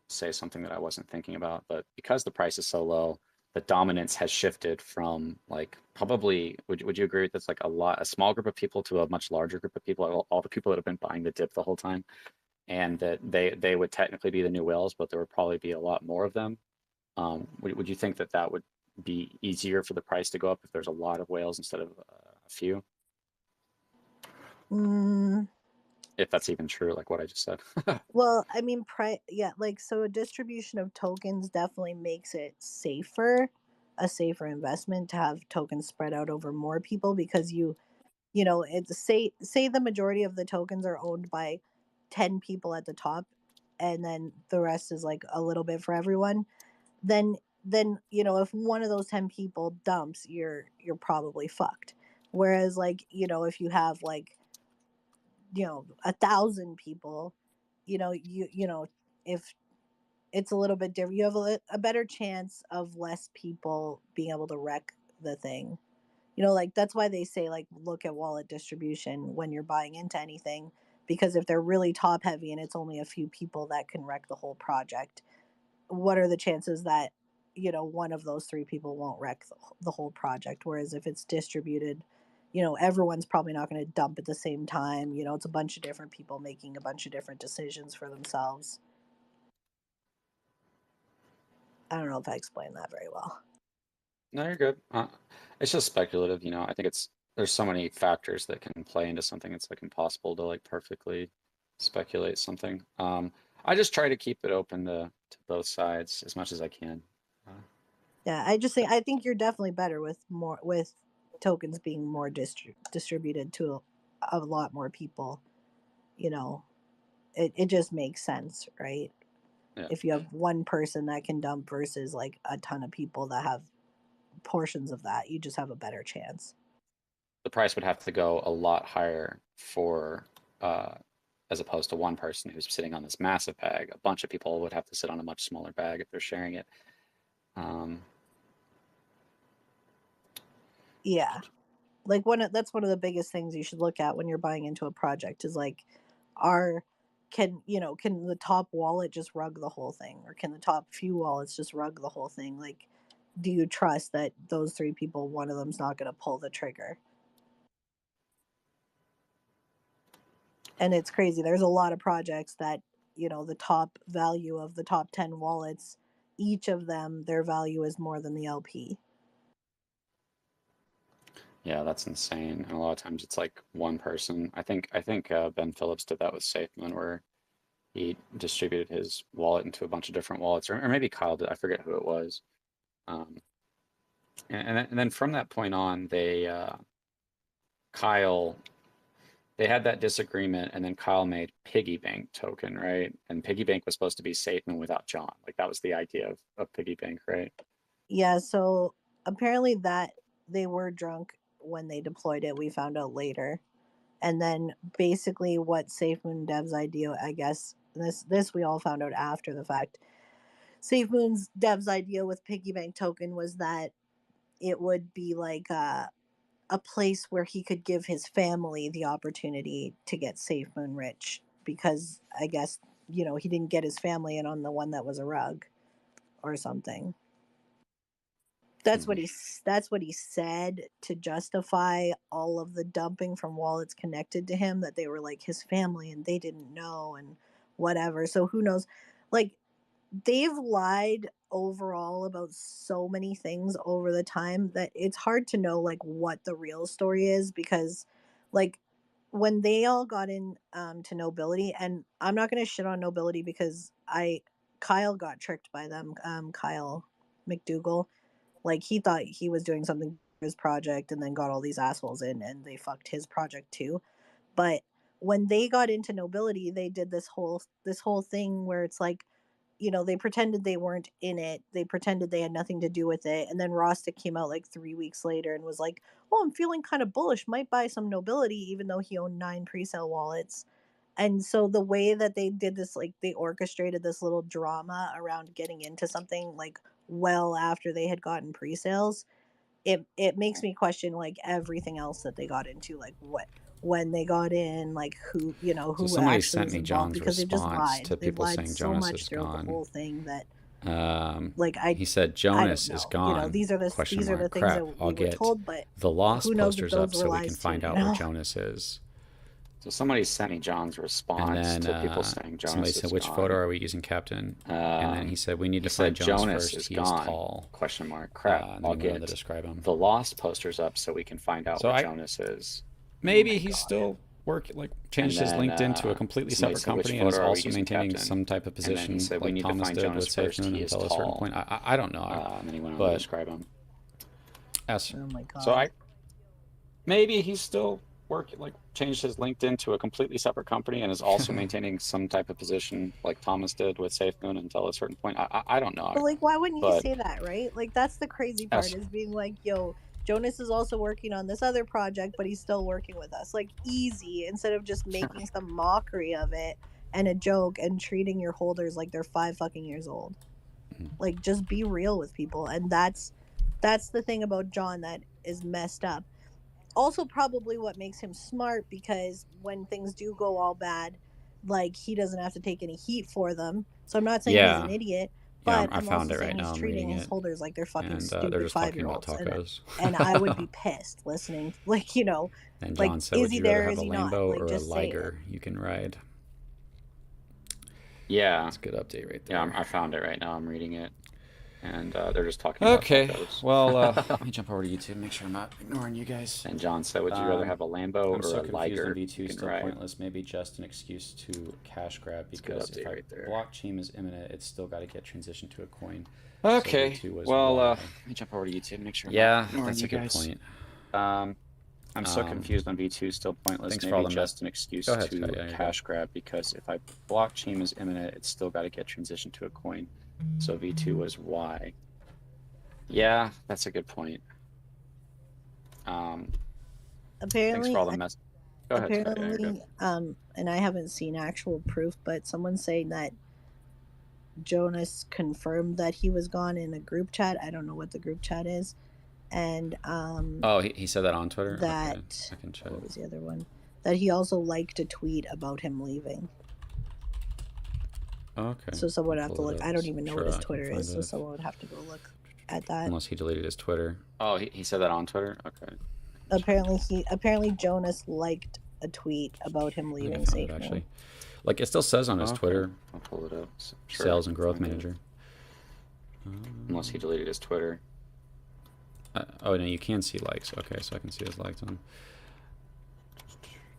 Speaker 1: say something that I wasn't thinking about, but because the price is so low, the dominance has shifted from like probably would you agree with this, like a small group of people to a much larger group of people, all the people that have been buying the dip the whole time, and that they would technically be the new whales, but there would probably be a lot more of them. Would you think that that would be easier for the price to go up if there's a lot of whales instead of a few?
Speaker 6: Mm,
Speaker 1: If that's even true, like what I just said.
Speaker 6: well, I mean, yeah, like so a distribution of tokens definitely makes it a safer investment to have tokens spread out over more people, because it's say the majority of the tokens are owned by 10 people at the top, and then the rest is like a little bit for everyone. Then if one of those 10 people dumps, you're probably fucked. Whereas like if you have like 1,000 people, if it's a little bit different, you have a better chance of less people being able to wreck the thing. Like that's why they say like look at wallet distribution when you're buying into anything, because if they're really top heavy and it's only a few people that can wreck the whole project, what are the chances that one of those three people won't wreck the whole project? Whereas if it's distributed, everyone's probably not going to dump at the same time. It's a bunch of different people making a bunch of different decisions for themselves. I don't know if I explained that very well.
Speaker 1: No, you're good. It's just speculative, I think there's so many factors that can play into something. It's like impossible to like perfectly speculate something. I just try to keep it open to both sides as much as I can.
Speaker 6: Yeah, I think you're definitely better with tokens being more distributed to a lot more people. It just makes sense, right?
Speaker 1: Yeah.
Speaker 6: If you have one person that can dump versus like a ton of people that have portions of that, you just have a better chance.
Speaker 1: The price would have to go a lot higher for as opposed to one person who's sitting on this massive bag. A bunch of people would have to sit on a much smaller bag if they're sharing it.
Speaker 6: Yeah, like that's one of the biggest things you should look at when you're buying into a project is like, can the top wallet just rug the whole thing, or can the top few wallets just rug the whole thing? Like, do you trust that those three people, one of them's not going to pull the trigger? And it's crazy. There's a lot of projects that, the top value of the top 10 wallets, each of them, their value is more than the LP.
Speaker 1: Yeah, that's insane. And a lot of times it's like one person. I think Ben Phillips did that with Safemoon, where he distributed his wallet into a bunch of different wallets, or maybe Kyle did. I forget who it was. Um, and then from that point on, Kyle, they had that disagreement, and then Kyle made Piggy Bank token, right? And Piggy Bank was supposed to be Satan without John. Like that was the idea of Piggy Bank, right?
Speaker 6: Yeah, so apparently that they were drunk when they deployed it. We found out later. And then basically what SafeMoon devs idea, I guess, this we all found out after the fact. SafeMoon's devs idea with Piggy Bank token was that it would be like a place where he could give his family the opportunity to get SafeMoon rich, because I guess he didn't get his family in on the one that was a rug or something. That's what he said to justify all of the dumping from wallets connected to him, that they were like his family and they didn't know and whatever. So who knows? Like, they've lied overall about so many things over the time that it's hard to know like what the real story is, because like when they all got in to Nobility, and I'm not going to shit on Nobility because Kyle got tricked by them. Kyle McDougal, like he thought he was doing something his project and then got all these assholes in and they fucked his project too. But when they got into Nobility, they did this whole thing where it's like, you know, they pretended they weren't in it. They pretended they had nothing to do with it. And then Rostic came out like 3 weeks later and was like, "Oh, I'm feeling kind of bullish. Might buy some Nobility," even though he owned 9 pre-sale wallets. And so the way that they did this, like they orchestrated this little drama around getting into something like well after they had gotten pre-sales, it makes me question like everything else that they got into, like what when they got in, like who, you know,
Speaker 9: So
Speaker 6: who
Speaker 9: somebody
Speaker 6: actually
Speaker 9: sent
Speaker 6: was
Speaker 9: me
Speaker 6: involved,
Speaker 9: John's
Speaker 6: because they've just
Speaker 9: response
Speaker 6: lied.
Speaker 9: to
Speaker 6: They've
Speaker 9: people
Speaker 6: lied
Speaker 9: saying
Speaker 6: so
Speaker 9: Jonas
Speaker 6: much
Speaker 9: is
Speaker 6: throughout the
Speaker 9: gone.
Speaker 6: whole thing that
Speaker 9: He said
Speaker 6: I
Speaker 9: Jonas
Speaker 6: don't
Speaker 9: is
Speaker 6: know.
Speaker 9: gone.
Speaker 6: You know, these are the
Speaker 9: question
Speaker 6: these are
Speaker 9: mark.
Speaker 6: the things
Speaker 9: Crap,
Speaker 6: that we
Speaker 9: I'll
Speaker 6: were
Speaker 9: get
Speaker 6: told, but
Speaker 9: the lost
Speaker 6: who knows if
Speaker 9: posters
Speaker 6: those
Speaker 9: up
Speaker 6: were
Speaker 9: so we
Speaker 6: lies
Speaker 9: can
Speaker 6: too,
Speaker 9: find
Speaker 6: you
Speaker 9: out where
Speaker 6: know?
Speaker 9: Jonas is.
Speaker 1: So somebody sent me John's
Speaker 9: And
Speaker 1: response
Speaker 9: then
Speaker 1: to people saying Jonas
Speaker 9: somebody
Speaker 1: is
Speaker 9: said, "Which
Speaker 1: gone.
Speaker 9: photo are we using, Captain?" And then he said, "We need
Speaker 1: He
Speaker 9: to find
Speaker 1: said
Speaker 9: Jonas
Speaker 1: Jonas
Speaker 9: first.
Speaker 1: is
Speaker 9: He
Speaker 1: gone.
Speaker 9: is tall."
Speaker 1: Question mark. Crap.
Speaker 9: And then
Speaker 1: I'll
Speaker 9: he went on to
Speaker 1: get
Speaker 9: describe him.
Speaker 1: the lost posters up so we can find out
Speaker 9: So
Speaker 1: where
Speaker 9: I-
Speaker 1: Jonas is.
Speaker 9: Maybe
Speaker 6: my
Speaker 9: he's
Speaker 6: God.
Speaker 9: still working, like changed his
Speaker 1: then,
Speaker 9: LinkedIn to a completely
Speaker 1: somebody
Speaker 9: separate
Speaker 1: said, "Which
Speaker 9: company and is
Speaker 1: photo are we
Speaker 9: also
Speaker 1: using,
Speaker 9: maintaining
Speaker 1: Captain?"
Speaker 9: some type of
Speaker 1: And then he
Speaker 9: position
Speaker 1: said, "We
Speaker 9: like
Speaker 1: need to
Speaker 9: Thomas
Speaker 1: find
Speaker 9: did
Speaker 1: Jonas
Speaker 9: with
Speaker 1: first.
Speaker 9: Safemoon
Speaker 1: He is
Speaker 9: until a certain
Speaker 1: tall."
Speaker 9: point. I don't know.
Speaker 1: And then he went on to
Speaker 9: But
Speaker 1: describe him.
Speaker 9: as,
Speaker 6: Oh my God.
Speaker 1: So maybe he's still working, like changed his LinkedIn to a completely separate company and is also maintaining some type of position like Thomas did with Safemoon until a certain point. I don't know.
Speaker 6: But like, why wouldn't you
Speaker 1: But
Speaker 6: say that, right? Like, that's the crazy part,
Speaker 1: Yes.
Speaker 6: is being like, yo, Jonas is also working on this other project, but he's still working with us. Like, easy, instead of just making some mockery of it and a joke and treating your holders like they're 5 fucking years old. Like, just be real with people. And that's the thing about John that is messed up. Also, probably what makes him smart, because when things do go all bad, like, he doesn't have to take any heat for them. So I'm not saying he's
Speaker 9: Yeah.
Speaker 6: an idiot,
Speaker 9: Yeah,
Speaker 6: but
Speaker 9: I
Speaker 6: I'm
Speaker 9: found
Speaker 6: also
Speaker 9: it right
Speaker 6: saying
Speaker 9: now.
Speaker 6: he's
Speaker 9: I'm
Speaker 6: treating
Speaker 9: reading
Speaker 6: his
Speaker 9: it.
Speaker 6: holders like they're fucking
Speaker 9: And they're
Speaker 6: stupid
Speaker 9: just talking about
Speaker 6: 5-year-olds.
Speaker 9: tacos.
Speaker 6: And I would be pissed listening. Like, you know,
Speaker 9: And
Speaker 6: like,
Speaker 9: John said,
Speaker 6: is
Speaker 9: "Would
Speaker 6: he
Speaker 9: you rather
Speaker 6: there?
Speaker 9: have
Speaker 6: Is
Speaker 9: a
Speaker 6: he not?
Speaker 9: Lambo
Speaker 6: Like,
Speaker 9: or a
Speaker 6: just say it.
Speaker 9: Liger you can ride?"
Speaker 1: Yeah.
Speaker 9: That's a good update right there.
Speaker 1: Yeah, I found it right now. I'm reading it. And they're just talking about
Speaker 9: Okay,
Speaker 1: tacos.
Speaker 9: well, let me jump over to YouTube, make sure I'm not ignoring you guys.
Speaker 1: And John said, "Would you rather have a Lambo
Speaker 9: I'm
Speaker 1: or
Speaker 9: so
Speaker 1: a
Speaker 9: confused
Speaker 1: Liger
Speaker 9: on
Speaker 1: you
Speaker 9: V2
Speaker 1: can
Speaker 9: still
Speaker 1: ride?"
Speaker 9: pointless, maybe just an excuse to cash grab,
Speaker 1: That's a good
Speaker 9: because
Speaker 1: update
Speaker 9: if
Speaker 1: right there.
Speaker 9: blockchain is imminent, it's still got to get transitioned to a coin.
Speaker 1: Okay,
Speaker 9: So V2 was
Speaker 1: well,
Speaker 9: why.
Speaker 1: let me jump over to YouTube and make sure I'm
Speaker 9: Yeah,
Speaker 1: not ignoring
Speaker 9: that's
Speaker 1: you
Speaker 9: a good
Speaker 1: guys.
Speaker 9: point.
Speaker 1: I'm so confused on V2 still pointless.
Speaker 9: Thanks for
Speaker 1: Maybe
Speaker 9: all the
Speaker 1: just an excuse
Speaker 9: Go ahead,
Speaker 1: to
Speaker 9: Scott. Yeah, you're
Speaker 1: cash grab, because if blockchain is imminent, it's still got to get transitioned to a coin. So V2 was why. Yeah, that's a good point. Thanks
Speaker 6: Apparently,
Speaker 1: for all the mess. Go ahead, Scott. Yeah, you're good.
Speaker 6: apparently, and I haven't seen actual proof, but someone's saying that Jonas confirmed that he was gone in a group chat. I don't know what the group chat is. And
Speaker 9: Oh, he said that on Twitter?
Speaker 6: that
Speaker 9: Okay, I can check.
Speaker 6: what was the other one? That he also liked a tweet about him leaving.
Speaker 9: Okay.
Speaker 6: So someone would have to
Speaker 9: pull it
Speaker 6: look.
Speaker 9: up.
Speaker 6: I don't even know what his
Speaker 9: Sure, I can
Speaker 6: Twitter
Speaker 9: find
Speaker 6: is, so
Speaker 9: it.
Speaker 6: someone would have to go look at that.
Speaker 9: Unless he deleted his Twitter.
Speaker 1: Oh, he said that on Twitter? Okay.
Speaker 6: Apparently Jonas liked a tweet about him
Speaker 9: I think I
Speaker 6: leaving
Speaker 9: found it,
Speaker 6: Safemoon.
Speaker 9: actually. Like, it still says on his
Speaker 1: Okay,
Speaker 9: Twitter,
Speaker 1: I'll pull it up. Sure,
Speaker 9: Sales
Speaker 1: I
Speaker 9: and
Speaker 1: can
Speaker 9: Growth
Speaker 1: find it.
Speaker 9: Manager.
Speaker 1: Unless he deleted his Twitter.
Speaker 9: Oh, no, you can see likes. Okay, so I can see his likes on.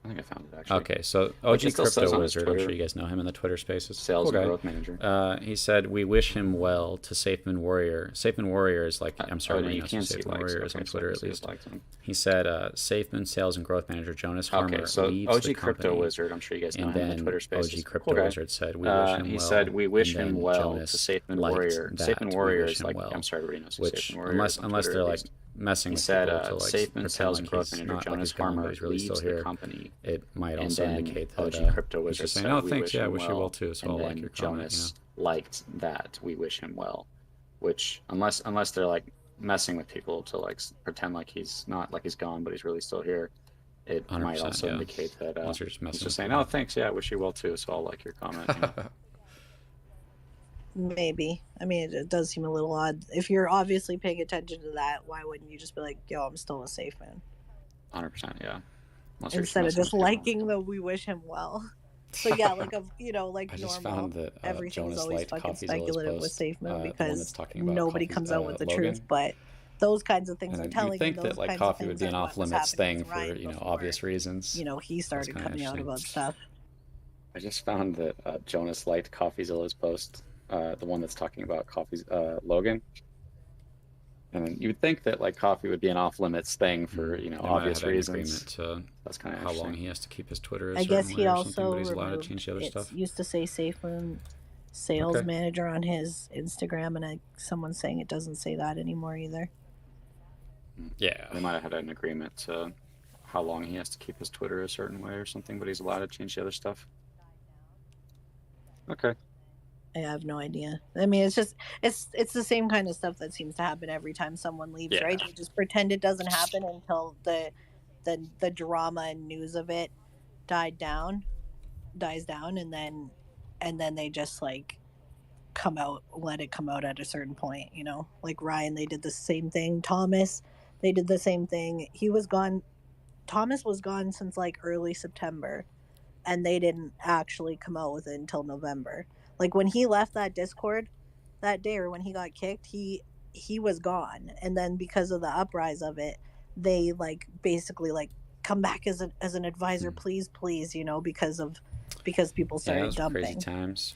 Speaker 1: I think I found it, actually.
Speaker 9: Okay, so
Speaker 1: Like,
Speaker 9: OG
Speaker 1: it still says
Speaker 9: Crypto
Speaker 1: on his
Speaker 9: Wizard, I'm sure
Speaker 1: Twitter,
Speaker 9: you guys know him in the Twitter spaces.
Speaker 1: Sales
Speaker 9: Cool
Speaker 1: and
Speaker 9: guy.
Speaker 1: Growth Manager.
Speaker 9: He said, "We wish him well," to Safemoon Warrior. Safemoon Warrior is like, I'm sorry,
Speaker 1: no, you
Speaker 9: Reno, so
Speaker 1: can see
Speaker 9: Safemoon
Speaker 1: likes.
Speaker 9: Warrior is on
Speaker 1: Okay, so I
Speaker 9: Twitter
Speaker 1: can
Speaker 9: at
Speaker 1: see his
Speaker 9: least.
Speaker 1: likes on.
Speaker 9: He said, Safemoon Sales and Growth Manager Jonas Farmer
Speaker 1: Okay, so
Speaker 9: leaves
Speaker 1: OG
Speaker 9: the
Speaker 1: Crypto
Speaker 9: company.
Speaker 1: Wizard, I'm sure you guys know
Speaker 9: And
Speaker 1: him in the
Speaker 9: then
Speaker 1: Twitter spaces.
Speaker 9: OG Crypto
Speaker 1: Cool guy.
Speaker 9: Wizard said, "We wish him
Speaker 1: He
Speaker 9: well."
Speaker 1: said, "We wish
Speaker 9: and
Speaker 1: him
Speaker 9: then
Speaker 1: well
Speaker 9: Jonas
Speaker 1: to Safemoon
Speaker 9: liked
Speaker 1: Warrior."
Speaker 9: that,
Speaker 1: Safemoon
Speaker 9: "We
Speaker 1: Warrior
Speaker 9: wish
Speaker 1: is
Speaker 9: him
Speaker 1: like,
Speaker 9: well."
Speaker 1: I'm sorry, Reno, so
Speaker 9: Which,
Speaker 1: Safemoon Warrior
Speaker 9: unless
Speaker 1: is on
Speaker 9: they're
Speaker 1: Twitter, at
Speaker 9: like
Speaker 1: least.
Speaker 9: messing
Speaker 1: He
Speaker 9: with
Speaker 1: said,
Speaker 9: people to like
Speaker 1: Safemoon
Speaker 9: pretend
Speaker 1: Sales
Speaker 9: like
Speaker 1: and Growth
Speaker 9: he's
Speaker 1: Manager
Speaker 9: not like
Speaker 1: Jonas
Speaker 9: he's gone,
Speaker 1: Farmer
Speaker 9: but he's really still
Speaker 1: leaves the
Speaker 9: here,
Speaker 1: company.
Speaker 9: it might
Speaker 1: And
Speaker 9: also
Speaker 1: then
Speaker 9: indicate that
Speaker 1: OG Crypto
Speaker 9: he's
Speaker 1: Wizard
Speaker 9: just saying,
Speaker 1: said,
Speaker 9: "Oh,
Speaker 1: "We
Speaker 9: thanks,
Speaker 1: wish
Speaker 9: yeah, I
Speaker 1: him
Speaker 9: wish you well
Speaker 1: well."
Speaker 9: too." So
Speaker 1: And
Speaker 9: I'll like
Speaker 1: then
Speaker 9: your comment.
Speaker 1: Jonas liked that, "We wish him well," which unless they're like messing with people to like pretend like he's not, like he's gone, but he's really still here, it might
Speaker 9: 100%,
Speaker 1: also
Speaker 9: yeah.
Speaker 1: indicate that
Speaker 9: Unless you're just messing
Speaker 1: he's
Speaker 9: with
Speaker 1: just saying,
Speaker 9: people.
Speaker 1: "Oh, thanks, yeah, I wish you well too." So I'll like your comment. You know?
Speaker 6: Maybe. I mean, it does seem a little odd. If you're obviously paying attention to that, why wouldn't you just be like, "Yo, I'm still a Safemoon,"
Speaker 1: 100%, yeah. Unless you're
Speaker 6: instead of
Speaker 1: messing
Speaker 6: just
Speaker 1: with people.
Speaker 6: liking the "We wish him well." So yeah, like like
Speaker 9: I just
Speaker 6: normal,
Speaker 9: found that
Speaker 6: everything's
Speaker 9: Jonas
Speaker 6: always
Speaker 9: liked
Speaker 6: fucking
Speaker 9: Coffeezilla's
Speaker 6: speculative with
Speaker 9: post,
Speaker 6: Safemoon
Speaker 9: the one that's
Speaker 6: because
Speaker 9: talking about
Speaker 6: nobody
Speaker 9: Coffee's,
Speaker 6: comes out with the
Speaker 9: Logan.
Speaker 6: truth. But those kinds of things are
Speaker 9: And
Speaker 6: telling.
Speaker 9: you'd think
Speaker 6: and those
Speaker 9: that like
Speaker 6: kinds
Speaker 9: coffee
Speaker 6: of
Speaker 9: would
Speaker 6: things
Speaker 9: be an
Speaker 6: are what was
Speaker 9: off-limits
Speaker 6: happening
Speaker 9: thing
Speaker 6: with
Speaker 9: for,
Speaker 6: Ryan
Speaker 9: you know,
Speaker 6: before,
Speaker 9: obvious reasons.
Speaker 6: he started
Speaker 9: kinda
Speaker 6: coming out
Speaker 9: interesting.
Speaker 6: about stuff.
Speaker 1: I just found that Jonas liked Coffeezilla's post, the one that's talking about Logan. And you would think that like coffee would be an off limits thing for
Speaker 9: They might have
Speaker 1: obvious
Speaker 9: had an
Speaker 1: reasons.
Speaker 9: agreement to
Speaker 1: That's kind of
Speaker 9: how long
Speaker 1: interesting.
Speaker 9: he has to keep his Twitter a
Speaker 6: I guess
Speaker 9: certain
Speaker 6: he
Speaker 9: way or something,
Speaker 6: also
Speaker 9: but he's allowed to
Speaker 6: removed.
Speaker 9: change the other
Speaker 6: It
Speaker 9: stuff.
Speaker 6: used to say Safemoon sales
Speaker 9: Okay.
Speaker 6: manager on his Instagram, and someone's saying it doesn't say that anymore either.
Speaker 9: Yeah.
Speaker 1: They might have had an agreement to how long he has to keep his Twitter a certain way or something, but he's allowed to change the other stuff. Okay.
Speaker 6: I have no idea. I mean, it's just it's the same kind of stuff that seems to happen every time someone leaves,
Speaker 1: Yeah.
Speaker 6: right? They just pretend it doesn't happen until the drama and news of it dies down, and then they just like let it come out at a certain point, you know? Like Ryan, they did the same thing. Thomas, they did the same thing. He was gone. Thomas was gone since like early September, and they didn't actually come out with it until November. Like when he left that Discord that day, or when he got kicked, he was gone, and then because of the uprise of it, they like basically like come back as an advisor, please, you know, because people started
Speaker 9: those
Speaker 6: dumping.
Speaker 9: crazy times.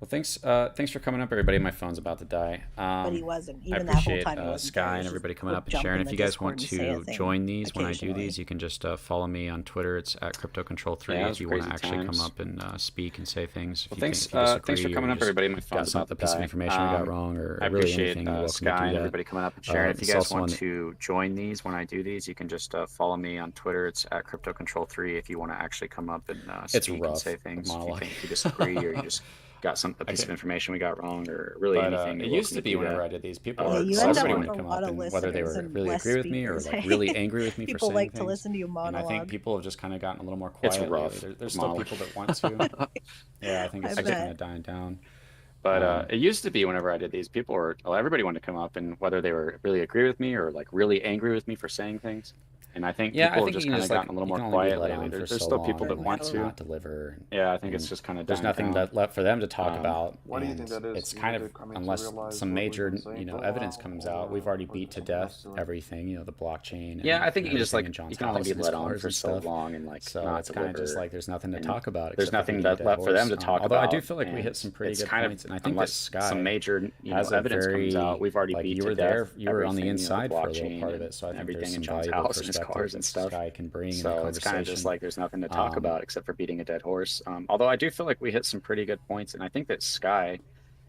Speaker 9: Well, thanks for coming up, everybody. My phone's about to die.
Speaker 6: But he wasn't.
Speaker 9: I
Speaker 6: Even that whole
Speaker 9: appreciate
Speaker 6: time he wasn't
Speaker 9: Sky
Speaker 6: there. He
Speaker 9: and
Speaker 6: was
Speaker 9: everybody
Speaker 6: just
Speaker 9: coming
Speaker 6: would
Speaker 9: up and
Speaker 6: jump
Speaker 9: sharing.
Speaker 6: in
Speaker 9: If
Speaker 6: the
Speaker 9: you guys
Speaker 6: Discord
Speaker 9: want
Speaker 6: and say a
Speaker 9: to
Speaker 6: thing
Speaker 9: join these when I do
Speaker 6: occasionally.
Speaker 9: these, you can just follow me on Twitter. It's at CryptoControl3
Speaker 1: Yeah,
Speaker 9: if you want to
Speaker 1: crazy
Speaker 9: actually
Speaker 1: times.
Speaker 9: come up and speak and say things. If
Speaker 1: Well,
Speaker 9: you
Speaker 1: thanks.
Speaker 9: if you disagree,
Speaker 1: Thanks for coming
Speaker 9: or
Speaker 1: up,
Speaker 9: you just
Speaker 1: everybody. My
Speaker 9: got
Speaker 1: phone's about to
Speaker 9: a piece of
Speaker 1: die.
Speaker 9: information we got wrong, or
Speaker 1: I
Speaker 9: really
Speaker 1: appreciate
Speaker 9: anything, you're welcome
Speaker 1: Sky
Speaker 9: to do
Speaker 1: and
Speaker 9: that.
Speaker 1: everybody coming up and sharing. If you
Speaker 9: It's
Speaker 1: guys
Speaker 9: also
Speaker 1: want
Speaker 9: on-
Speaker 1: to join these when I do these, you can just follow me on Twitter. It's at CryptoControl3 if you want to actually come up and
Speaker 9: It's
Speaker 1: speak
Speaker 9: rough,
Speaker 1: and say things.
Speaker 9: monologue.
Speaker 1: If you disagree or you just got a piece of information we got wrong, or really
Speaker 9: But
Speaker 1: anything.
Speaker 9: it
Speaker 1: you're
Speaker 9: used
Speaker 1: welcome
Speaker 9: to be
Speaker 1: do
Speaker 9: whenever
Speaker 1: that.
Speaker 9: I did these, people
Speaker 6: Yeah,
Speaker 9: were
Speaker 6: you
Speaker 1: so
Speaker 6: end up
Speaker 9: everybody
Speaker 6: with
Speaker 9: would
Speaker 6: a
Speaker 9: come
Speaker 6: lot
Speaker 9: up,
Speaker 6: of
Speaker 9: and whether they
Speaker 6: listeners
Speaker 9: were
Speaker 6: and
Speaker 9: really
Speaker 6: less
Speaker 9: agree with me or
Speaker 6: speakers,
Speaker 9: like
Speaker 6: hey?
Speaker 9: really angry with me for
Speaker 6: People
Speaker 9: saying
Speaker 6: like to
Speaker 9: things.
Speaker 6: listen to you
Speaker 9: And I think
Speaker 6: monologue.
Speaker 9: people have just kind of gotten a little more
Speaker 1: It's
Speaker 9: quiet
Speaker 1: rough.
Speaker 9: lately. There's still
Speaker 1: monologue.
Speaker 9: people that want to. Yeah, I think it's
Speaker 6: I
Speaker 9: just
Speaker 6: bet.
Speaker 9: kind of dying down.
Speaker 1: But it used to be whenever I did these, everybody wanted to come up, and whether they were really agree with me or like really angry with me for saying things. And I think
Speaker 9: Yeah, I
Speaker 1: people
Speaker 9: think
Speaker 1: have just
Speaker 9: you can
Speaker 1: kind of
Speaker 9: just, like,
Speaker 1: gotten a little
Speaker 9: you
Speaker 1: more
Speaker 9: can only be
Speaker 1: quiet
Speaker 9: let
Speaker 1: lately.
Speaker 9: on for
Speaker 1: There's
Speaker 9: so
Speaker 1: still
Speaker 9: long
Speaker 1: people that
Speaker 9: and
Speaker 1: want
Speaker 9: like
Speaker 1: to.
Speaker 9: not deliver.
Speaker 1: Yeah, I think
Speaker 9: and
Speaker 1: it's just kind of
Speaker 9: there's
Speaker 1: dying
Speaker 9: nothing
Speaker 1: down.
Speaker 9: left for them to talk about.
Speaker 7: Why do you
Speaker 9: and
Speaker 7: think that is?
Speaker 9: it's
Speaker 7: Do you
Speaker 9: kind
Speaker 7: think
Speaker 9: of,
Speaker 7: they're coming to
Speaker 9: unless
Speaker 7: realize
Speaker 9: some
Speaker 7: what we've
Speaker 9: major
Speaker 7: been saying for a
Speaker 9: evidence
Speaker 7: while,
Speaker 9: comes out, we've
Speaker 7: or
Speaker 9: already
Speaker 7: is
Speaker 9: beat to
Speaker 7: it something
Speaker 9: death
Speaker 7: else to it?
Speaker 9: everything, the blockchain.
Speaker 1: Yeah,
Speaker 9: and
Speaker 1: I think you can just
Speaker 9: everything
Speaker 1: like
Speaker 9: in John's
Speaker 1: you can only
Speaker 9: house
Speaker 1: be
Speaker 9: and his
Speaker 1: let on
Speaker 9: cars
Speaker 1: for
Speaker 9: and
Speaker 1: so
Speaker 9: stuff.
Speaker 1: long and like
Speaker 9: So
Speaker 1: not
Speaker 9: it's kind of just
Speaker 1: deliver.
Speaker 9: like there's nothing to
Speaker 1: And
Speaker 9: talk about.
Speaker 1: there's
Speaker 9: except
Speaker 1: nothing
Speaker 9: for beating a dead
Speaker 1: left for them
Speaker 9: horse.
Speaker 1: to talk
Speaker 9: Although
Speaker 1: about.
Speaker 9: I do feel like we
Speaker 1: and
Speaker 9: hit some pretty
Speaker 1: it's
Speaker 9: good
Speaker 1: kind
Speaker 9: points,
Speaker 1: of
Speaker 9: and I think that
Speaker 1: unless
Speaker 9: Sky
Speaker 1: some major
Speaker 9: has a
Speaker 1: evidence comes
Speaker 9: very,
Speaker 1: out, we've already
Speaker 9: like,
Speaker 1: beat
Speaker 9: you
Speaker 1: to
Speaker 9: were
Speaker 1: death
Speaker 9: there, you were on the
Speaker 1: everything,
Speaker 9: inside for a little
Speaker 1: blockchain
Speaker 9: part of it, so I
Speaker 1: and
Speaker 9: think there's
Speaker 1: everything in
Speaker 9: some
Speaker 1: John's
Speaker 9: valuable
Speaker 1: house and his
Speaker 9: perspective
Speaker 1: cars and
Speaker 9: that
Speaker 1: stuff.
Speaker 9: Sky can bring in the
Speaker 1: So it's kind of just
Speaker 9: conversation.
Speaker 1: like there's nothing to talk about except for beating a dead horse. Although I do feel like we hit some pretty good points, and I think that Sky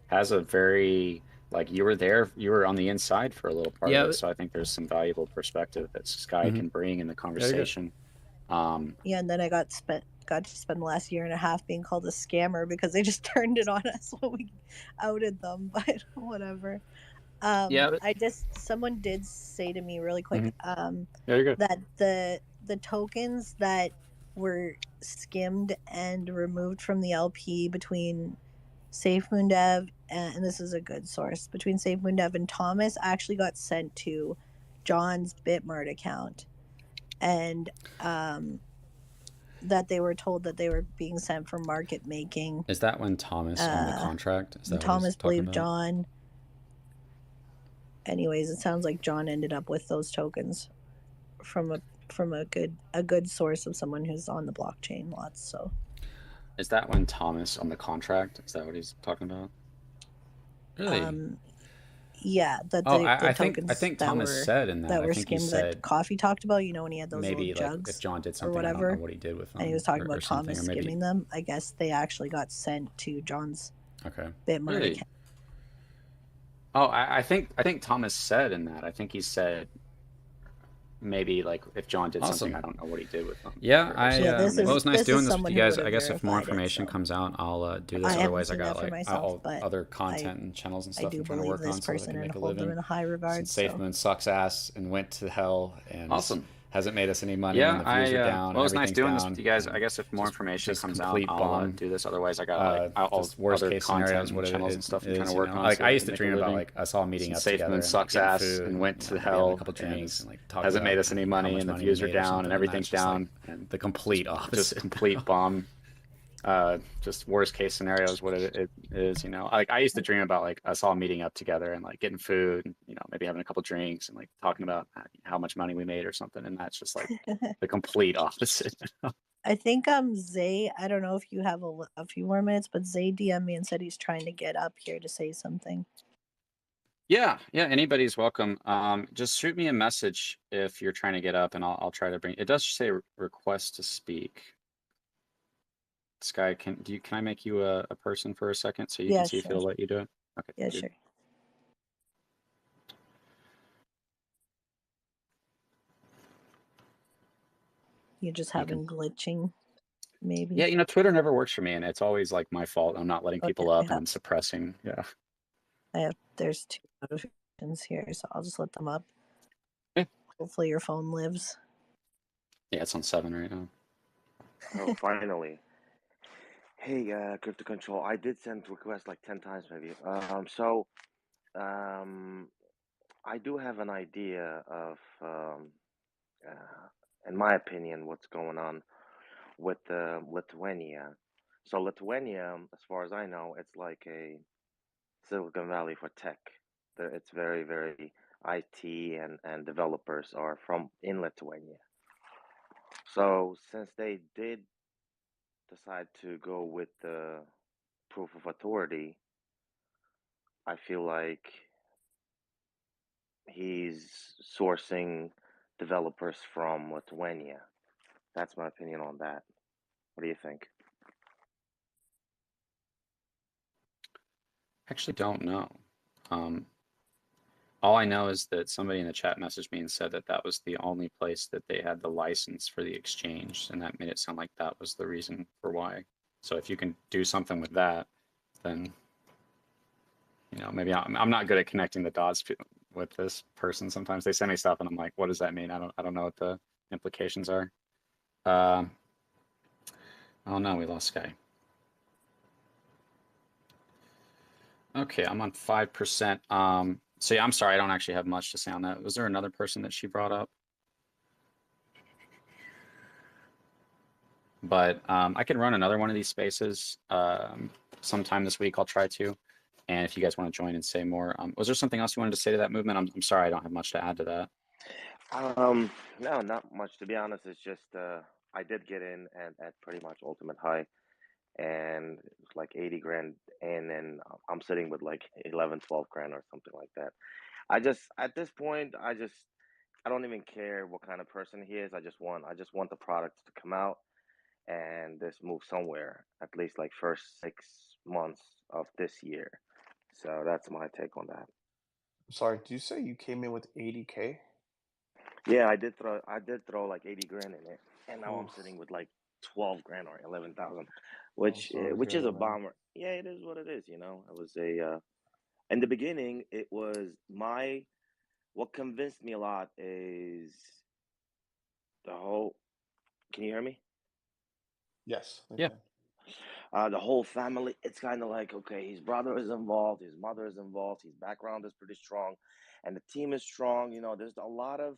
Speaker 1: has a very like you were on the inside for a little part of it. So I think there's some valuable perspective that Sky can bring in the conversation.
Speaker 6: Yeah, and then I got to spend the last year and a half being called a scammer because they just turned it on us when we outed them. But whatever.
Speaker 1: Yeah,
Speaker 6: someone did say to me really quick
Speaker 1: yeah, you're good.
Speaker 6: that the tokens that were skimmed and removed from the LP between Safemoon Dev and this is a good source, between Safemoon Dev and Thomas actually got sent to John's Bitmart account, and that they were told that they were being sent for market making.
Speaker 9: Is that when Thomas on the contract? Is that
Speaker 6: Thomas believed
Speaker 9: about?
Speaker 6: John. Anyways, it sounds like John ended up with those tokens from a good source of someone who's on the blockchain lots. So
Speaker 1: is that when Thomas on the contract? Is that what he's talking about?
Speaker 9: Really?
Speaker 6: Yeah, that
Speaker 9: I
Speaker 6: tokens
Speaker 9: think Thomas said in that.
Speaker 6: that were
Speaker 9: I think
Speaker 6: skimmed
Speaker 9: he said
Speaker 6: that Coffee talked about. You know, when he had those
Speaker 9: maybe
Speaker 6: little
Speaker 9: like
Speaker 6: jugs
Speaker 9: if John did
Speaker 6: or
Speaker 9: something,
Speaker 6: whatever,
Speaker 9: I don't know what he did with them.
Speaker 6: and he was talking about
Speaker 9: something,
Speaker 6: Thomas
Speaker 9: or maybe...
Speaker 6: skimming them. I guess they actually got sent to John's Bitmart
Speaker 1: Really?
Speaker 6: account.
Speaker 1: Oh, I think Thomas said in that. I think he said maybe like if John did something, I don't know what he did with them.
Speaker 9: Yeah,
Speaker 6: this
Speaker 9: well, it was nice
Speaker 6: is
Speaker 9: doing this with
Speaker 6: someone
Speaker 9: you
Speaker 6: who
Speaker 9: guys.
Speaker 6: would've
Speaker 9: I guess if more
Speaker 6: verified it,
Speaker 9: information
Speaker 6: so.
Speaker 9: comes out, I'll do this.
Speaker 6: I haven't
Speaker 9: Otherwise, I
Speaker 6: seen
Speaker 9: got
Speaker 6: that for
Speaker 9: like
Speaker 6: myself, but
Speaker 9: other content and channels and
Speaker 6: I
Speaker 9: stuff
Speaker 6: do
Speaker 9: I'm trying to
Speaker 6: believe
Speaker 9: work on
Speaker 6: this
Speaker 9: so I
Speaker 6: person
Speaker 9: can
Speaker 6: and
Speaker 9: make a
Speaker 6: hold them
Speaker 9: living.
Speaker 6: in high regard.
Speaker 9: Since Safemoon sucks ass and went to hell and
Speaker 1: awesome.
Speaker 9: Hasn't made us any money.
Speaker 1: Yeah,
Speaker 9: and the views are down.
Speaker 1: Well, it was nice doing
Speaker 9: down,
Speaker 1: this with you guys. I guess if more information comes out, I'll do this. Otherwise, I got like
Speaker 9: worst
Speaker 1: other
Speaker 9: case scenarios,
Speaker 1: content
Speaker 9: what
Speaker 1: channels
Speaker 9: it
Speaker 1: and stuff
Speaker 9: is,
Speaker 1: I'm trying to work on.
Speaker 9: Like
Speaker 1: so
Speaker 9: I used to
Speaker 1: make
Speaker 9: dream
Speaker 1: a
Speaker 9: about
Speaker 1: living.
Speaker 9: like us all meeting up together.
Speaker 1: Safemoon sucks ass
Speaker 9: food,
Speaker 1: and went to
Speaker 9: having
Speaker 1: hell.
Speaker 9: a couple drinks and like
Speaker 1: hasn't made us any money, and the views are down, and everything's down,
Speaker 9: and the complete opposite,
Speaker 1: just complete bomb. Just worst case scenario is what it is, you know. Like I used to dream about like us all meeting up together and like getting food, and, you know, maybe having a couple drinks and like talking about how much money we made or something. And that's just like the complete opposite.
Speaker 6: I think Zay, I don't know if you have a few more minutes, but Zay DM'd me and said he's trying to get up here to say something.
Speaker 1: Yeah, anybody's welcome. Just shoot me a message if you're trying to get up, and I'll try to bring. It does say request to speak. Sky, can I make you a person for a second so you can
Speaker 6: Yeah,
Speaker 1: see if
Speaker 6: sure.
Speaker 1: it'll let you do it? Okay.
Speaker 6: Yeah,
Speaker 1: good.
Speaker 6: sure. You're just having glitching, maybe.
Speaker 1: Yeah, Twitter never works for me, and it's always like my fault. I'm not letting people
Speaker 6: Okay,
Speaker 1: up, and I'm suppressing. Yeah.
Speaker 6: There's 2 notifications here, so I'll just let them up.
Speaker 1: Yeah.
Speaker 6: Hopefully your phone lives.
Speaker 1: Yeah, it's on 7 right now.
Speaker 10: Oh, finally. Hey, Crypto Control. I did send requests like 10 times maybe. I do have an idea of, in my opinion, what's going on with Lithuania. So Lithuania, as far as I know, it's like a Silicon Valley for tech. It's very, very IT and developers are from in Lithuania. So since they did decide to go with the proof of authority, I feel like he's sourcing developers from Lithuania. That's my opinion on that. What do you think?
Speaker 1: Actually don't know. All I know is that somebody in the chat messaged me and said that that was the only place that they had the license for the exchange, and that made it sound like that was the reason for why. So if you can do something with that, then maybe I'm not good at connecting the dots with this person. Sometimes they send me stuff, and I'm like, what does that mean? I don't know what the implications are. Oh no, we lost Sky. Okay, I'm on 5%. So yeah, I'm sorry, I don't actually have much to say on that. Was there another person that she brought up? But I can run another one of these spaces sometime this week. I'll try to. And if you guys want to join and say more, was there something else you wanted to say to that movement? I'm sorry, I don't have much to add to that.
Speaker 10: No, not much to be honest. It's just I did get in at pretty much ultimate high, and it was like 80 grand in, and I'm sitting with like 11, 12 grand or something like that. At this point, I don't even care what kind of person he is. I just want the product to come out and this move somewhere, at least like first 6 months of this year. So that's my take on that.
Speaker 7: Sorry, did you say you came in with 80K?
Speaker 10: Yeah, I did throw like 80 grand in it, and now I'm
Speaker 7: Oof.
Speaker 10: sitting with like 12 grand or 11,000,
Speaker 7: I'm
Speaker 10: which
Speaker 7: sorry to
Speaker 10: which
Speaker 7: hear
Speaker 10: is a
Speaker 7: that, man.
Speaker 10: bomber. Yeah, it is what it is. It was in the beginning. It was what convinced me a lot is the whole. Can you hear me?
Speaker 7: Yes, I
Speaker 1: Yeah.
Speaker 7: can.
Speaker 10: The whole family. It's kind of like, okay, his brother is involved, his mother is involved, his background is pretty strong, and the team is strong. There's a lot of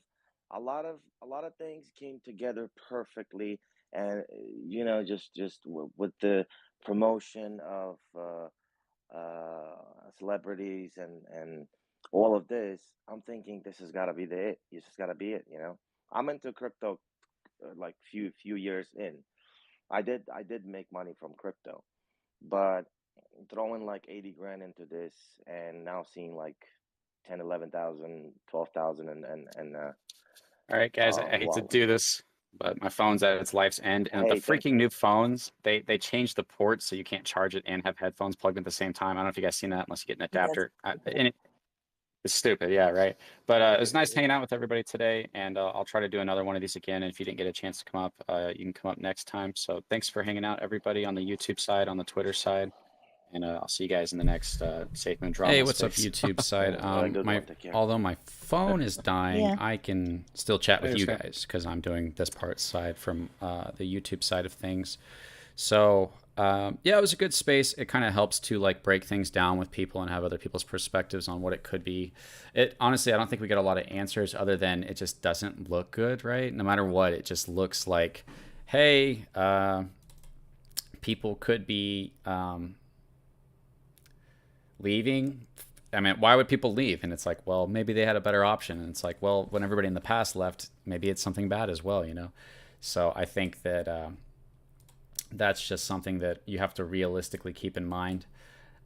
Speaker 10: things came together perfectly, and just with the promotion of celebrities and all of this, I'm thinking this has got to be it. This has got to be it. I'm into crypto like few years in. I did make money from crypto, but throwing like 80 grand into this and now seeing like 10, 11,000, 12,000,
Speaker 1: All right, guys, I hate to
Speaker 10: well,
Speaker 1: do this, but my phone's at its life's end, and the
Speaker 10: hey, thank
Speaker 1: freaking new phones, they changed the ports so you can't charge it and have headphones plugged in at the same time. I don't know if you guys seen that unless you get an adapter. And it's stupid, yeah, right. But it was nice hanging out with everybody today, and I'll try to do another one of these again. And if you didn't get a chance to come up, you can come up next time. So thanks for hanging out, everybody, on the YouTube side, on the Twitter side, and I'll see you guys in the next Safemoon drama.
Speaker 9: Hey, what's
Speaker 1: space.
Speaker 9: up, YouTube side? Although my phone is dying, I can still chat with you guys because I'm doing this part side from the YouTube side of things. So yeah, it was a good space. It kind of helps to like break things down with people and have other people's perspectives on what it could be. Honestly, I don't think we get a lot of answers other than it just doesn't look good, right? No matter what, it just looks like, hey, people could be leaving. I mean, why would people leave? And it's like, well, maybe they had a better option. And it's like, well, when everybody in the past left, maybe it's something bad as well, So I think that that's just something that you have to realistically keep in mind.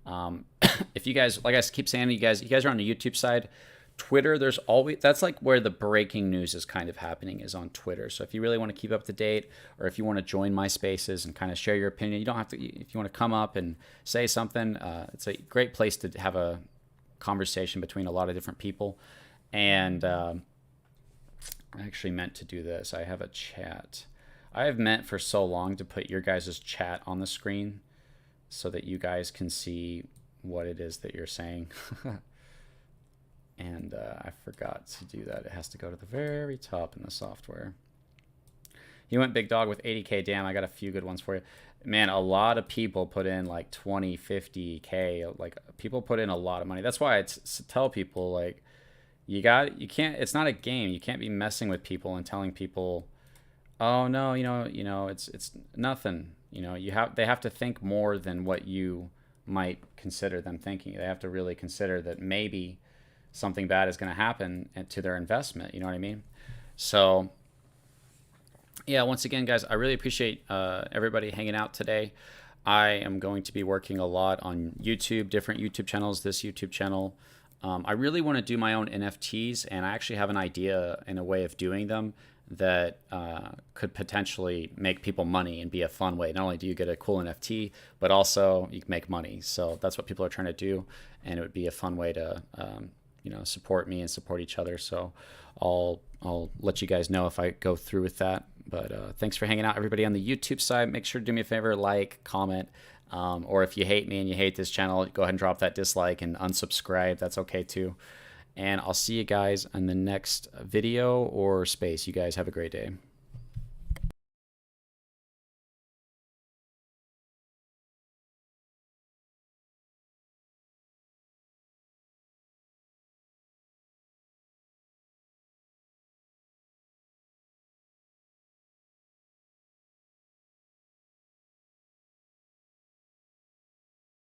Speaker 9: If you guys, like I keep saying, you guys are on the YouTube side. Twitter, there's always, that's like where the breaking news is kind of happening, is on Twitter. So if you really want to keep up to date, or if you want to join my spaces and kind of share your opinion, you don't have to, if you want to come up and say something, it's a great place to have a conversation between a lot of different people. And I actually meant to do this. I have a chat. I have meant for so long to put your guys' chat on the screen so that you guys can see what it is that you're saying. And I forgot to do that. It has to go to the very top in the software. He went big dog with 80K. Damn, I got a few good ones for you. Man, a lot of people put in like 20, 50K. Like, people put in a lot of money. That's why I tell people, like, you can't, it's not a game. You can't be messing with people and telling people, oh no, it's nothing. They have to think more than what you might consider them thinking. They have to really consider that maybe something bad is going to happen to their investment. You know what I mean? So yeah, once again, guys, I really appreciate everybody hanging out today. I am going to be working a lot on YouTube, different YouTube channels, this YouTube channel. I really want to do my own NFTs, and I actually have an idea and a way of doing them that could potentially make people money and be a fun way. Not only do you get a cool NFT, but also you can make money. So that's what people are trying to do, and it would be a fun way to support me and support each other. So I'll let you guys know if I go through with that. But thanks for hanging out, everybody on the YouTube side. Make sure to do me a favor, like, comment, or if you hate me and you hate this channel, go ahead and drop that dislike and unsubscribe. That's okay too. And I'll see you guys in the next video or space. You guys have a great day.